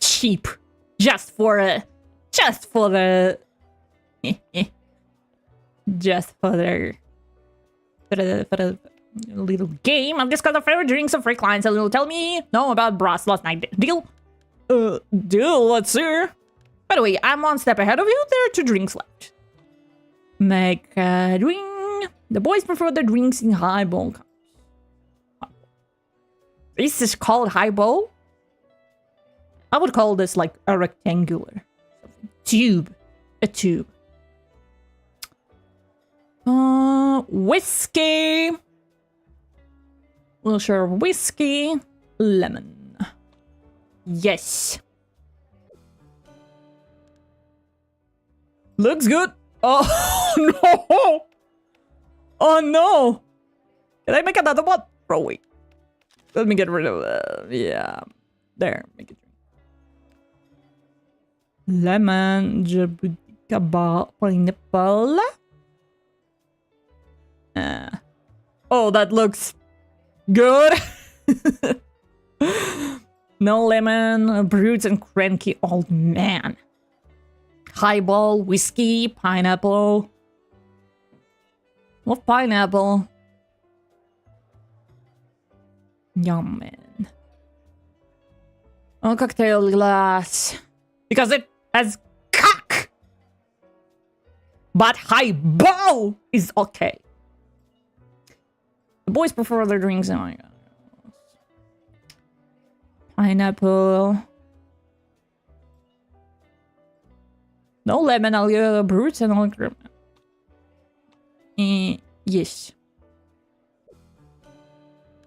Cheap. Just for the little game. I've discovered favorite drinks of free clients. A little tell me no about Brass last night. Deal? Deal, let's see. By the way, I'm one step ahead of you. There are 2 drinks left. Make a drink. The boys prefer their drinks in highball cups. This is called highball? I would call this like a rectangular tube. A tube. Whiskey. We'll share whiskey. Lemon. Yes. Looks good. Oh no! Oh no! Can I make another one? Oh wait. Let me get rid of yeah. There. Make it. Lemon, jabuticaba, pineapple. Oh, that looks good. No lemon, brutes and cranky old man. Highball, whiskey, pineapple. What pineapple? Yum, man. Oh, cocktail glass. Because it has cock. But highball is okay. The boys prefer their drinks. Oh my god. Pineapple. No lemon, I'll get the brutes and all the yes.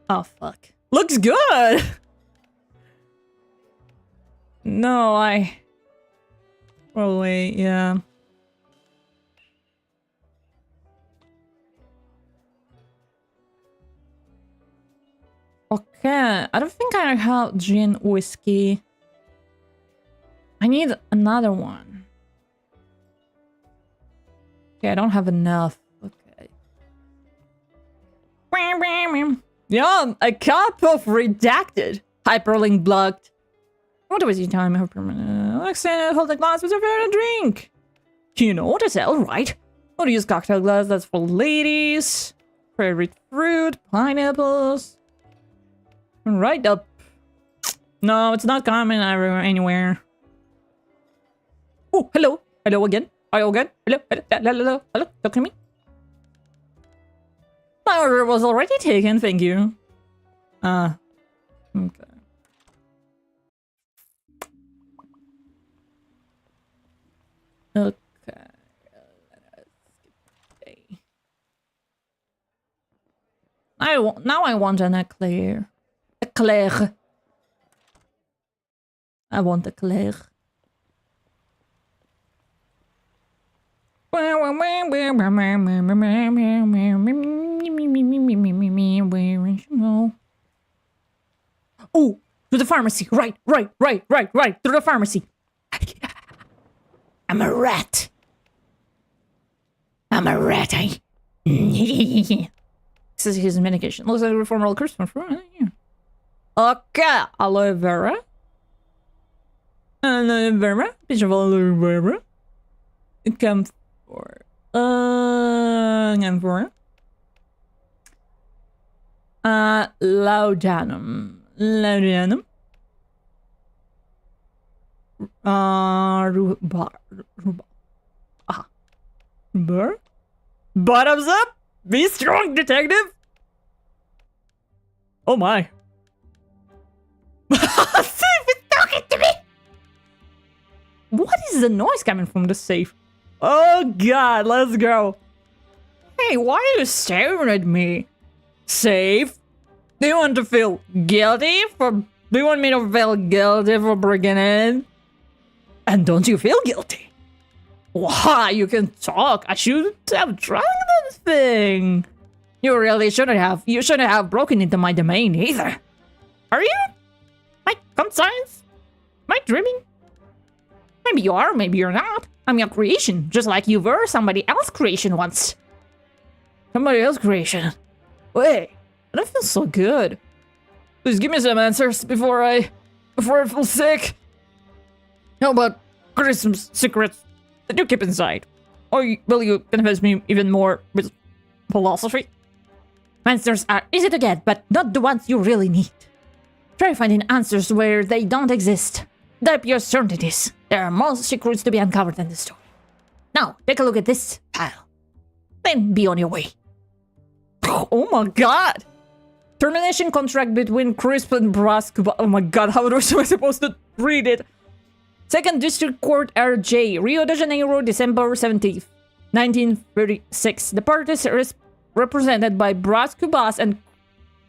Oh fuck. Looks good! No, probably, yeah. Okay, I don't think I have gin whiskey. I need another one. Okay, I don't have enough. Okay. Yeah, a cup of redacted. Hyperlink blocked. I want to waste your time. Alexander, hold the glass with your favorite drink. You know what to sell, right? How to use cocktail glass, that's for ladies. Favorite fruit, pineapples. Right up. No, it's not coming anywhere. Oh, hello. Hello again. Are you again? Hello, hello, hello, hello. Talk to me. My order was already taken, thank you. Okay. Okay. Now I want an eclair. Eclair. I want eclair. Oh, to the pharmacy. Right. To the pharmacy. I'm a rat. This is his medication. Looks like a reformal Christmas. Okay, aloe vera. Aloe vera. Picture of aloe vera. Camphor. Camphor. Laudanum. Laudanum. Rhubarb. Ah. Rhubarb. Bottoms up. Be strong, detective. Oh my. Safe is talking to me! What is the noise coming from the safe? Oh god, let's go. Hey, why are you staring at me? Safe? Do you want to feel guilty for... Do you want me to feel guilty for breaking in? And don't you feel guilty? Why, you can talk. I shouldn't have drunk that thing. You really shouldn't have. You shouldn't have broken into my domain either. Are you? My conscience? Am I dreaming? Maybe you are, maybe you're not. I'm your creation, just like you were somebody else's creation once. Somebody else's creation. Wait, I don't feel so good. Please give me some answers before I feel sick. How about Christmas secrets that you keep inside? Or will you convince me even more with philosophy? Answers are easy to get, but not the ones you really need. Try finding answers where they don't exist. They're pure certainties. There are more secrets to be uncovered in the story. Now, take a look at this pile. Then be on your way. Oh my god! Termination contract between Crisp and Brasco. Oh my god, how was I supposed to read it? 2nd District Court RJ, Rio de Janeiro, December 17th, 1936. The parties represented by Brasco Bass and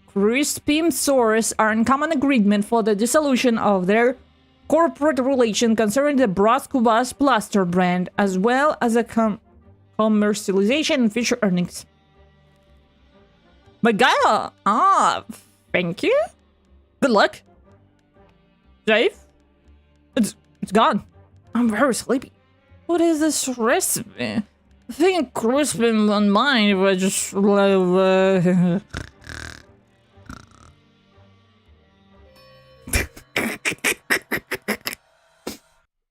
Crispim Soares are in common agreement for the dissolution of their corporate relation concerning the Brasco Bass plaster brand, as well as a commercialization and future earnings. Miguel, thank you. Good luck. Safe? It's gone. I'm very sleepy. What is this recipe? I think Crispin won't mind if I just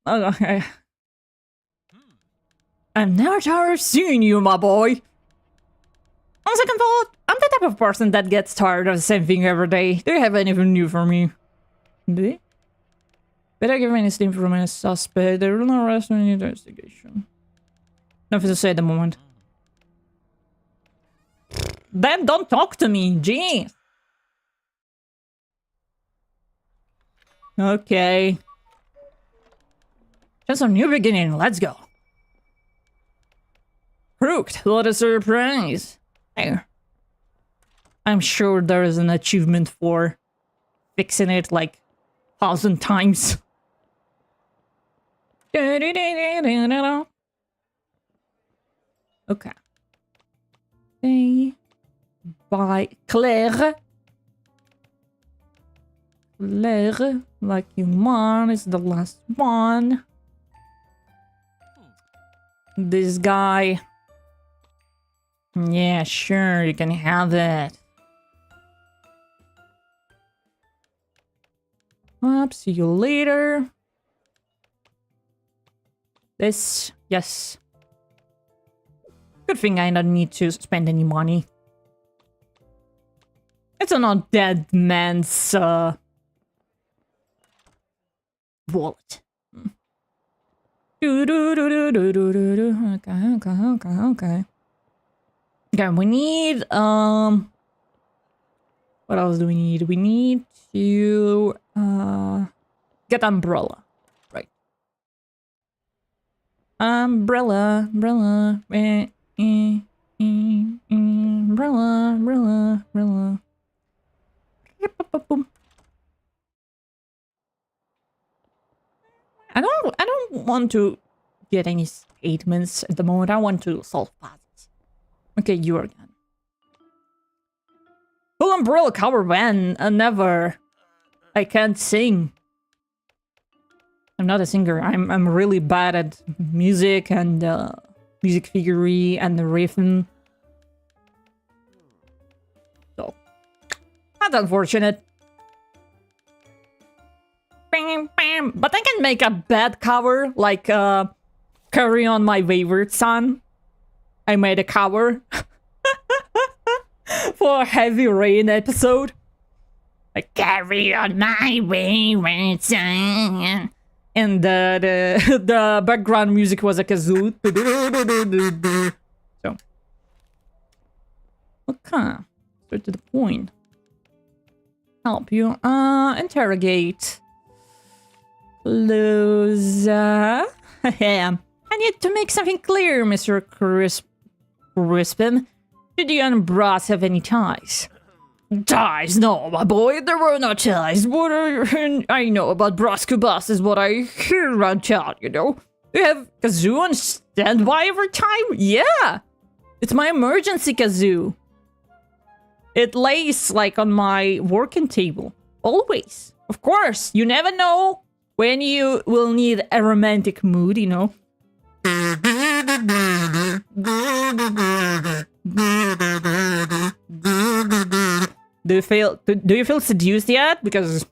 Okay. I've never tired of seeing you, my boy. On second thought, I'm the type of person that gets tired of the same thing every day. Do you have anything new for me? Do you? Better give me anything from a suspect. There will not arrest any investigation. Nothing to say at the moment. Then don't talk to me, jeez. Okay. Just a new beginning, let's go. Crooked, what a surprise. There. I'm sure there is an achievement for fixing it like 1,000 times. Okay. Okay. By Claire. Claire, like you want, is the last one. This guy. Yeah, sure, you can have it. See you later. This, yes. Good thing I don't need to spend any money. It's an undead man's, wallet. Okay. Okay, we need, what else do we need? We need to, get umbrella. Right. Umbrella. I don't want to get any statements at the moment. I want to solve puzzles. Okay, you are again. Full umbrella cover band. Never. I can't sing. I'm not a singer. I'm really bad at music and music theory and the rhythm. So that's unfortunate. Bam, bam. But I can make a bad cover, like Carry On My Wayward Son. I made a cover for a Heavy Rain episode. Like, carry on my wayward son. And the background music was a kazoo. So. Okay. Straight to the point. help you? Interrogate. Loser. I need to make something clear, Mr. Crispin. Did you and Brass have any ties? Ties? No, my boy, there were no ties. What I know about Brasco Bus is what I hear around town, you know? You have kazoo on standby every time? Yeah! It's my emergency kazoo. It lays, like, on my working table. Always. Of course, you never know when you will need a romantic mood, you know? Do you feel seduced yet? Because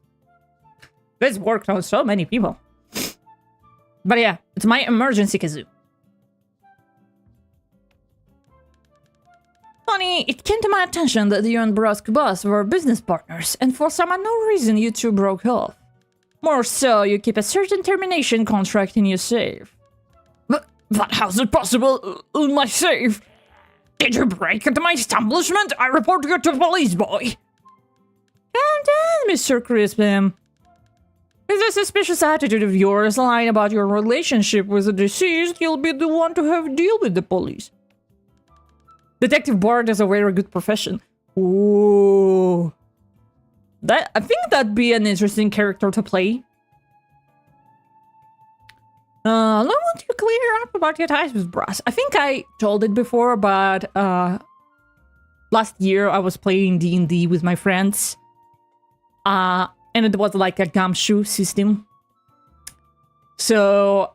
this worked on so many people. But yeah, it's my emergency kazoo. Funny, it came to my attention that you and Brusque Bus were business partners, and for some unknown reason you two broke off. More so, you keep a certain termination contract in your safe. But how's it possible in my safe? Did you break into my establishment? I report you to the police, boy. And then, Mr. Crispin, with a suspicious attitude of yours lying about your relationship with the deceased, you'll be the one to have to deal with the police. Detective Bard is a very good profession. Ooh. I think that'd be an interesting character to play. I want to clear up about your ties with Brass. I think I told it before, but last year I was playing D&D with my friends. And it was like a gumshoe system. So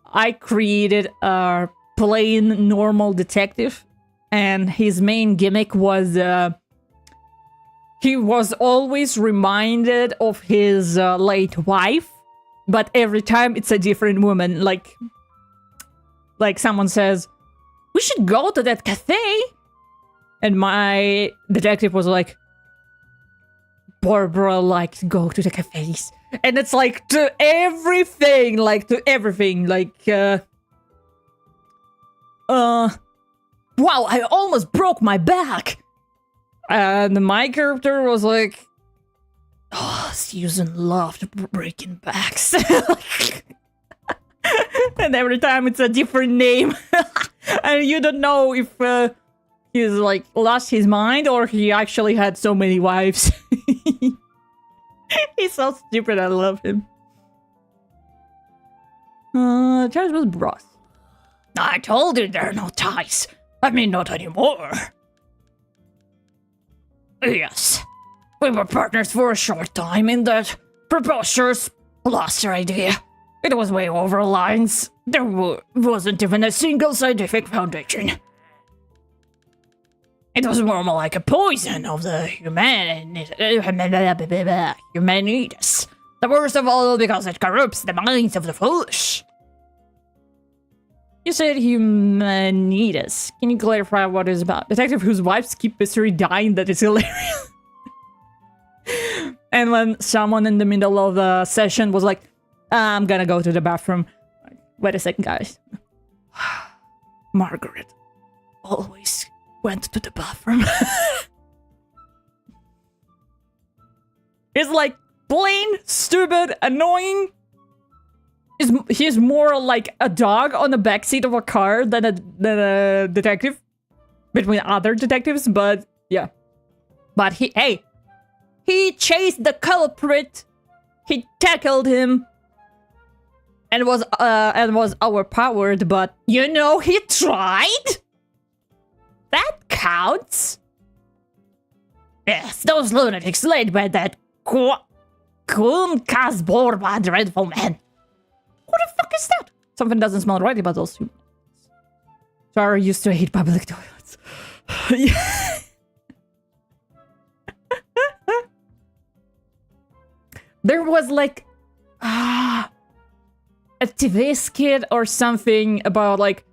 I created a plain normal detective, and his main gimmick was he was always reminded of his late wife, but every time it's a different woman. Like someone says, "We should go to that cafe," and my detective was like, "Barbara likes to go to the cafes," and it's like to everything, wow, I almost broke my back. And my character was like, oh, Susan loved breaking backs. And every time it's a different name. And you don't know if he's like lost his mind or he actually had so many wives. He's so stupid, I love him. Ties with Brass. I told you there are no ties. I mean, not anymore. Yes, we were partners for a short time in that preposterous blaster idea. It was way over lines. There wasn't even a single scientific foundation. It was more like a poison of the humanitas. The worst of all because it corrupts the minds of the foolish. You said humanitas. Can you clarify what it's about? Detective whose wives keep mystery dying, that is hilarious. And when someone in the middle of the session was like, I'm gonna go to the bathroom. Wait a second, guys. Margaret always went to the bathroom. It's like plain, stupid, annoying. He's more like a dog on the backseat of a car than a detective between other detectives, but yeah. But he chased the culprit, he tackled him, and was overpowered, but you know, he tried? That counts. Yes, those lunatics led by that Kun Kasborba dreadful man. What the fuck is that? Something doesn't smell right about those two. Sarah used to hate public toilets. Yeah. There was like a TV skit or something about like,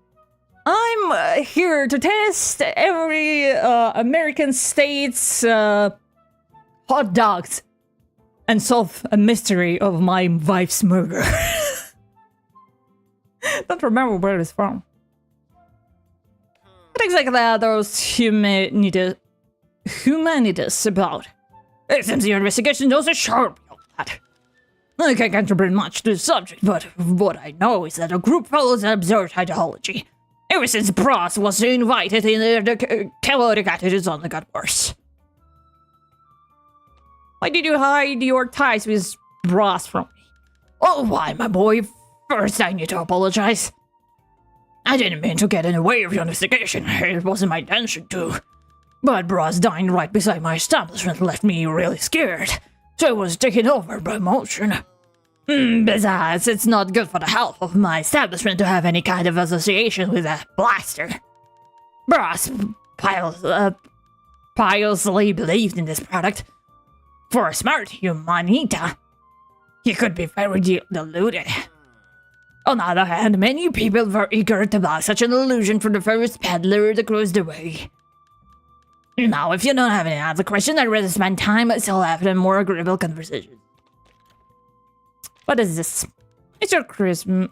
I'm here to test every American state's hot dogs and solve a mystery of my wife's murder. Don't remember where it's from. What exactly are those humanitas about? It seems your investigation does a sharp on that. I can't bring much to the subject, but what I know is that the group follows an absurd ideology. Ever since Brass was invited in, the chaotic attitudes only got worse. Why did you hide your ties with Brass from me? Oh, why, my boy? First, I need to apologize. I didn't mean to get in the way of your investigation. It wasn't my intention to. But Brass dying right beside my establishment left me really scared, so I was taken over by emotion. Besides, it's not good for the health of my establishment to have any kind of association with a blaster. Brass piously believed in this product. For a smart humanita, he could be very deluded. On the other hand, many people were eager to buy such an illusion from the first peddler that crossed the way. Now, if you don't have any other questions, I'd rather spend time myself having a more agreeable conversation. What is this? It's your crispum.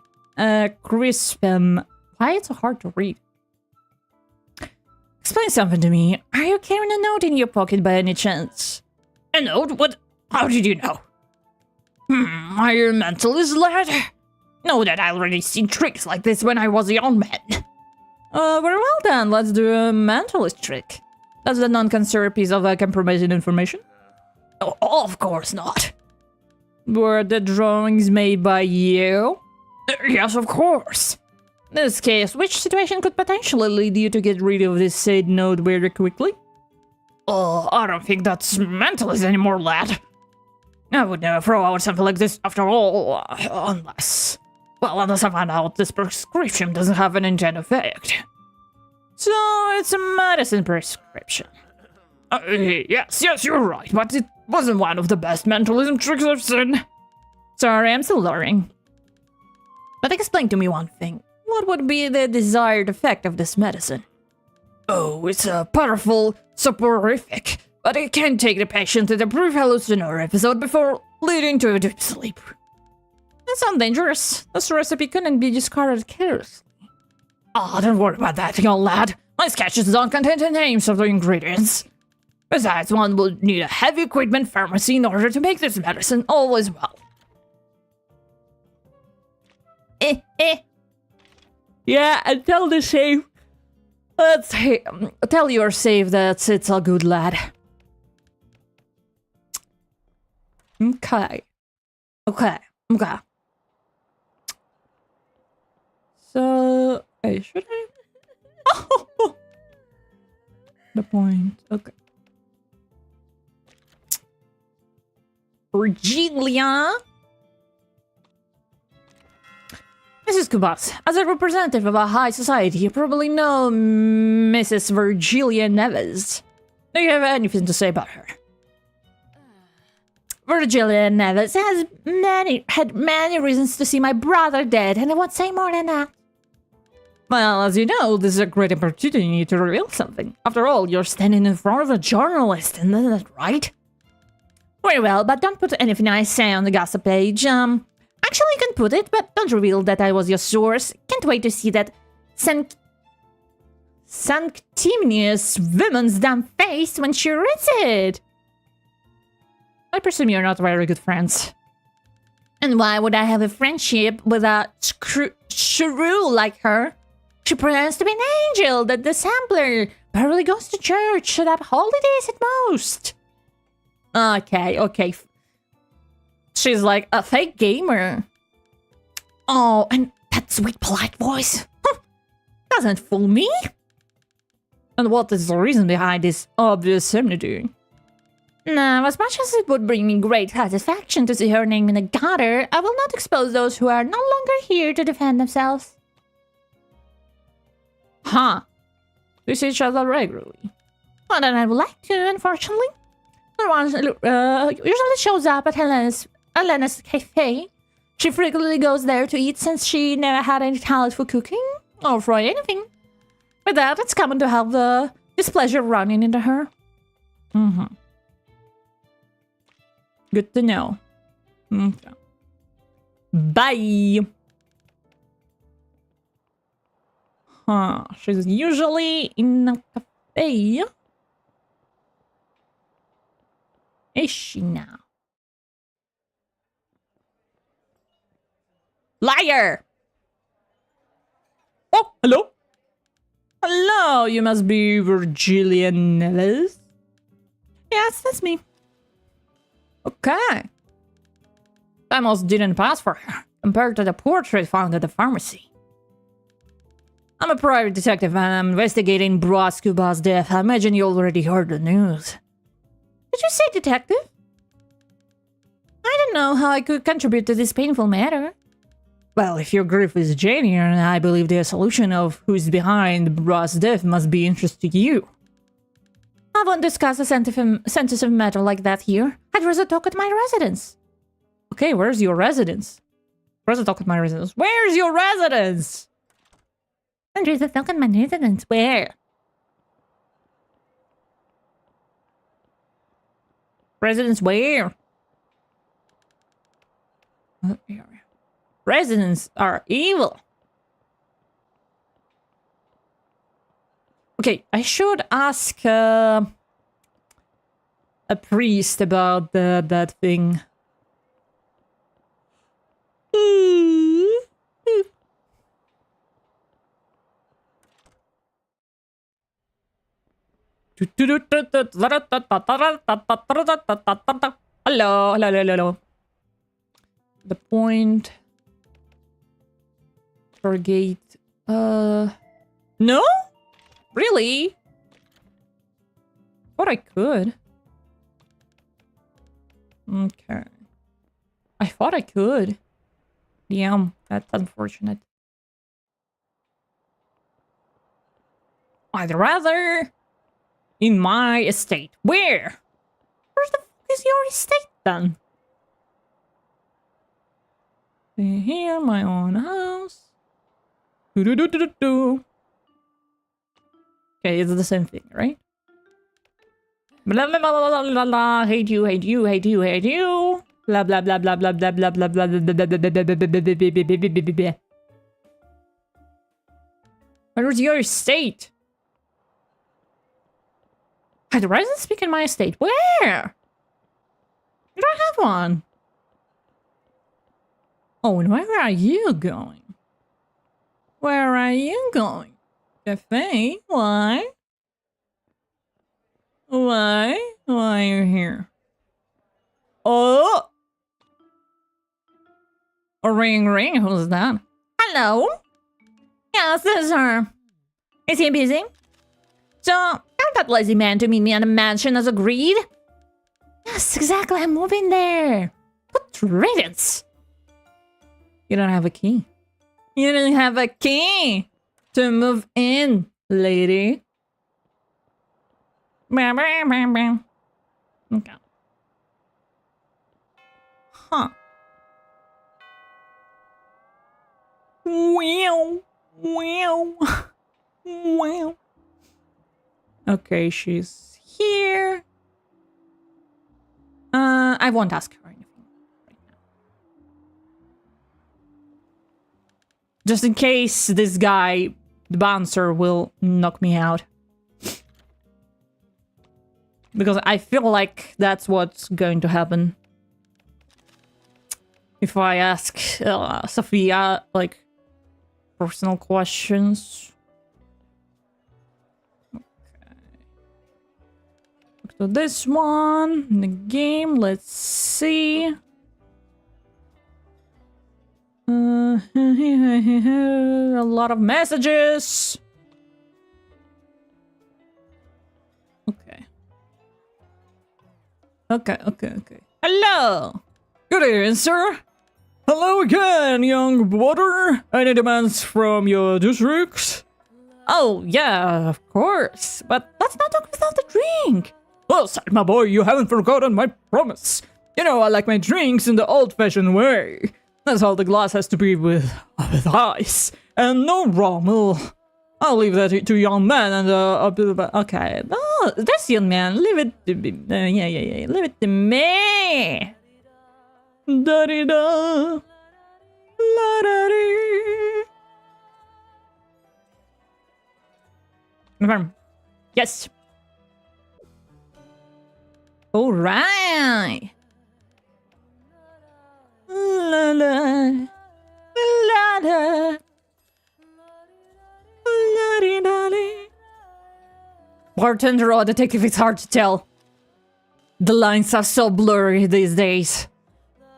Why it's so hard to read? Explain something to me. Are you carrying a note in your pocket by any chance? A note? What? How did you know? Are you a mentalist, lad? Know that I already seen tricks like this when I was a young man. Very well then, let's do a mentalist trick. That's the non-concern piece of compromising information? Oh, of course not. Were the drawings made by you? Yes, of course. In this case, which situation could potentially lead you to get rid of this said note very quickly? Oh, I don't think that's mentalist anymore, lad. I would never throw out something like this after all, unless I find out this prescription doesn't have an intended effect. So, it's a medicine prescription. Yes, you're right, but it wasn't one of the best mentalism tricks I've seen. Sorry, I'm still learning. But explain to me one thing. What would be the desired effect of this medicine? Oh, it's a powerful soporific, but it can take the patient to the brief hallucinatory episode before leading to a deep sleep. That sounds dangerous. This recipe couldn't be discarded carelessly. Oh, don't worry about that, young lad. My sketches don't contain the names of the ingredients. Besides, one would need a heavy equipment pharmacy in order to make this medicine all as well. Yeah, and tell the safe. Tell your safe that it's all good, lad. Okay. So, hey, should I? Oh, the point. Okay. Virgilia. Mrs. Kubas, as a representative of a high society, you probably know Mrs. Virgilia Neves. Do you have anything to say about her? Virgilia Neves had many reasons to see my brother dead, and I won't say more than that. Well, as you know, this is a great opportunity to reveal something. After all, you're standing in front of a journalist, isn't that right? Very well, but don't put anything I say on the gossip page. Actually, you can put it, but don't reveal that I was your source. Can't wait to see that sanctimonious woman's damn face when she reads it. I presume you're not very good friends. And why would I have a friendship with a shrew like her? She pretends to be an angel, that the sampler barely goes to church, should have holidays at most. Okay. She's like a fake gamer. Oh, and that sweet polite voice. Doesn't fool me. And what is the reason behind this obvious similitude? Now, as much as it would bring me great satisfaction to see her name in a gutter, I will not expose those who are no longer here to defend themselves. Huh. We see each other regularly. More than I would like to, unfortunately. The one usually shows up at Helena's cafe. She frequently goes there to eat since she never had any talent for cooking or for anything. With that, it's common to have the displeasure running into her. Good to know. Okay. Bye. Huh. She's usually in a cafe. is she now? Liar! Oh, hello? Hello, you must be Virgilia Neves? Yes, that's me. Okay. That almost didn't pass for her, compared to the portrait found at the pharmacy. I'm a private detective and I'm investigating Bluesky's death. I imagine you already heard the news. Did you say detective? I don't know how I could contribute to this painful matter. Well, if your grief is genuine, I believe the solution of who's behind Bros' death must be interesting to you. I won't discuss a sensitive matter like that here. I'd rather talk at my residence. Okay, where's your residence? Rather talk at my residence. Where's your residence? I'd rather talk at my residence. Where? Residence where? What area? Residents are evil. Okay, I should ask a priest about that thing. Hello. The point. Target. No? Really? Thought I could. Okay. I thought I could. Damn, that's unfortunate. I'd rather in my estate. Where? Where the fuck is your estate then? Here, my own house. Okay, it's the same thing, right? Blah blah blah blah blah blah. Hate you. Blah blah blah blah blah blah blah blah blah blah. Where's your estate? I'd rather speak in my estate. Where? You don't have one. Oh, and where are you going? Where are you going? Cafe? Why? Why? Why are you here? Oh! A ring. Who's that? Hello? Yes, this is her. Is he busy? So, I'm that lazy man to meet me at the mansion as agreed. Yes, exactly. I'm moving there. Good riddance. You don't have a key. You don't have a key to move in, lady. Okay. Huh. Wow. Okay, she's here. I won't ask her anything right now. Just in case this guy, the bouncer, will knock me out. Because I feel like that's what's going to happen. If I ask Sophia, like, personal questions. Okay. Look to this one. In the game, let's see. A lot of messages. Okay. Hello! Good evening, sir. Hello again, young brother. Any demands from your districts? Oh, yeah, of course. But let's not talk without the drink. Well said, my boy. You haven't forgotten my promise. You know, I like my drinks in the old-fashioned way. That's how the glass has to be with ice. And no rum. I'll leave that to young man and okay. Oh, this young man, leave it to me. Yeah. Leave it to me. Da di da. La da di. Confirm. Yes. All right. La la la la. Bartender or detective, it's hard to tell. The lines are so blurry these days.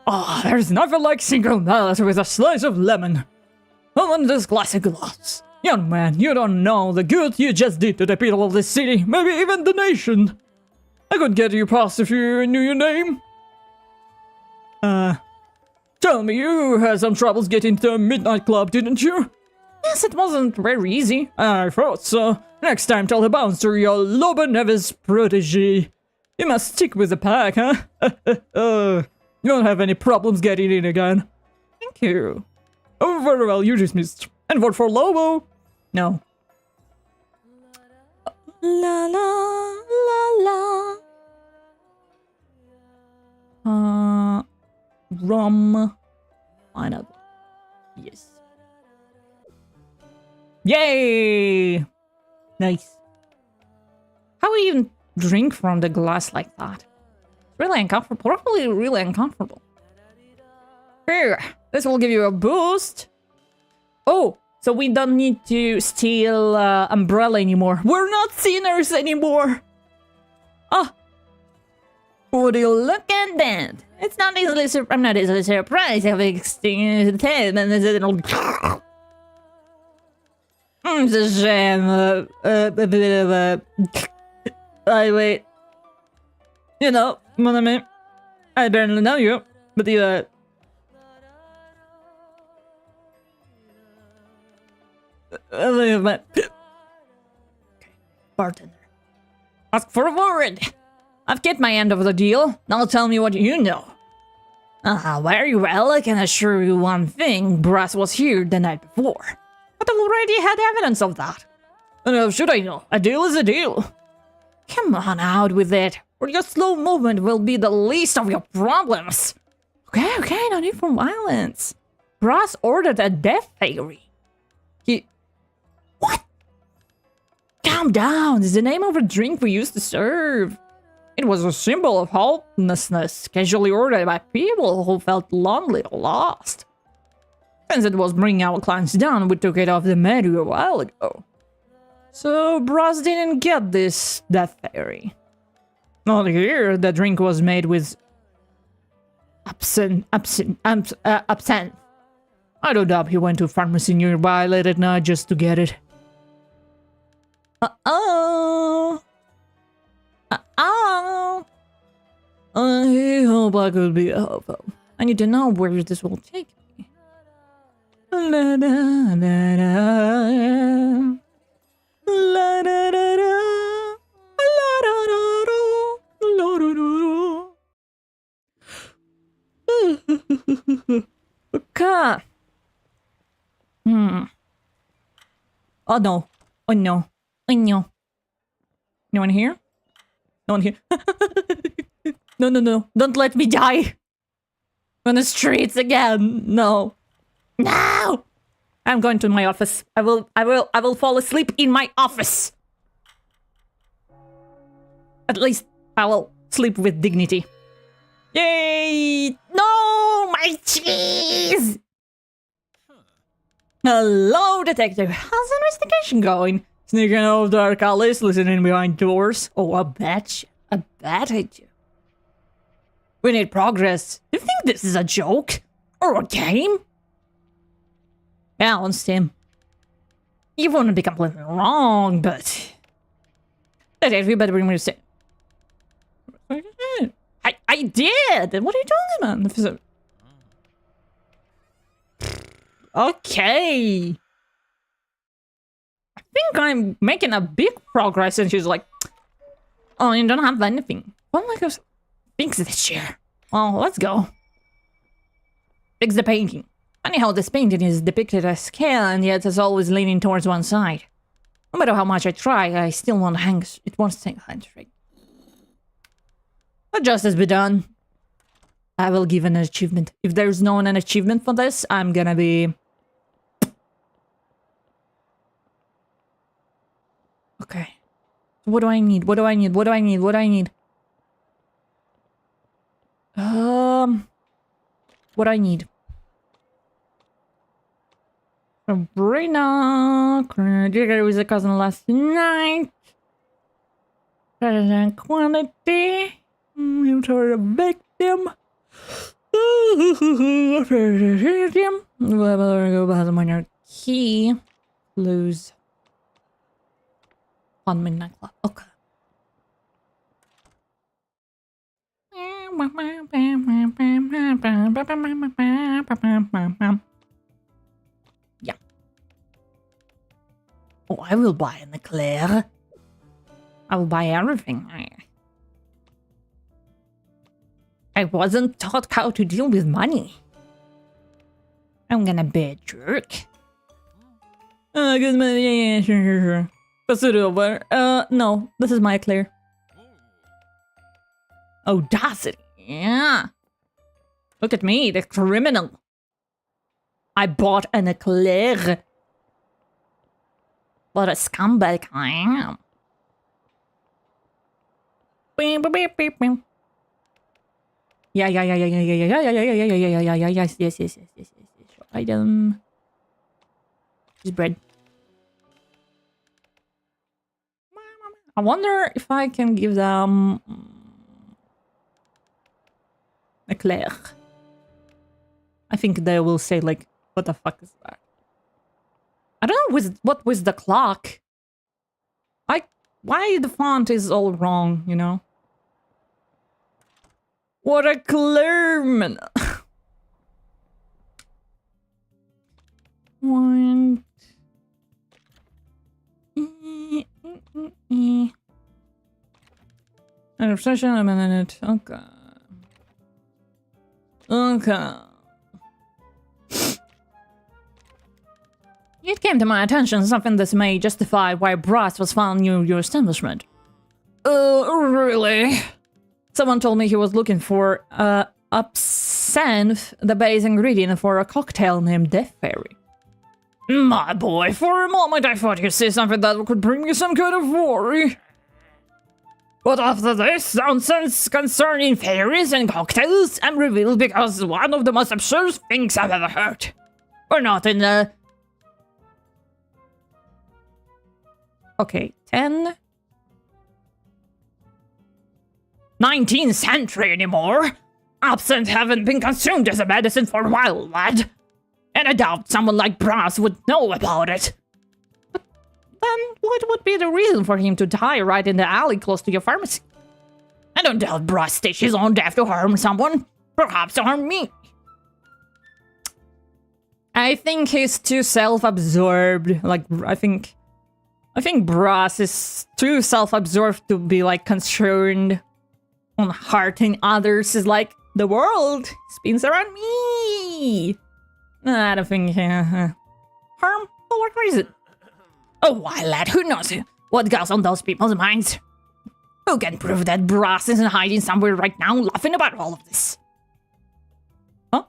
Oh, there's nothing like single malt with a slice of lemon. On this classic glass. Young man, you don't know the good you just did to the people of this city, maybe even the nation. I could get you past if you knew your name. Tell me, you had some troubles getting to the midnight club, didn't you? Yes, it wasn't very easy. I thought so. Next time, tell the bouncer you're Loba Neves' protege. You must stick with the pack, huh? You don't have any problems getting in again. Thank you. Oh, very well, you dismissed. And vote for Lobo? No. La la la la. Rum. Pineapple. Yes. Yay! Nice. How do you even drink from the glass like that? It's really uncomfortable. Probably really uncomfortable. Here, this will give you a boost. Oh, so we don't need to steal umbrella anymore. We're not sinners anymore. Ah. Would you look at that? It's not easily I'm not easily surprised how extinct it's a shame. A bit of a... wait. You know, mon ami, I barely know you, but you, Okay, bartender. Ask for a word. I've get my end of the deal. Now tell me what you know. Very well, I can assure you one thing. Brass was here the night before. But I've already had evidence of that. And how should I know? A deal is a deal. Come on out with it, or your slow movement will be the least of your problems. Okay, no need for violence. Brass ordered a death fairy. What? Calm down, it's the name of a drink we used to serve. It was a symbol of hopelessness, casually ordered by people who felt lonely or lost. Since it was bringing our clients down, we took it off the menu a while ago. So Brass didn't get this death fairy. Not here, the drink was made with absinthe. I don't doubt he went to a pharmacy nearby late at night just to get it. I hope I could be helpful. I need to know where this will take me. La da da da. La da da da. La da da da. La da da da. Okay. Oh no. Oh no. Oh no. No one here? No one here? No. Don't let me die. On the streets again. No. No! I'm going to my office. I will fall asleep in my office. At least I will sleep with dignity. Yay! No! My cheese! Hello, detective. How's the investigation going? Sneaking out of dark alleys, listening behind doors. Oh, I bet I do. We need progress. Do you think this is a joke? Or a game? Balanced him. You wouldn't be completely wrong, but... You better bring me to say... I did! What are you talking about? Okay. I think I'm making a big progress, and she's like... Oh, you don't have anything. Well, like, fix this chair. Well, let's go. Fix the painting. Funny how this painting is depicted as scale, and yet it's always leaning towards one side. No matter how much I try, I still won't hang. It won't hang straight. But justice be done. I will give an achievement. If there's no an achievement for this, I'm gonna be... Okay. What do I need? What do I need? What do I need? What do I need? What I need. Sabrina. Jigger was a cousin last night. Present quantity. Inventory victim. Minor key. Lose. On midnight club. Okay. Yeah. Oh, I will buy an eclair. I will buy everything. I wasn't taught how to deal with money. I'm gonna be a jerk. Good money. Yeah, sure. Pass it over. No, this is my eclair. Audacity. Yeah. Look at me, the criminal. I bought an eclair. What a scumbag I am. Beep, beep, beep, beep, beep. Yeah. Yes. Item. This bread. I wonder if I can give them eclair. I think they will say like, what the fuck is that? I don't know what was the clock. Why the font is all wrong, you know? What a clerman. One. An obsession, a minute. Okay. Okay. It came to my attention something that may justify why brass was found near your establishment. Really? Someone told me he was looking for absinthe, the base ingredient for a cocktail named Death Fairy. My boy, for a moment I thought you'd say something that could bring me some kind of worry. But after this nonsense concerning fairies and cocktails, I'm revealed because one of the most absurd things I've ever heard. We're not in the... Okay, 19th century anymore. Absinthe haven't been consumed as a medicine for a while, lad. And I doubt someone like Brass would know about it. But then what would be the reason for him to die right in the alley close to your pharmacy? I don't doubt Brass stitched his own death to harm someone. Perhaps to harm me. I think he's too self-absorbed. Like, I think Brass is too self-absorbed to be, like, concerned on hurting others. Is like, the world spins around me. I don't think harm for what reason? Oh, why, lad, who knows what goes on those people's minds? Who can prove that Brass isn't hiding somewhere right now laughing about all of this? Huh?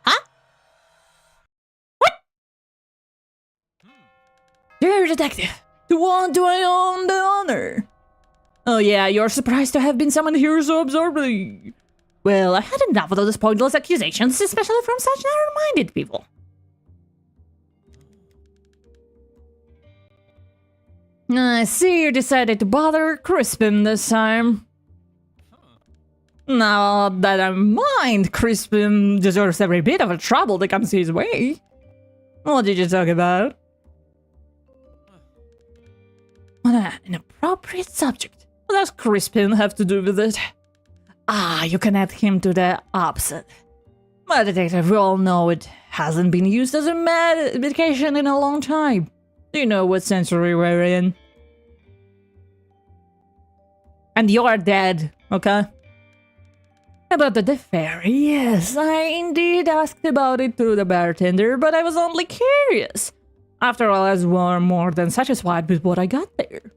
Huh? What? Dear detective, to what do I own the honor? Oh yeah, you're surprised to have been summoned here so absorbingly. Well, I had enough of those pointless accusations, especially from such narrow-minded people. I see you decided to bother Crispin this time. Now that I mind, Crispin deserves every bit of the trouble that comes his way. What did you talk about? What an inappropriate subject. What does Crispin have to do with it? Ah, you can add him to the opposite. My detective, we all know it hasn't been used as a medication in a long time. Do you know what century we're in? And you're dead, okay? About the Death Fairy, yes, I indeed asked about it to the bartender, but I was only curious. After all, I was more than satisfied with what I got there.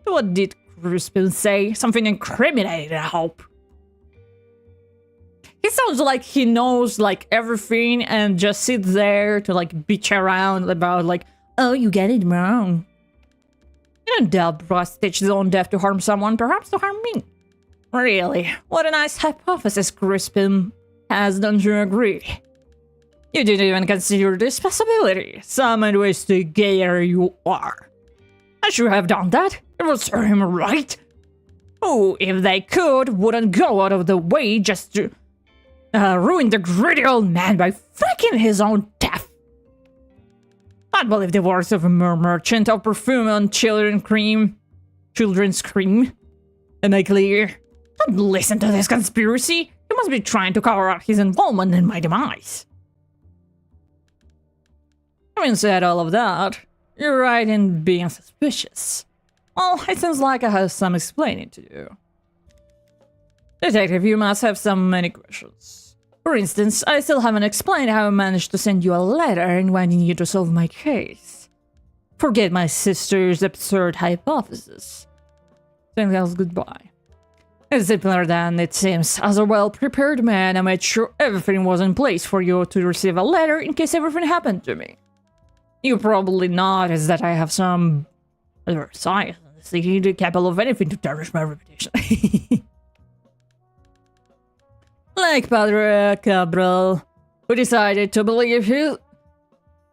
What did Crispin say? Something incriminating, I hope. He sounds like he knows, like, everything and just sits there to, like, bitch around about, like, oh, you get it wrong. You don't doubt Bros stitched his own death to harm someone, perhaps to harm me. Really, what a nice hypothesis, Crispin has, don't you agree? You didn't even consider this possibility. Some investigator you are. I should have done that. It will serve him right. Who, if they could, wouldn't go out of the way just to ruin the greedy old man by faking his own death. I'd believe the words of a merchant of perfume on children's cream. Am I clear? Don't listen to this conspiracy. He must be trying to cover up his involvement in my demise. Having said all of that, you're right in being suspicious. Well, it seems like I have some explaining to do. Detective, you must have many questions. For instance, I still haven't explained how I managed to send you a letter inviting you to solve my case. Forget my sister's absurd hypothesis. Thanks else goodbye. It's simpler than it seems. As a well-prepared man, I made sure everything was in place for you to receive a letter in case everything happened to me. You probably noticed that I have some other science in the city capable of anything to tarnish my reputation. Like Padre Cabral, who decided to believe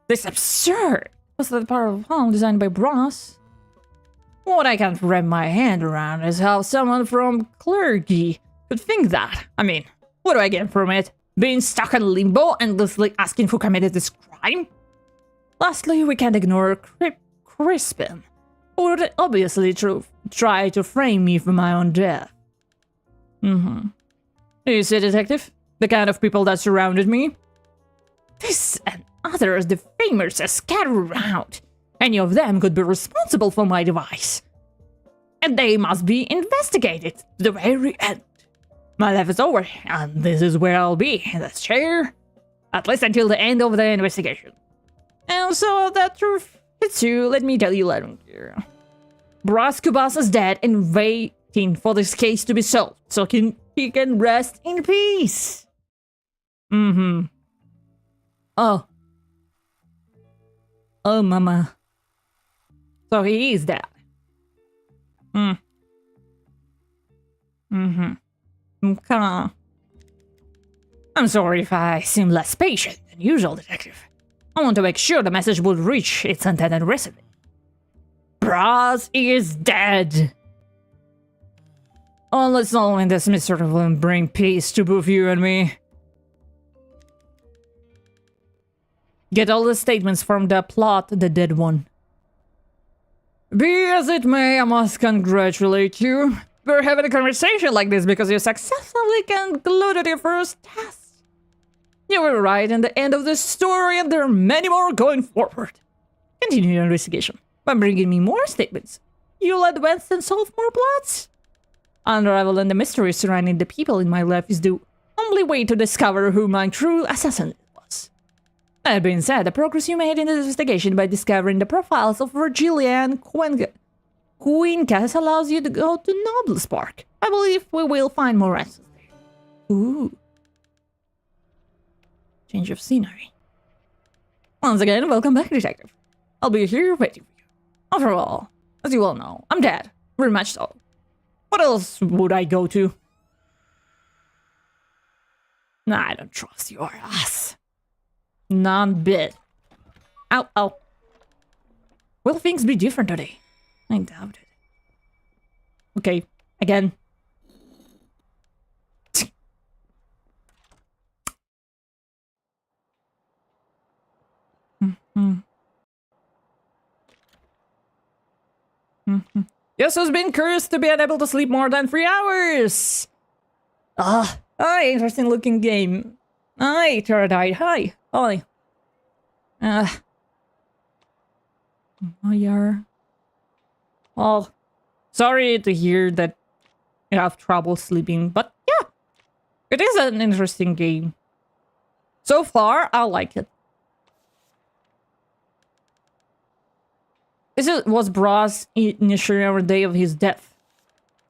this absurd was the part of home designed by Bros. What I can't wrap my hand around is how someone from clergy could think that. I mean, what do I get from it? Being stuck in limbo, endlessly asking who committed this crime? Lastly, we can't ignore Crispin, who would obviously try to frame me for my own death. You see, Detective? The kind of people that surrounded me? This and others the famous are scattered around. Any of them could be responsible for my demise. And they must be investigated to the very end. My life is over, and this is where I'll be, in this chair. At least until the end of the investigation. And so that truth hits you, let me tell you later here. Bros Kubas is dead and waiting for this case to be solved, so he can rest in peace. Oh. Oh, mama. So he is dead. Okay. I'm sorry if I seem less patient than usual, Detective. I want to make sure the message will reach its intended recipient. Bros is dead. Oh, let's not end this mystery and bring peace to both you and me. Get all the statements from the plot, the dead one. Be as it may, I must congratulate you. We're having a conversation like this because you successfully concluded your first test. You were right in the end of the story, and there are many more going forward. Continue your investigation by bringing me more statements. You'll advance and solve more plots. Unraveling the mystery surrounding the people in my life is the only way to discover who my true assassin was. That being said, the progress you made in the investigation by discovering the profiles of Virgilia and Quincas allows you to go to Nobles Park. I believe we will find more answers there. Ooh. Change of scenery. Once again, welcome back, Detective. I'll be here waiting for you. After all, as you all know, I'm dead. Very much so. What else would I go to? Nah, I don't trust your ass. None bit. Ow, ow. Will things be different today? I doubt it. Okay, again. Yes, who's been cursed to be unable to sleep more than 3 hours? Interesting looking game. Hi, Teradite. Hi. Hi. Oh, yeah. Well, sorry to hear that you have trouble sleeping, but yeah, it is an interesting game. So far, I like it. This was Bros' initial day of his death.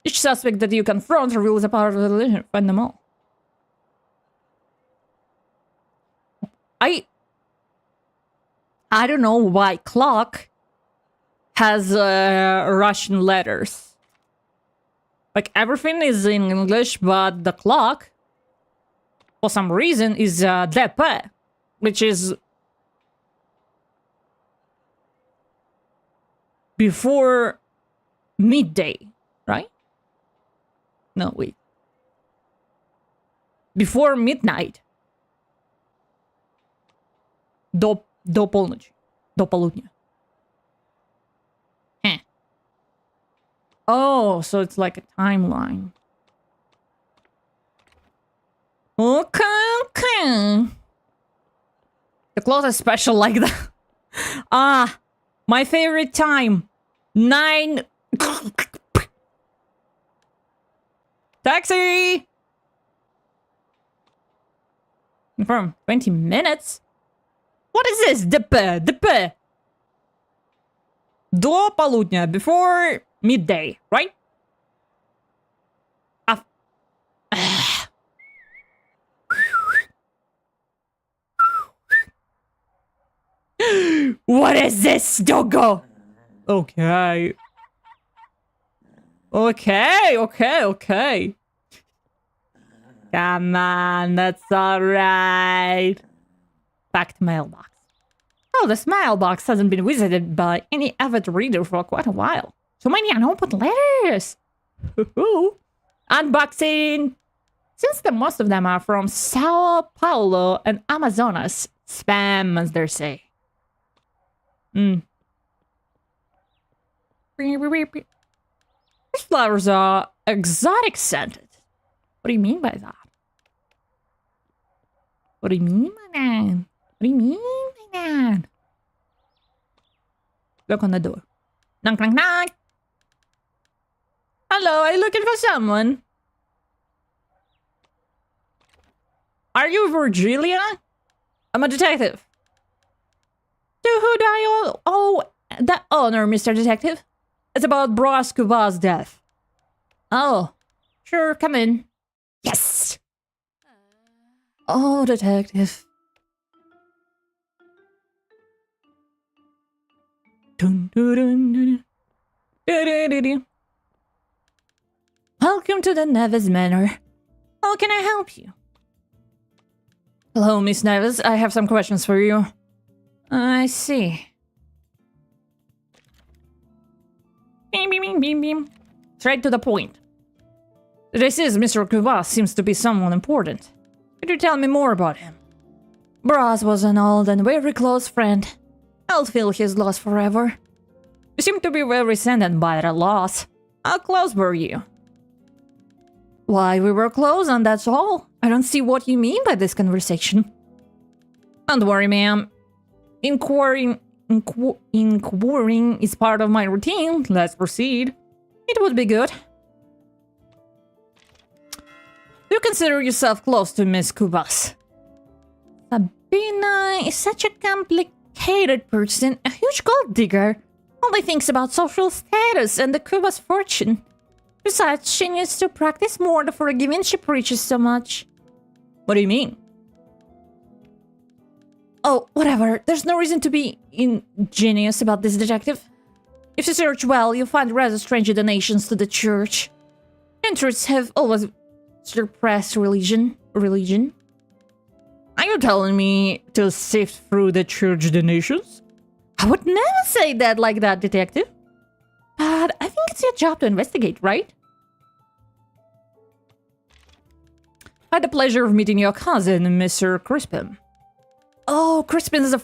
Each suspect that you confront reveals a part of the religion. Find them all. I don't know why Clock has Russian letters. Like, everything is in English, but the clock, for some reason, is DP, which is before midday, right? No, wait. Before midnight. До полночи. До полудня. Oh, so it's like a timeline. Okay. The clothes are special like that. Ah, my favorite time. 9. Taxi! Confirm. 20 minutes? What is this? DP. До полудня. Before midday, right? What is this, doggo? Okay. Come on, that's alright. Back to mailbox. Oh, this mailbox hasn't been visited by any avid reader for quite a while. So many unopened letters. Unboxing. Since the most of them are from Sao Paulo and Amazonas, spam, as they say. These flowers are exotic scented. What do you mean by that? What do you mean by that? What do you mean by that? Look on the door. Knock, knock, knock. Hello, are you looking for someone? Are you Virgilia? I'm a detective. To who do I owe that honor, Mr. Detective? It's about Bluesky's death. Oh, sure, come in. Yes! Oh, detective. Dun, dun, dun, dun. Dun, dun, dun, dun. Welcome to the Neves Manor. How can I help you? Hello, Miss Neves. I have some questions for you. I see. Beam, beam, beam, beam, beam. Straight to the point. This is Mr. Kuvas seems to be someone important. Could you tell me more about him? Bras was an old and very close friend. I'll feel his loss forever. You seem to be very saddened by that loss. How close were you? Why, we were close and that's all. I don't see what you mean by this conversation. Don't worry, ma'am. Inquiring is part of my routine. Let's proceed. It would be good. Do you consider yourself close to Miss Kubas? Sabina is such a complicated person, a huge gold digger. Only thinks about social status and the Kubas fortune. Besides, she needs to practice more the forgiving she preaches so much. What do you mean? Oh, whatever. There's no reason to be ingenious about this, detective. If you search well, you'll find rather strange donations to the church. Interests have always suppressed religion. Are you telling me to sift through the church donations? I would never say that like that, detective. But I think it's your job to investigate, right? I had the pleasure of meeting your cousin, Mr. Crispin. Oh, Crispin is a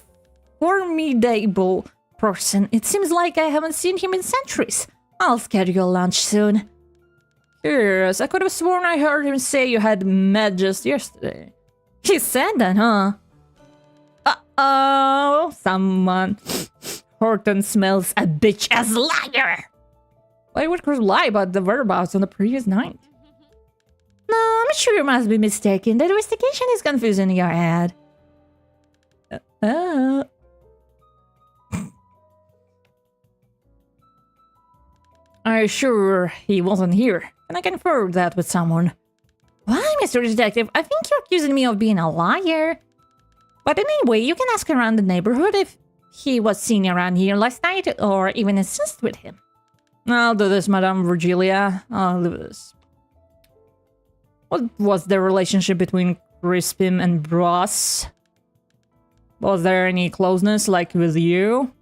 formidable person. It seems like I haven't seen him in centuries. I'll schedule lunch soon. Yes, I could have sworn I heard him say you had met just yesterday. He said that, huh? Uh-oh, someone. Horton smells a bitch as liar. Why would Chris lie about the whereabouts on the previous night? No, I'm sure you must be mistaken. The investigation is confusing in your head. Are you sure he wasn't here? Can I confirm that with someone? Why, Mr. Detective? I think you're accusing me of being a liar. But anyway, you can ask around the neighborhood if he was seen around here last night or even assist with him. I'll do this, Madame Virgilia. I'll do this. What was the relationship between Crispin and Bros? Was there any closeness like with you?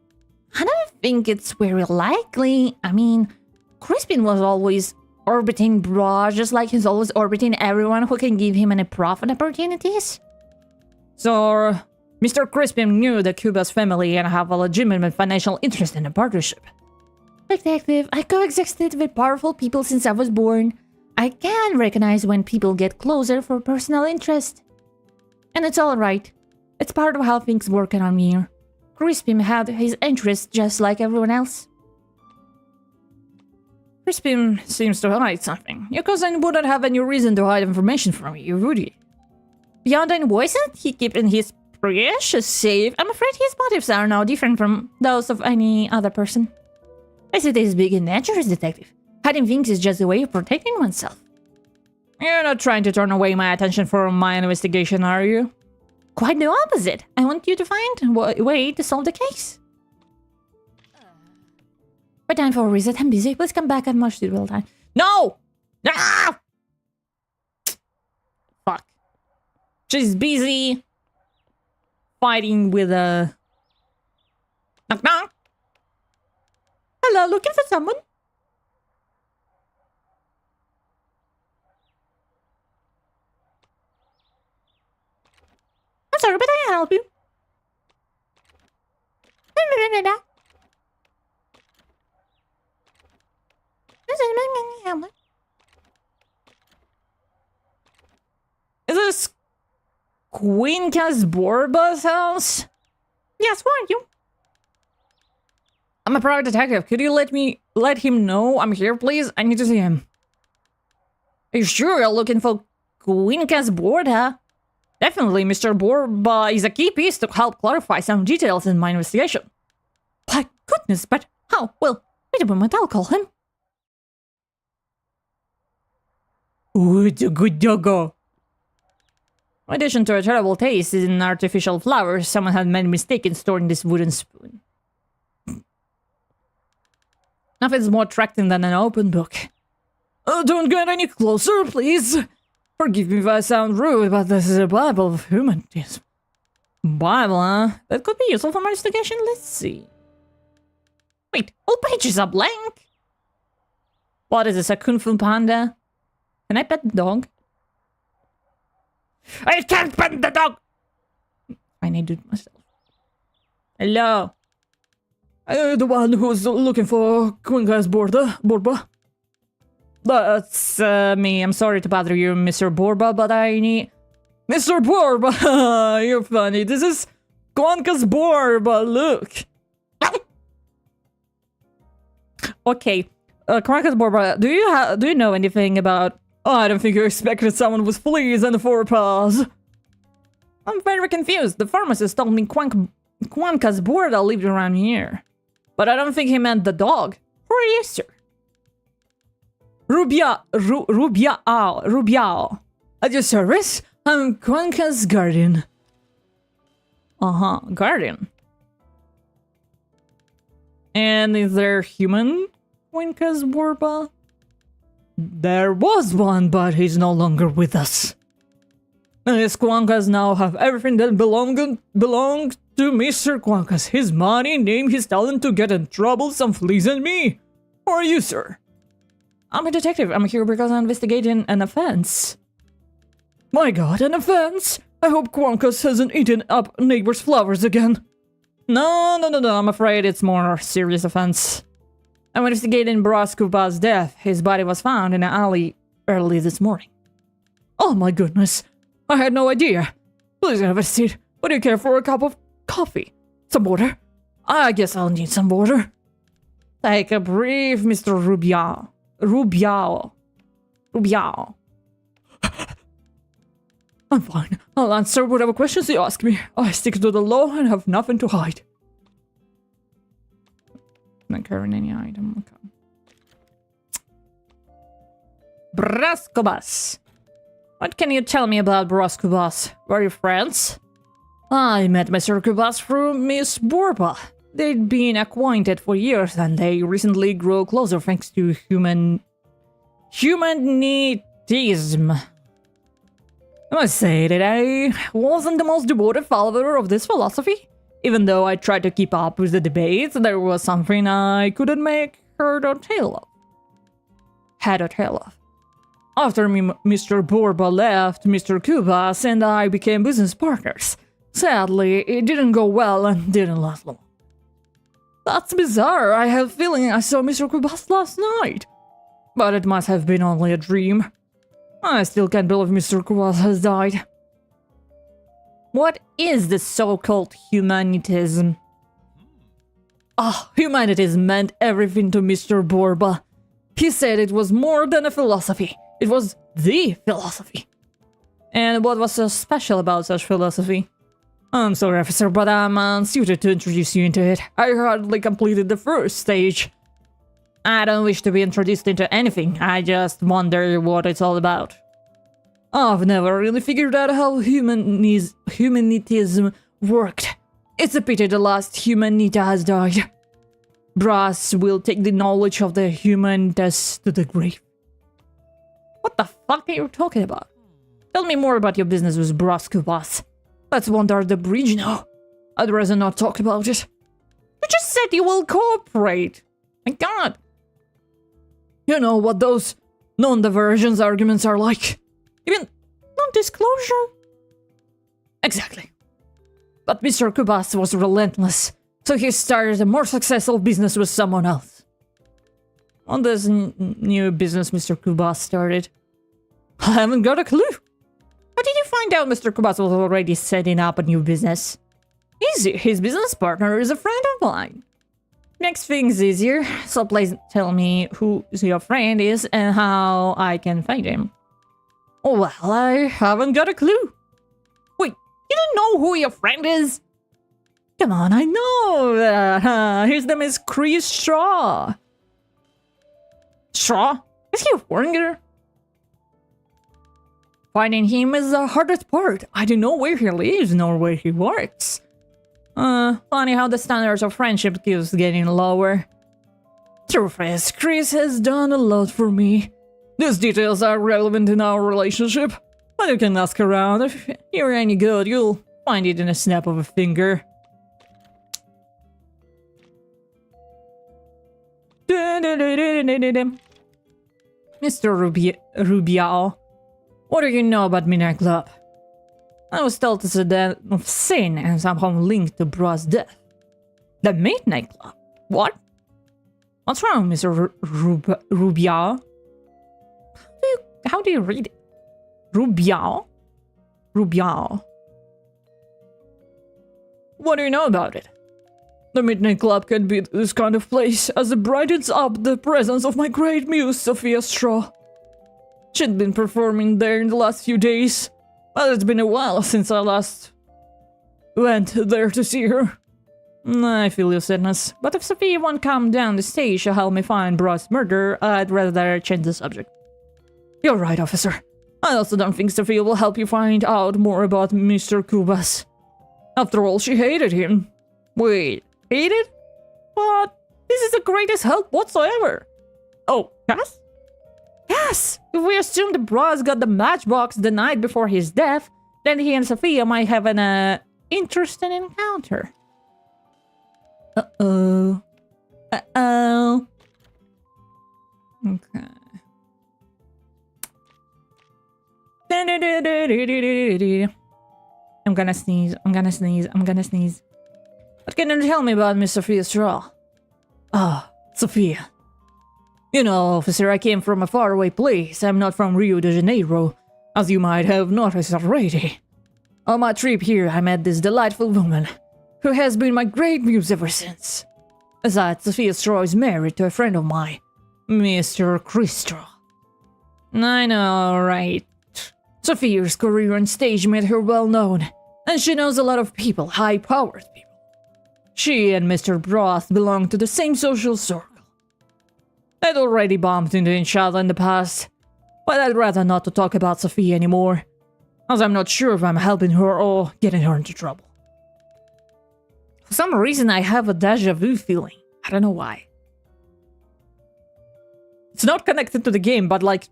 I don't think it's very likely. I mean, Crispin was always orbiting Bros just like he's always orbiting everyone who can give him any profit opportunities. So, Mr. Crispin knew the Cuba's family and have a legitimate financial interest in the partnership. Detective, I coexisted with powerful people since I was born. I can recognize when people get closer for personal interest. And it's alright. It's part of how things work around here. Crispin had his interests just like everyone else. Crispin seems to hide something. Your cousin wouldn't have any reason to hide information from you, would he? Beyond any voices, he keeping his precious safe. I'm afraid his motives are now different from those of any other person. I see this big and dangerous, Detective. Hiding things is just a way of protecting oneself. You're not trying to turn away my attention from my investigation, are you? Quite the opposite. I want you to find a way to solve the case. My time for a reset. I'm busy. Please come back at much suitable time. No! Ah! Fuck. She's busy fighting with a... Knock knock. Hello, looking for someone? I'm sorry, but I can help you. Is this Queen Casborba's house? Yes, who are you? I'm a private detective. Could you let him know I'm here, please? I need to see him. Are you sure you're looking for Queen Casborba? Definitely, Mr. Borba is a key piece to help clarify some details in my investigation. My goodness, but how? Well, wait a moment, I'll call him. Ooh, it's a good doggo. In addition to a terrible taste in artificial flowers, someone had made a mistake in storing this wooden spoon. Nothing's more attractive than an open book. Don't get any closer, please. Forgive me if I sound rude, but this is a Bible of humanities. Bible, huh? That could be useful for my investigation. Let's see. Wait, all pages are blank. What is this, a Kung Fu Panda? Can I pet the dog? I can't pet the dog! I need to do it myself. Hello? The one who's looking for Queen Casborba. That's me. I'm sorry to bother you, Mr. Borba, but I need... Mr. Borba! You're funny. This is Queen Casborba, look! Okay. Queen Casborba, do you know anything about... Oh, I don't think you expected someone with fleas and 4 paws. I'm very confused. The pharmacist told me Queen Casborba lived around here. But I don't think he meant the dog. Who are you, sir? Rubiao. At your service, I'm Cuenca's guardian. Guardian. And is there human Queen Casborba? There was one, but he's no longer with us. His Quankas now have everything that belonged to Mr. Quankas. His money, name, his talent to get in trouble, some fleas and me. Who are you, sir? I'm a detective. I'm here because I'm investigating an offense. My god, an offense? I hope Quankas hasn't eaten up neighbor's flowers again. No, I'm afraid it's more serious offense. I'm investigating Broskuba's death. His body was found in an alley early this morning. Oh my goodness. I had no idea. Please have a seat. Would you care for a cup of coffee? Some water? I guess I'll need some water. Take a brief, Mr. Rubiao. I'm fine. I'll answer whatever questions you ask me. I stick to the law and have nothing to hide. Not carrying any item. Okay. Broscubas. What can you tell me about Broscubas? Were you friends? I met Mr. Kubas through Miss Borba. They'd been acquainted for years and they recently grew closer thanks to humanitism. I must say that I wasn't the most devoted follower of this philosophy. Even though I tried to keep up with the debates, there was something I couldn't make head or tail of. After Mr. Borba left, Mr. Kubas and I became business partners. Sadly, it didn't go well and didn't last long. That's bizarre. I have a feeling I saw Mr. Kubas last night. But it must have been only a dream. I still can't believe Mr. Kubas has died. What is this so-called humanitism? Humanitism meant everything to Mr. Borba. He said it was more than a philosophy. It was the philosophy. And what was so special about such philosophy? I'm sorry, officer, but I'm unsuited to introduce you into it. I hardly completed the first stage. I don't wish to be introduced into anything. I just wonder what it's all about. I've never really figured out how humanitism worked. It's a pity the last humanita has died. Brass will take the knowledge of the humanitas to the grave. What the fuck are you talking about? Tell me more about your business with Brass Kubas. Let's wander the bridge now. I'd rather not talk about it. You just said you will cooperate. My god. You know what those non-diversions arguments are like. Even non-disclosure? Exactly. But Mr. Kubas was relentless, so he started a more successful business with someone else. On this new business Mr. Kubas started, I haven't got a clue. How did you find out Mr. Kubas was already setting up a new business? Easy, his business partner is a friend of mine. Makes things easier, so please tell me who your friend is and how I can find him. Well, I haven't got a clue. Wait, you don't know who your friend is? Come on, I know. His name is Chris Shaw. Shaw? Is he a foreigner? Finding him is the hardest part. I don't know where he lives nor where he works. Funny how the standards of friendship keeps getting lower. Truth is, Chris has done a lot for me. These details are relevant in our relationship, but you can ask around. If you're any good, you'll find it in a snap of a finger. Mr. Rubiao, what do you know about Midnight Club? I was told it's a den of sin and somehow linked to Bra's death. The Midnight Club? What? What's wrong, Mr. Rubiao? How do you read it? Rubiao? Rubiao. What do you know about it? The Midnight Club can be this kind of place as it brightens up the presence of my great muse, Sophia Straw. She'd been performing there in the last few days, but it's been a while since I last went there to see her. I feel your sadness, but if Sophia won't come down the stage to help me find Bra's murder, I'd rather change the subject. You're right, officer. I also don't think Sophia will help you find out more about Mr. Kubas. After all, she hated him. Wait, hated? But this is the greatest help whatsoever. Oh, yes? Yes! If we assume the Bras got the matchbox the night before his death, then he and Sophia might have an interesting encounter. Uh-oh. Uh-oh. Okay. I'm gonna sneeze. What can you tell me about Miss Sophia Straw? Sophia. You know, officer, I came from a faraway place. I'm not from Rio de Janeiro, as you might have noticed already. On my trip here, I met this delightful woman, who has been my great muse ever since. Besides, Sophia Straw is married to a friend of mine, Mr. Chris Straw. I know, right? Sophia's career on stage made her well known, and she knows a lot of people, high-powered people. She and Mr. Broth belong to the same social circle. I'd already bumped into each other in the past, but I'd rather not to talk about Sophia anymore, as I'm not sure if I'm helping her or getting her into trouble. For some reason, I have a deja vu feeling. I don't know why. It's not connected to the game, but like...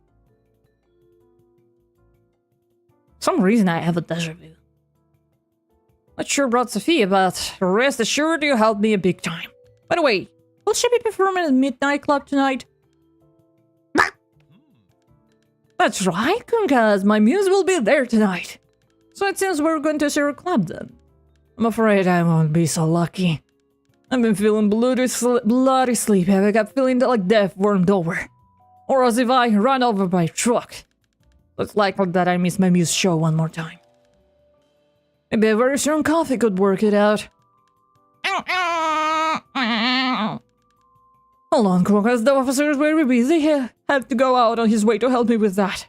For some reason, I have a deja vu. Not sure about Sophia, but rest assured you helped me a big time. By the way, will she be performing at Midnight Club tonight? That's right, Kunkas. My muse will be there tonight. So it seems we're going to share a club then. I'm afraid I won't be so lucky. I've been feeling bloody sleepy. I got feeling that like death wormed over. Or as if I ran over by a truck. Looks likely that I missed my muse show one more time. Maybe a very strong coffee could work it out. Hold on, Kunkas. The officer is very busy. He had to go out on his way to help me with that.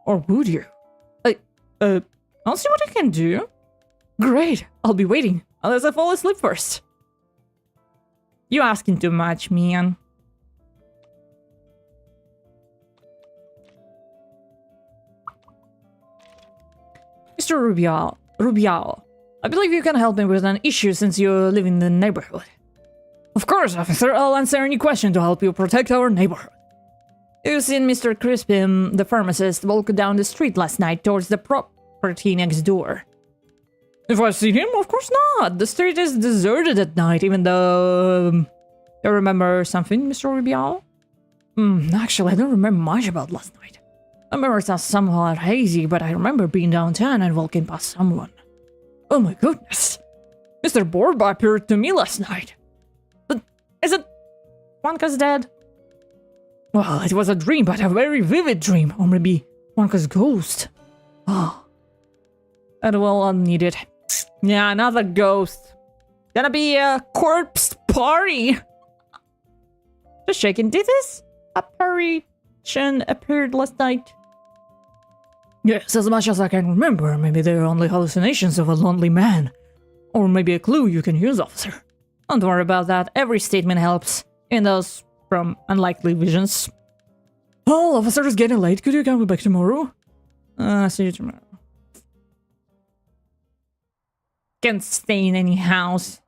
Or would you? I'll see what I can do. Great, I'll be waiting, unless I fall asleep first. You asking too much, man. Mr. Rubial, I believe you can help me with an issue since you live in the neighborhood. Of course, officer, I'll answer any question to help you protect our neighborhood. You've seen Mr. Crispin, the pharmacist, walk down the street last night towards the property next door. If I've seen him, of course not. The street is deserted at night, even though... you remember something, Mr. Rubial? Actually, I don't remember much about last night. I remember it was somewhat hazy, but I remember being downtown and walking past someone. Oh my goodness. Mr. Borba appeared to me last night. But is it... Wonka's dead? Well, it was a dream, but a very vivid dream. Or maybe Wonka's ghost. Oh. That well unneeded. Yeah, another ghost. Gonna be a corpse party. Just shaking. Did this apparition appeared last night? Yes, as much as I can remember. Maybe they're only hallucinations of a lonely man. Or maybe a clue you can use, officer. Don't worry about that. Every statement helps. In those from unlikely visions. Oh, officer, it's getting late. Could you come back tomorrow? See you tomorrow. Can't stay in any house.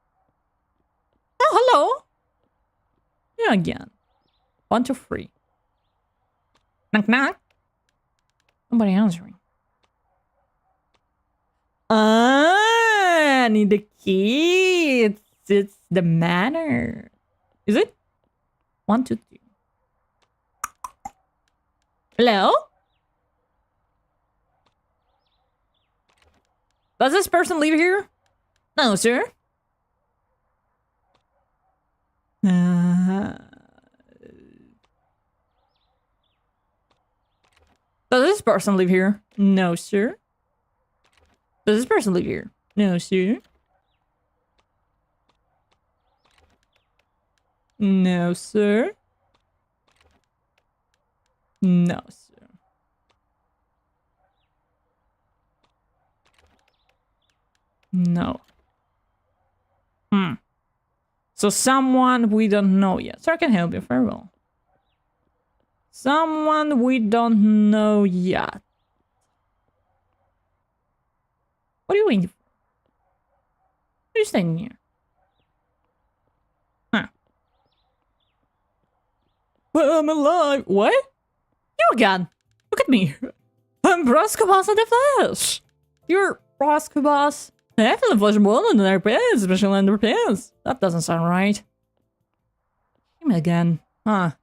Oh, hello. Yeah, again. 1, 2, 3. Knock, knock. Nobody answering. I need the key. It's the manor. Is it? 1, 2, 3. Hello? Does this person live here? No, sir. Does this person live here? No, sir. Does this person live here? No, sir. No, sir. No, sir. No. So someone we don't know yet. So I can help you very well. Someone we don't know yet. What are you waiting for? What are you standing here? Huh. Well, I'm alive. What? You again? Look at me. I'm Broscobos in the flesh. You're Broscobos. I feel the flesh more than their pants, especially in their pants. That doesn't sound right. Him again. Huh.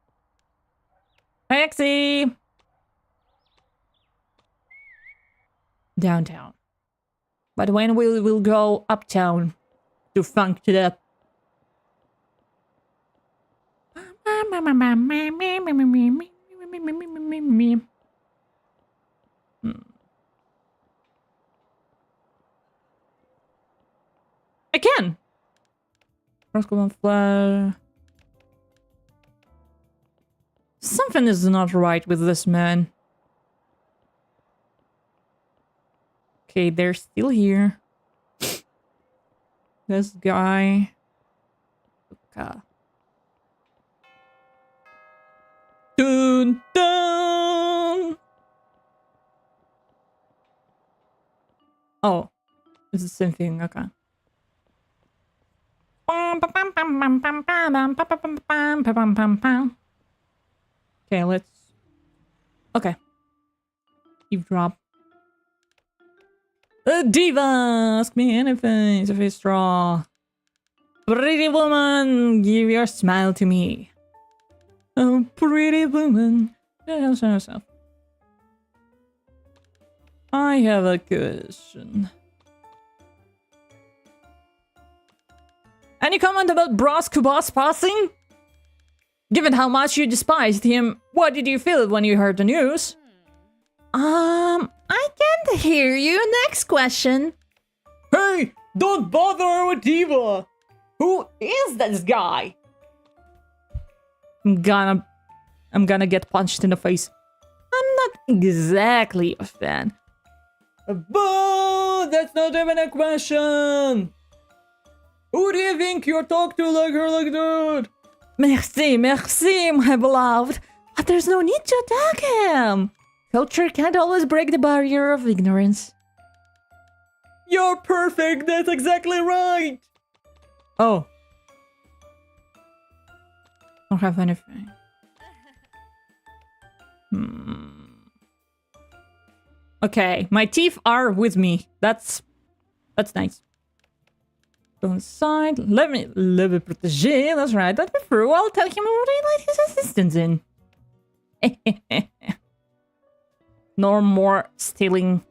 Taxi! Downtown. By the way, we'll go uptown to funk it up. Again! Roscoe Flash. Something is not right with this man. Okay, they're still here. This guy. Okay. Dun dun! Oh, it's the same thing. Okay. Okay, let's... Okay. Eavesdrop. Diva! Ask me anything, if it's straw. Pretty woman, give your smile to me. Oh, pretty woman. I have a question. Any comment about Broscubas passing? Given how much you despised him, what did you feel when you heard the news? I can't hear you. Next question. Hey, don't bother with Diva. Who is this guy? I'm gonna get punched in the face. I'm not exactly a fan. But that's not even a question. Who do you think you're talking to like her like that? Merci, merci, my beloved. But there's no need to attack him. Culture can't always break the barrier of ignorance. You're perfect, that's exactly right. Oh. Don't have anything. Okay, my teeth are with me. That's nice. Go inside. Let me protéger. That's right. Let me through. I'll tell him what he let his assistants in. No more stealing.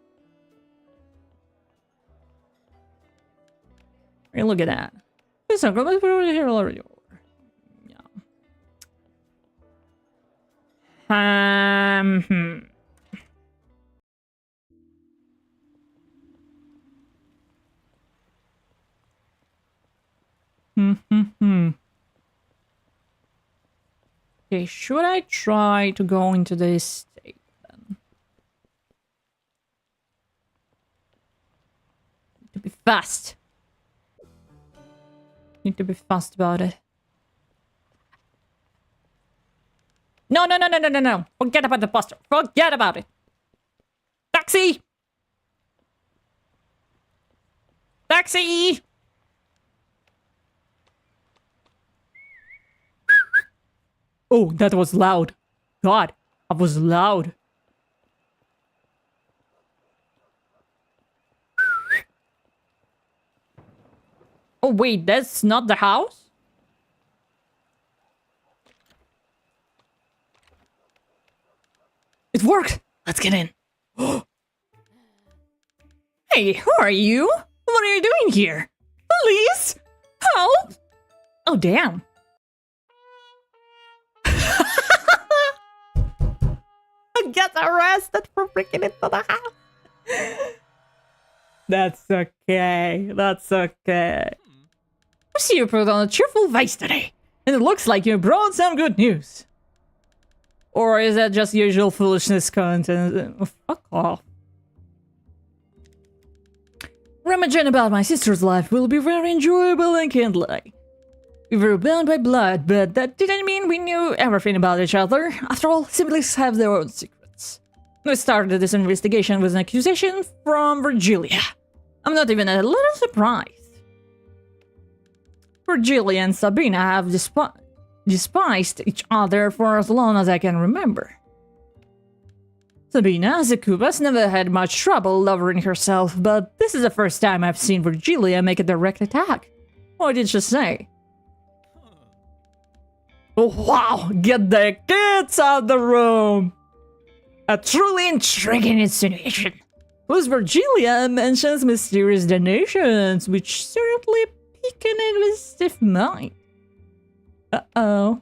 Hey, look at that. Let's put it over here already. Yeah. Okay, should I try to go into this state then? Need to be fast. Need to be fast about it. No. Forget about the poster. Forget about it. Taxi! Taxi! Oh, that was loud. God, that was loud. Oh, wait, that's not the house? It worked! Let's get in. Hey, who are you? What are you doing here? Police? Help! Oh, damn. Get arrested for breaking into the house. That's okay. That's okay. I see you put on a cheerful face today, and it looks like you brought some good news. Or is that just usual foolishness content? Oh, fuck off. Rummaging about my sister's life will be very enjoyable and kindling. We were bound by blood, but that didn't mean we knew everything about each other. After all, siblings have their own secrets. We started this investigation with an accusation from Virgilia. I'm not even a little surprised. Virgilia and Sabina have despised each other for as long as I can remember. Sabina, as a Kubas, never had much trouble lowering herself, but this is the first time I've seen Virgilia make a direct attack. What did she say? Oh, wow, get the kids out of the room! A truly intriguing insinuation. Whose Virgilia mentions mysterious donations, which certainly pique an investigative mind. Uh-oh.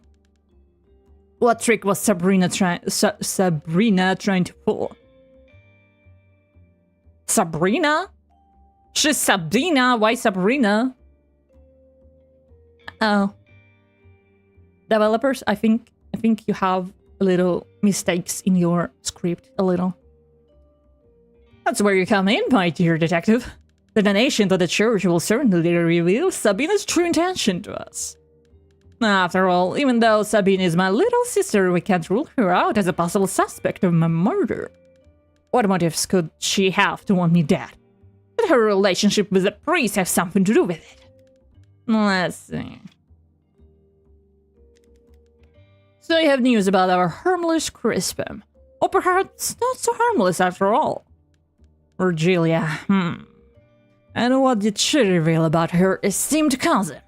What trick was Sabrina trying to pull? Sabrina? She's Sabrina, why Sabrina? Oh. Developers, I think you have a little mistakes in your script, a little. That's where you come in, my dear detective. The donation to the church will certainly reveal Sabina's true intention to us. After all, even though Sabina is my little sister, we can't rule her out as a possible suspect of my murder. What motives could she have to want me dead? Did her relationship with the priest have something to do with it? Let's see. So you have news about our harmless Crispin. Or perhaps not so harmless after all. Virgilia, And what did she reveal about her esteemed cousin?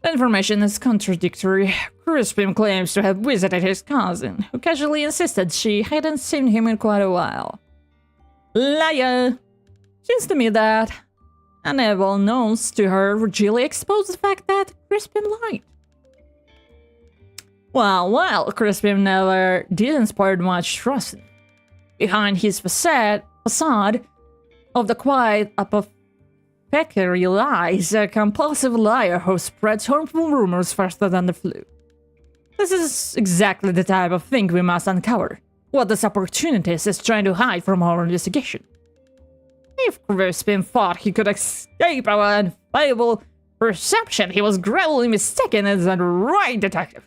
The information is contradictory. Crispin claims to have visited his cousin, who casually insisted she hadn't seen him in quite a while. Liar! Seems to me that, unbeknownst to her, Virgilia exposed the fact that Crispin lied. Well, Crispin never did inspire much trust. Behind his facade of the quiet apothecary lies a compulsive liar who spreads harmful rumors faster than the flu. This is exactly the type of thing we must uncover. What this opportunist is trying to hide from our investigation. If Crispin thought he could escape our infallible perception, he was gravely mistaken as a right detective.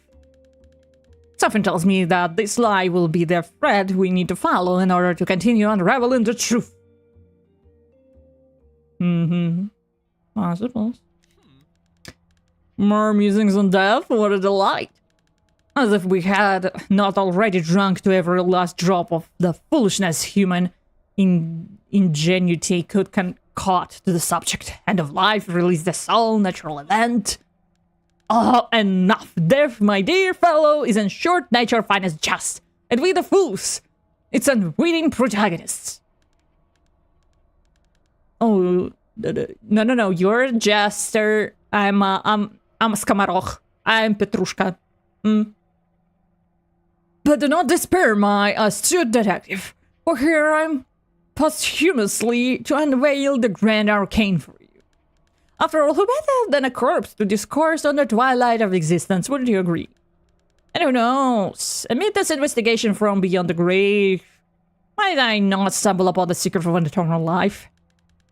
Something tells me that this lie will be the thread we need to follow in order to continue unraveling the truth. I suppose. More musings on death? What a delight. As if we had not already drunk to every last drop of the foolishness human ingenuity could concoct to the subject. End of life, release the soul, natural event. Oh, enough. Death, my dear fellow, is in short nature fine as just. And we the fools, its unwitting protagonists. Oh, no, you're a jester. I'm Skamarok. I'm Petrushka. But do not despair, my astute detective, for here I'm posthumously to unveil the grand arcane for you. After all, who better than a corpse to discourse on the twilight of existence, wouldn't you agree? And who knows, amid this investigation from beyond the grave, might I not stumble upon the secret of an eternal life?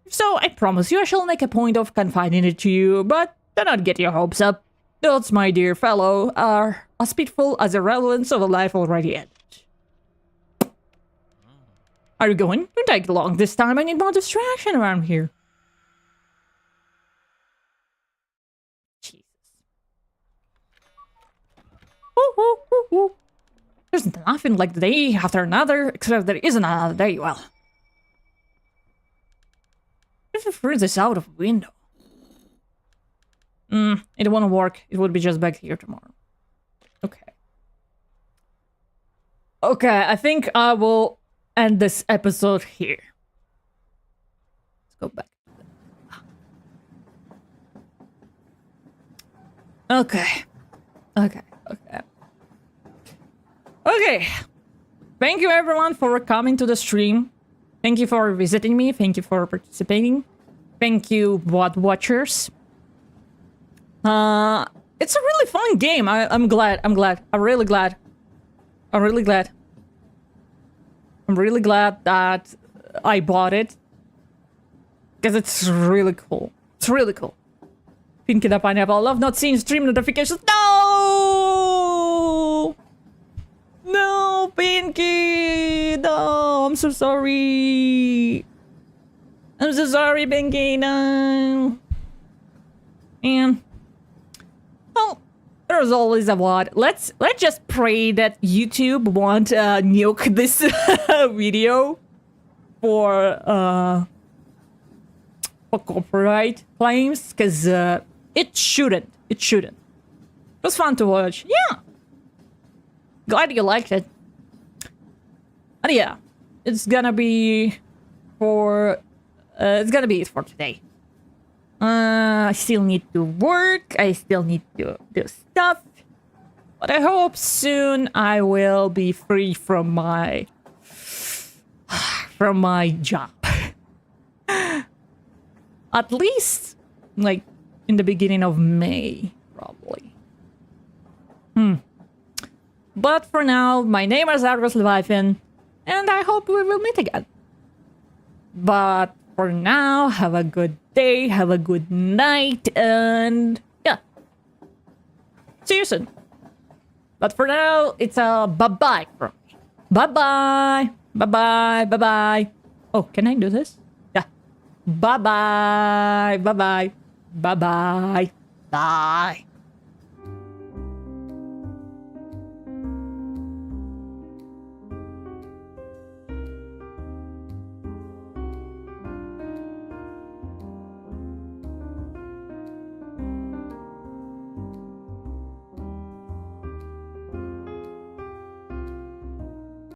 If so, I promise you I shall make a point of confiding it to you, but do not get your hopes up. Those, my dear fellow, are as pitiful as the relevance of a life already ended. Are you going? Don't take long this time, I need more distraction around here. Jesus. There's nothing like the day after another, except there isn't another day, well. If I threw this out of the window. It won't work. It would be just back here tomorrow. Okay. Okay, I think I will end this episode here. Let's go back. Okay. Okay. Thank you everyone for coming to the stream. Thank you for visiting me. Thank you for participating. Thank you, bot watchers. It's a really fun game. I'm glad. I'm really glad that I bought it. Because it's really cool. Pinky the Pineapple. Love not seeing stream notifications. No! No, Pinky! No, I'm so sorry. Pinky. No. And well, there's always a what. Let's just pray that YouTube won't nuke this video for copyright claims, because it shouldn't. It was fun to watch. Yeah. Glad you liked it. And yeah, it's gonna be for it for today. I still need to work. I still need to do stuff. But I hope soon I will be free from my job. At least, like, in the beginning of May, probably. But for now, my name is arguslevi, and I hope we will meet again. But for now, have a good day, have a good night, and yeah. See you soon. But for now, it's a bye-bye from me. Bye-bye. Bye-bye. Bye-bye. Oh, can I do this? Yeah. Bye bye. Bye bye. Bye bye. Bye.